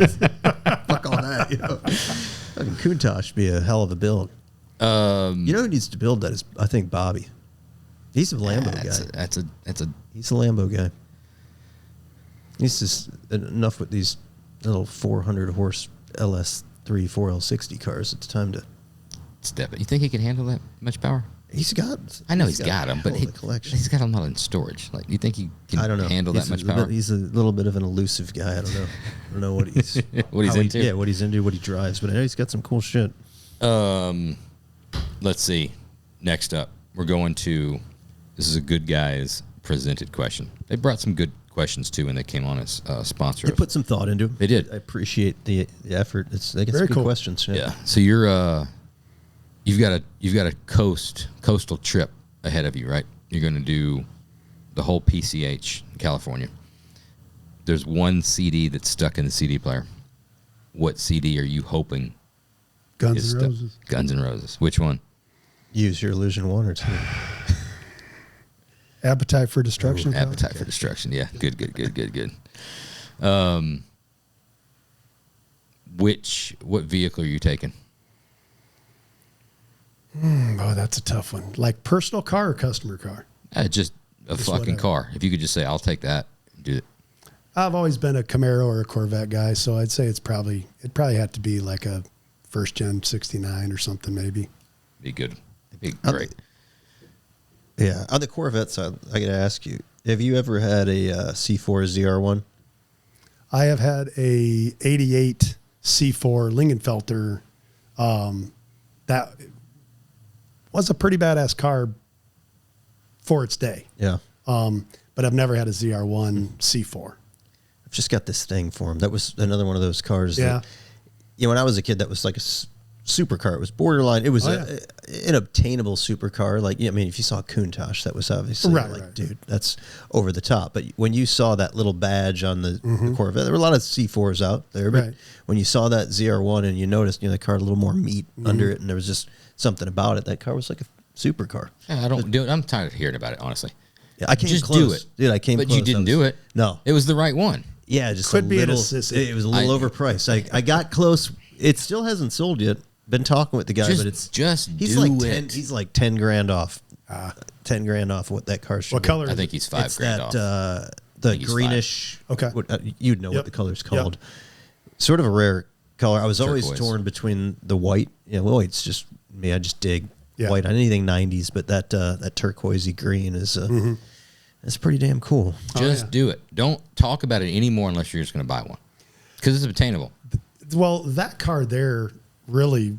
Fuck all that, Fucking Countach be a hell of a build. Who needs to build that is, I think, Bobby. He's a Lambo guy. He's a Lambo guy. He's just enough with these little 400 horse LS3 4L60 cars. It's time to step it. You think he can handle that much power? I know he's got them, but he's got them all in storage. Like, you think he can handle that much power? He's a little bit of an elusive guy. I don't know what he's into. What he's into, what he drives, but I know he's got some cool shit. Let's see. Next up, we're going to. This is a Good Guys presented question. They brought some good questions too when they came on as sponsor. They put some thought into them. They did. I appreciate the effort. They get some good questions. Yeah. So you've got a coastal trip ahead of you, right? You're going to do the whole PCH in California. There's one CD that's stuck in the CD player. What CD are you hoping? Guns N' Roses. Guns N' Roses. Which one? Use Your Illusion 1 or 2. Appetite for Destruction. Appetite for Destruction. Yeah. Good. What vehicle are you taking? Oh, that's a tough one. Like personal car or customer car? Just fucking car. If you could just say, I'll take that, do it. I've always been a Camaro or a Corvette guy, so I'd say it'd probably have to be like a first gen 69 or something, maybe. Be good. Be great. Yeah. On the Corvette side, I got to ask you, have you ever had a C4 ZR1? I have had a 88 C4 Lingenfelter. That was a pretty badass car for its day. Yeah. But I've never had a ZR1 C4. I've just got this thing for him. That was another one of those cars. Yeah. That, when I was a kid, that was like a supercar. It was borderline. It was an obtainable supercar. Like, I mean, if you saw a Countach, that was obviously right. Dude, that's over the top. But when you saw that little badge on the Corvette, there were a lot of C4s out there. But when you saw that ZR1 and you noticed, the car had a little more meat under it, and there was just something about it. That car was like a supercar. Yeah, I'm tired of hearing about it, honestly. Yeah, I came Just close. do it. Dude, I came but close. you didn't do it. No. It was the right one. Yeah, just Could a be an little, assist. it was a little overpriced. I got close. It still hasn't sold yet. Been talking with the guy, but it's he's do like it. He's like 10 grand off. 10 grand off what that car should What be. color? I think he's $5 grand off. The think he's greenish. Okay. You'd know what the color's called. Sort of a rare color. I was always Turquoise. torn between the white. Yeah, well, white's just me. I just dig white on anything 90s, but that turquoisey green is it's pretty damn cool. Just do it. Don't talk about it anymore unless you're just going to buy one, because it's obtainable. Well, that car there really,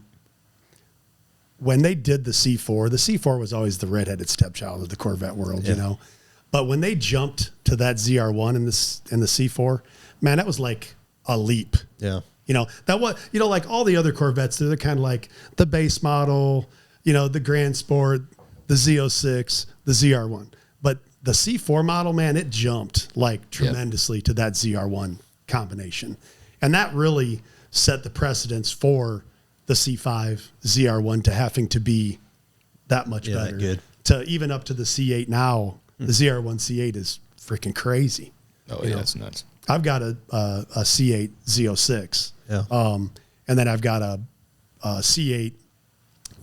when they did the C4 was always the redheaded stepchild of the Corvette world, you know. But when they jumped to that ZR1 in the C4, man, that was like a leap. Yeah. You know, that was, you know, like all the other Corvettes, they're kind of like the base model, you know, the Grand Sport, the Z06, the ZR1. But the C4 model, man, it jumped like tremendously to that ZR1 combination. And that really set the precedence for the C5 ZR1 to having to be that much better. Good. To even up to the C8 now, the ZR1 C8 is freaking crazy. Oh, yeah, that's nuts. I've got a C8 Z06. Yeah. And then I've got a C8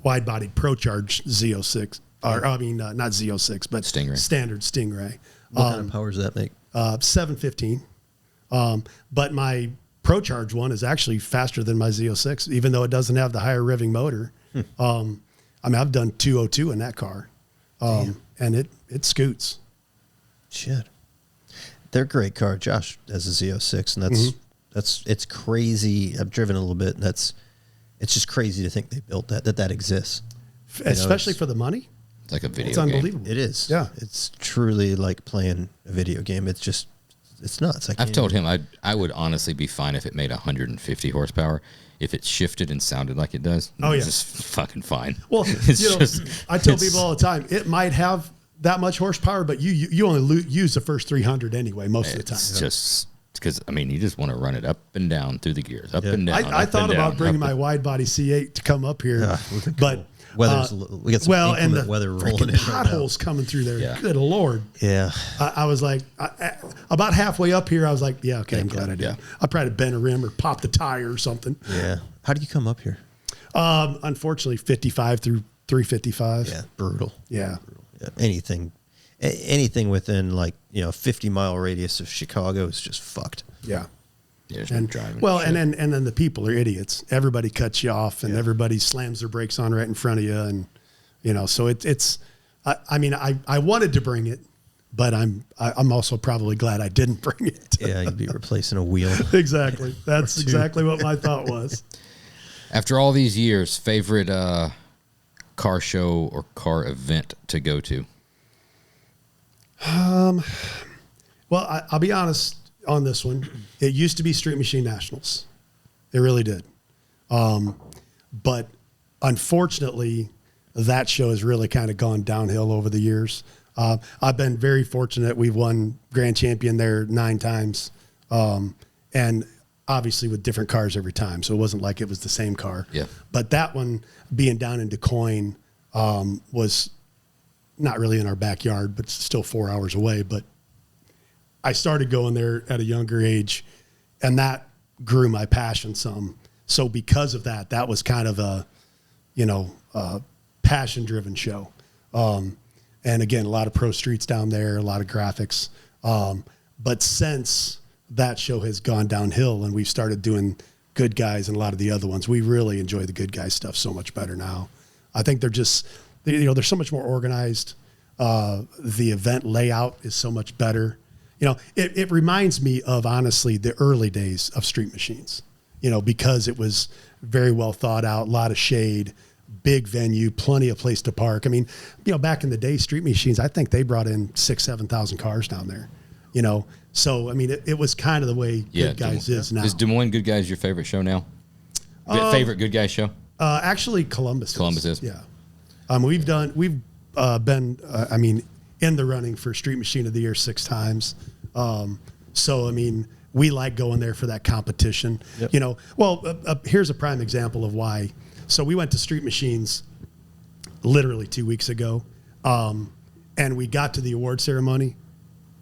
wide-bodied ProCharge Z06. Or, I mean, not Z06, but Stingray. Standard Stingray. What kind of power does that make? 715. But my ProCharge one is actually faster than my Z06, even though it doesn't have the higher revving motor. I mean, I've done 202 in that car. And it scoots. Shit. They're a great car. Josh has a Z06, and it's crazy. I've driven a little bit, and it's just crazy to think they built that exists. Especially for the money. It's like a video It's game. unbelievable. It is. Yeah. It's truly like playing a video game. It's nuts. I've told him I would honestly be fine if it made 150 horsepower. If it shifted and sounded like it does, it's just fucking fine. Well, it's you know, I tell people all the time, it might have that much horsepower, but you only use the first 300 anyway, most of the time. It's just because, I mean, you just want to run it up and down through the gears, up and down. I thought about bringing my wide body C8 to come up here, but weather's we got some and the weather rolling freaking in right potholes coming through there. Yeah. Good Lord. Yeah. I was like, about halfway up here, I was like, yeah, okay, I'm glad I did. Yeah. I probably bent a rim or popped the tire or something. Yeah. How do you come up here? Unfortunately, 55 through 355. Yeah. Brutal. Yeah. Yeah. Anything within 50-mile radius of Chicago is just fucked. Yeah. There's no driving. Well, and then the people are idiots. Everybody cuts you off, and everybody slams their brakes on right in front of you, and so it's. I mean, I wanted to bring it, but I'm also probably glad I didn't bring it. Yeah, you'd be replacing a wheel. Exactly. That's exactly what my thought was. After all these years, favorite car show or car event to go to? Well, I'll be honest on this one. It used to be Street Machine Nationals. It really did. But unfortunately, that show has really kind of gone downhill over the years. I've been very fortunate. We've won grand champion there 9 times. And obviously with different cars every time. So it wasn't like it was the same car. Yeah. But that one being down in Des Moines was not really in our backyard, but still 4 hours away. But I started going there at a younger age, and that grew my passion some. So because of that, that was kind of a passion-driven show. And again, a lot of pro streets down there, a lot of graphics. But since that show has gone downhill and we've started doing Good Guys and a lot of the other ones, we really enjoy the Good Guys stuff so much better now. I think they're just, they're so much more organized. The event layout is so much better. It reminds me of, honestly, the early days of Street Machines, because it was very well thought out, a lot of shade, big venue, plenty of place to park. I mean, back in the day, Street Machines, I think they brought in 6,000-7,000 cars down there, So, I mean, it was kind of the way Good Guys is now. Is Des Moines Good Guys your favorite show now? Favorite Good Guys show? Actually, Columbus is. Yeah. We've been, in the running for Street Machine of the Year 6 times. So, I mean, we like going there for that competition. Yep. Here's a prime example of why. So we went to Street Machines literally 2 weeks ago. And And we got to the award ceremony,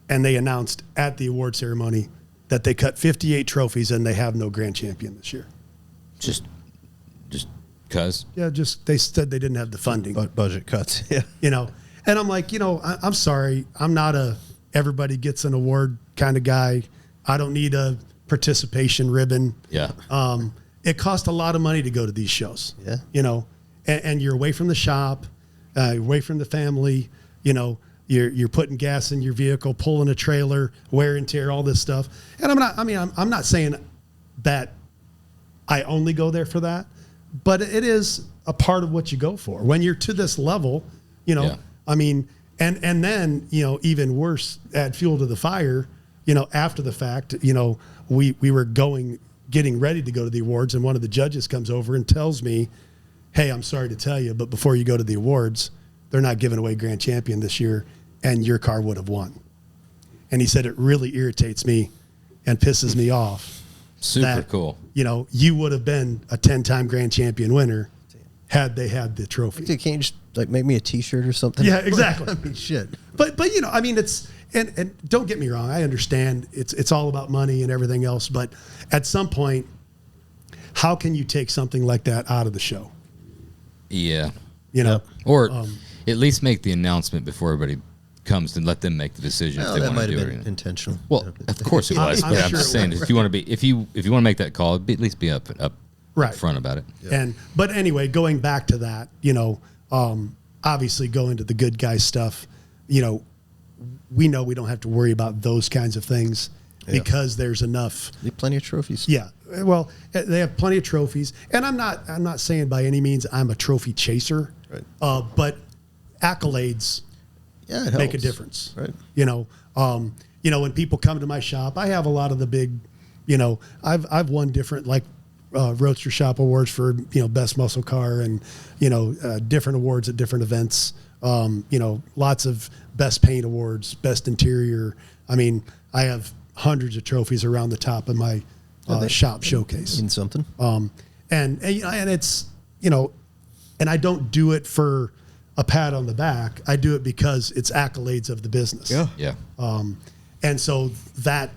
and they announced at the award ceremony that they cut 58 trophies and they have no grand champion this year. Just cause. Yeah, they said they didn't have the funding. Budget cuts. Yeah. And I'm like, I'm sorry. I'm not a everybody gets an award kind of guy. I don't need a participation ribbon. Yeah. It costs a lot of money to go to these shows. Yeah. And you're away from the shop, away from the family, you're putting gas in your vehicle, pulling a trailer, wear and tear, all this stuff. And I'm not saying that I only go there for that, but it is a part of what you go for when you're to this level, Yeah. And then, even worse, add fuel to the fire, after the fact, we were getting ready to go to the awards, and one of the judges comes over and tells me, hey, I'm sorry to tell you, but before you go to the awards, they're not giving away grand champion this year, and your car would have won. And he said, it really irritates me and pisses me off. Super cool. You would have been a 10-time grand champion winner had they had the trophy. Dude, can't you just make me a T-shirt or something? Yeah, exactly. Shit. But it's and don't get me wrong. I understand it's all about money and everything else. But at some point, how can you take something like that out of the show? Yeah. Or at least make the announcement before everybody comes and let them make the decision if they that want might to do have it. been intentional. Well, of course it was. I'm But I'm sure just it saying, was. if you want to make that call, at least be up Right. front about it. Yeah. But anyway, going back to that, obviously going to the good guy stuff, we know we don't have to worry about those kinds of things because there's enough. You have plenty of trophies. Yeah. Well, they have plenty of trophies, and I'm not saying by any means I'm a trophy chaser, Right. But accolades Yeah, it make a helps. difference. Right. When people come to my shop, I have a lot of the big, I've won different Roadster Shop awards for best muscle car and different awards at different events. Lots of best paint awards, best interior. I have hundreds of trophies around the top of my shop showcase. Means something. And it's and I don't do it for a pat on the back. I do it because it's accolades of the business. Yeah. And so that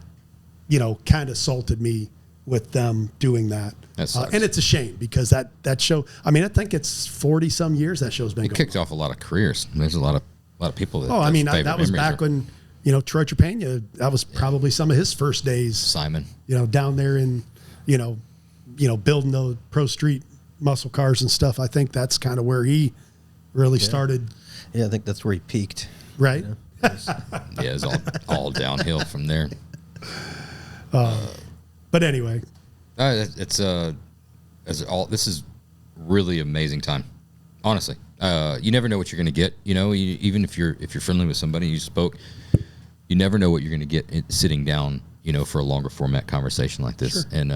kind of salted me with them doing that. That sucks. And it's a shame because that show, I think it's 40 some years that show's been It going kicked on. off a lot of careers. There's a lot of people that. That was back when, Troy Trepagna, that was probably some of his first days, Simon. down there in, building the pro street muscle cars and stuff. I think that's kind of where he really started. Yeah, I think that's where he peaked. Right. Yeah, it's all downhill from there. But anyway, This is really amazing time. Honestly, you never know what you're going to get. Even if you're friendly with somebody you spoke, you never know what you're going to get sitting down. For a longer format conversation like this. Sure. And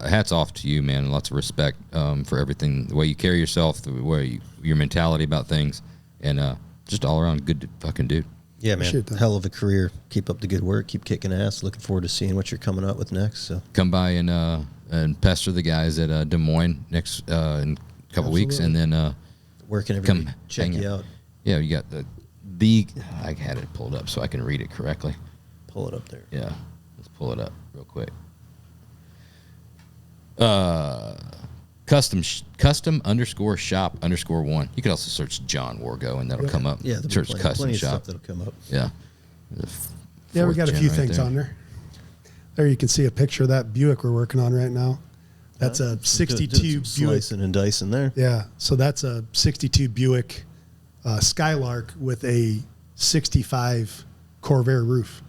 hats off to you, man. Lots of respect for everything, the way you carry yourself, the way your mentality about things, and just all around good fucking dude. Yeah, man. Appreciate that. Hell of a career. Keep up the good work. Keep kicking ass. Looking forward to seeing what you're coming up with next. So Come by and pester the guys at Des Moines next in a couple weeks, and then where can everybody come check hang you out. out? Yeah, you got the. I had it pulled up so I can read it correctly. Pull it up there. Yeah, let's pull it up real quick. Custom _shop_1. You could also search John Wargo and that'll come up. Yeah, there'll be search plenty, custom plenty of shop. stuff that'll come up. Yeah. yeah, we Fourth got a gen few right things there. on there. There you can see a picture of that Buick we're working on right now. That's a 62 Doing some Buick. slicing and dicing there. Yeah, so that's a 62 Buick Skylark with a 65 Corvair roof.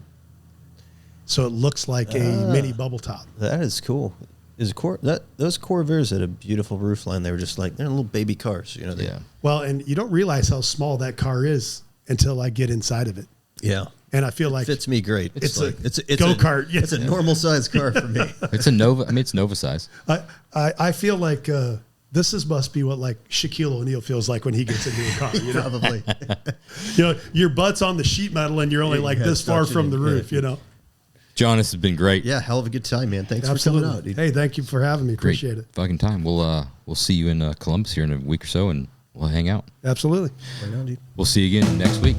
So it looks like a mini bubble top. That is cool. Those Corvairs had a beautiful roof line. They were just they're little baby cars. Yeah. Well, and you don't realize how small that car is until I get inside of it. Yeah. And I feel like Fits me great. It's like a it's go-kart. It's a normal sized car for me. It's a Nova. It's Nova size. I feel like must be what Shaquille O'Neal feels like when he gets into a car. Probably. Your butt's on the sheet metal and you're only Yeah, this far touching from it. the roof. Yeah. John, this has been great. Yeah, hell of a good time, man. Thanks Absolutely. for coming out, dude. Hey, thank you for having me. Great Appreciate it. fucking time. We'll see you in Columbus here in a week or so, and we'll hang out. Absolutely. Right on, dude. We'll see you again next week.